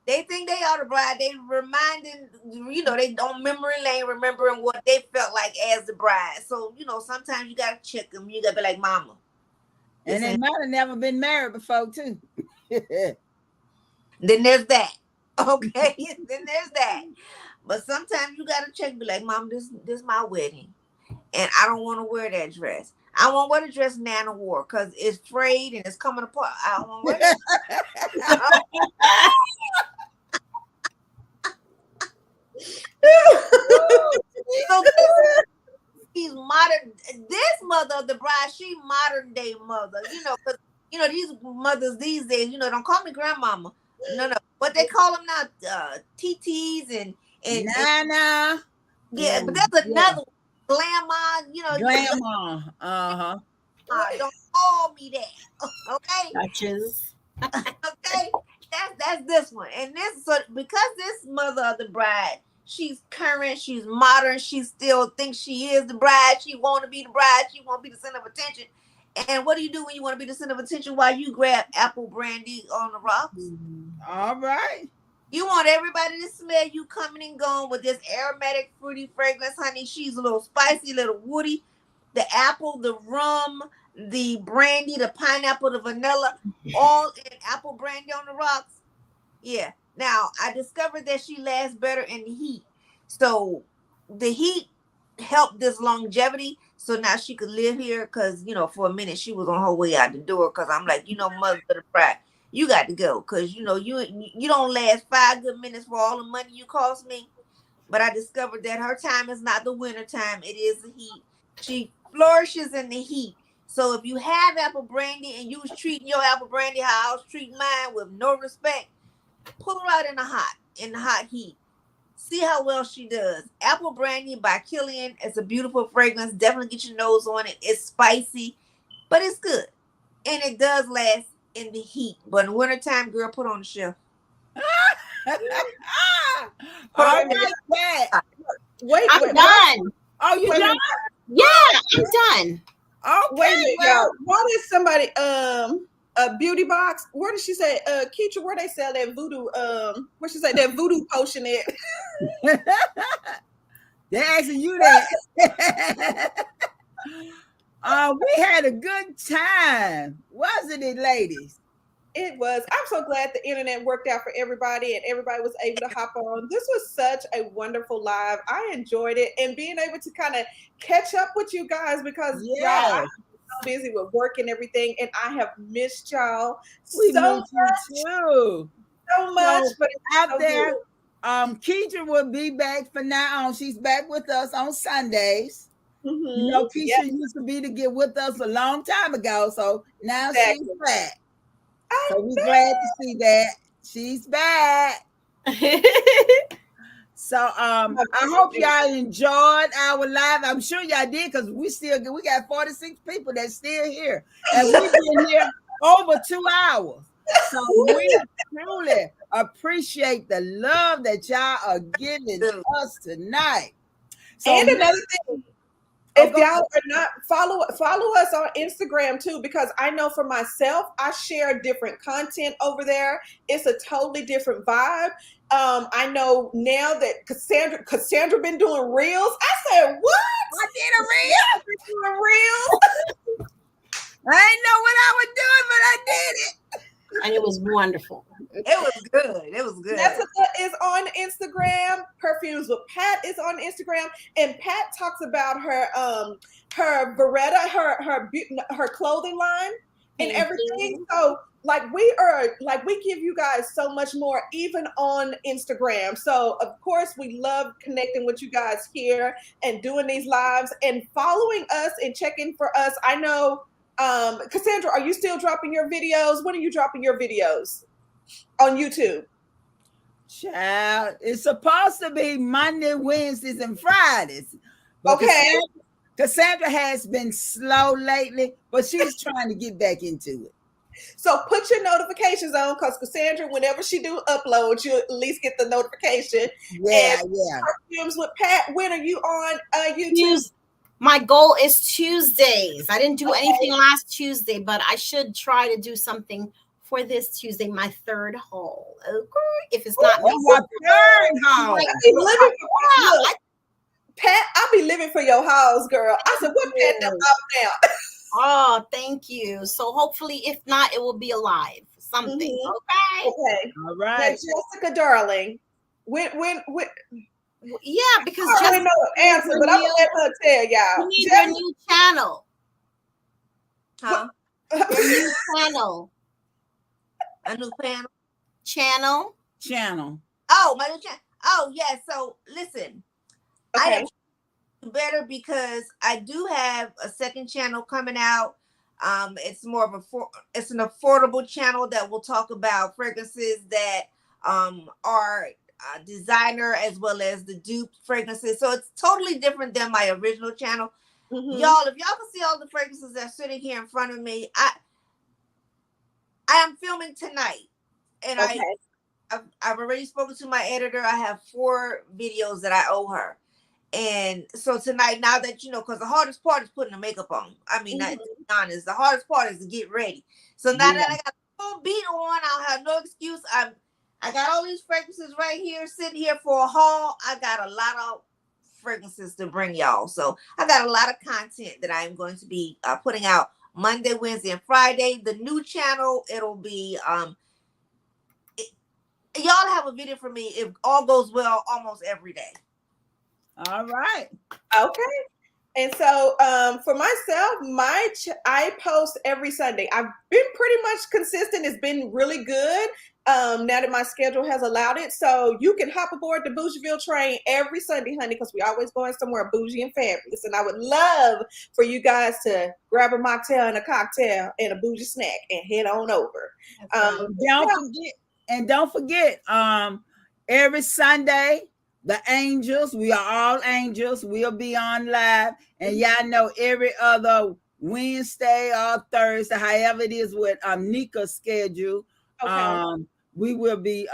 They think they are the bride. They reminding, you know, they don't memory lane remembering what they felt like as the bride. So, you know, sometimes you got to check them. You got to be like, mama. And they might have never been married before, too. Then there's that. Okay? Then there's that. But sometimes you gotta check, be like, Mom, this my wedding, and I don't want to wear that dress. I won't wear the dress Nana wore because it's frayed and it's coming apart. I don't want to wear that. So he's modern. This mother of the bride, she modern day mother. Because these mothers these days, don't call me grandmama. No. What they call them now, TTs and Nana. yeah, but that's another grandma. Grandma. Don't call me that. Okay. Duchess. Okay. That's this one. And because this mother of the bride, she's current, she's modern, she still thinks she is the bride. She want to be the bride. She want to be the center of attention. And what do you do when you want to be the center of attention? While you grab apple brandy on the rocks? All right. You want everybody to smell you coming and going with this aromatic, fruity fragrance, honey. She's a little spicy, a little woody. The apple, the rum, the brandy, the pineapple, the vanilla, all in apple brandy on the rocks. Yeah. Now, I discovered that she lasts better in the heat. So the heat helped this longevity. So now she could live here because, for a minute she was on her way out the door because I'm like, mother of the bride, you got to go because, you don't last 5 good minutes for all the money you cost me. But I discovered that her time is not the winter time. It is the heat. She flourishes in the heat. So if you have apple brandy and you was treating your apple brandy how I was treating mine with no respect, pull her out in the hot heat. See how well she does. Apple Brandy by Killian. It's a beautiful fragrance. Definitely get your nose on it. It's spicy, but it's good. And it does last in the heat. But in the wintertime, girl, put on the shelf. All right, Pat. Wait, I'm done. Oh, you done? Yeah, I'm done. Okay, wait, y'all. What is somebody a beauty box? Where did she say Ketra, where they sell that voodoo where she say that voodoo potion at? They're asking you that. We had a good time, wasn't it, ladies? It was. I'm so glad the internet worked out for everybody and everybody was able to hop on. This was such a wonderful live. I enjoyed it, and being able to kind of catch up with you guys because y'all, I'm so busy with work and everything, and I have missed y'all We so missed you too. so much. So, but out so there, good. Ketra will be back from now on. She's back with us on Sundays. Mm-hmm. Keisha used to be to get with us a long time ago, so now she's back. So we're glad to see that she's back. So I hope y'all enjoyed our live. I'm sure y'all did because we got 46 people that's still here, and we've been here over 2 hours. So we truly appreciate the love that y'all are giving us tonight. So and another thing, if y'all are not follow us on Instagram too, because I know for myself, I share different content over there. It's a totally different vibe. I know now that Cassandra been doing reels. I said, what? I did a reel. Doing reels. I didn't know what I was doing, but I did it. And it was wonderful. It was good. It was good. Jessica is on Instagram. Perfumes with Pat is on Instagram, and Pat talks about her Beretta, her clothing line, and everything. So we give you guys so much more, even on Instagram. So of course we love connecting with you guys here and doing these lives and following us and checking for us. I know. Cassandra, are you still dropping your videos? When are you dropping your videos on YouTube? Child, it's supposed to be Monday, Wednesdays, and Fridays. But okay. Cassandra has been slow lately, but she's trying to get back into it. So put your notifications on because Cassandra, whenever she do upload, you'll at least get the notification. Yeah. Perfumes with Pat, when are you on YouTube? My goal is Tuesdays. I didn't do anything last Tuesday, but I should try to do something for this Tuesday, my third haul. Okay. If it's not your third haul. Pat, I'll be living for your house, girl. I said, what Pat them up now? Oh, thank you. So hopefully, if not, it will be a live something. Mm-hmm. Okay. All right. Now, Jessica, darling, when Yeah, because I don't really know the answer, but I'm gonna let her tell y'all. You need your new channel. Huh? Your new channel. A new panel. Channel. Oh, my new channel. Oh, yeah. So listen, I Okay. have to do better because I do have a second channel coming out. It's more of it's an affordable channel that will talk about fragrances that are designer as well as the dupe fragrances. So it's totally different than my original channel. Mhm. Y'all, if y'all can see all the fragrances that are sitting here in front of me, I am filming tonight, and Okay. I've already spoken to my editor. I have 4 videos that I owe her. And so tonight, now that you know, because the hardest part is putting the makeup on. I mean, to be honest, the hardest part is to get ready. So now that I got the full beat on, I'll have no excuse. I got all these fragrances right here, sitting here for a haul. I got a lot of fragrances to bring y'all. So I got a lot of content that I'm going to be putting out Monday, Wednesday, and Friday. The new channel, it'll be y'all have a video for me if all goes well almost every day. All right. Okay. And so for myself, I post every Sunday. I've been pretty much consistent. It's been really good now that my schedule has allowed it. So you can hop aboard the Bougieville train every Sunday, honey, because we always going somewhere bougie and fabulous. And I would love for you guys to grab a mocktail and a cocktail and a bougie snack and head on over. Don't forget, every Sunday, the angels, we are all angels, we'll be on live. And y'all know every other Wednesday or Thursday, however it is with Nika's schedule, we will be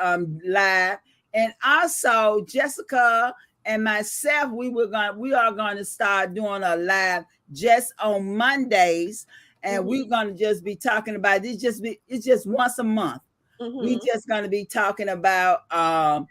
live. And also Jessica and myself, we are going to start doing a live just on Mondays. And we're going to just be talking about this. It's just once a month. We just going to be talking about our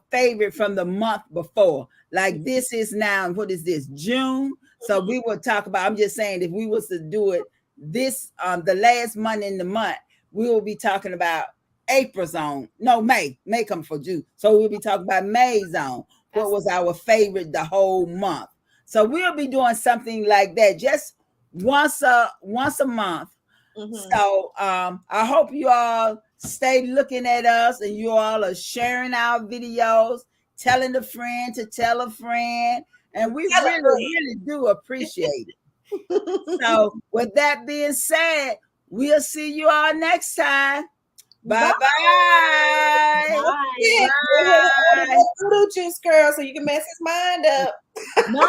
favorite from the month before. Like this is now, what is this, June? So we will talk about, I'm just saying, if we was to do it this the last Monday in the month, we will be talking about April's on. No, May come for June. So we'll be talking about May's on. What was our favorite the whole month? So we'll be doing something like that just once a month. So I hope you all stay looking at us and you all are sharing our videos, telling a friend to tell a friend, and we really do appreciate it. So with that being said, we'll see you all next time. Bye bye. Bye. Juice, girl, so you can mess his mind up. No.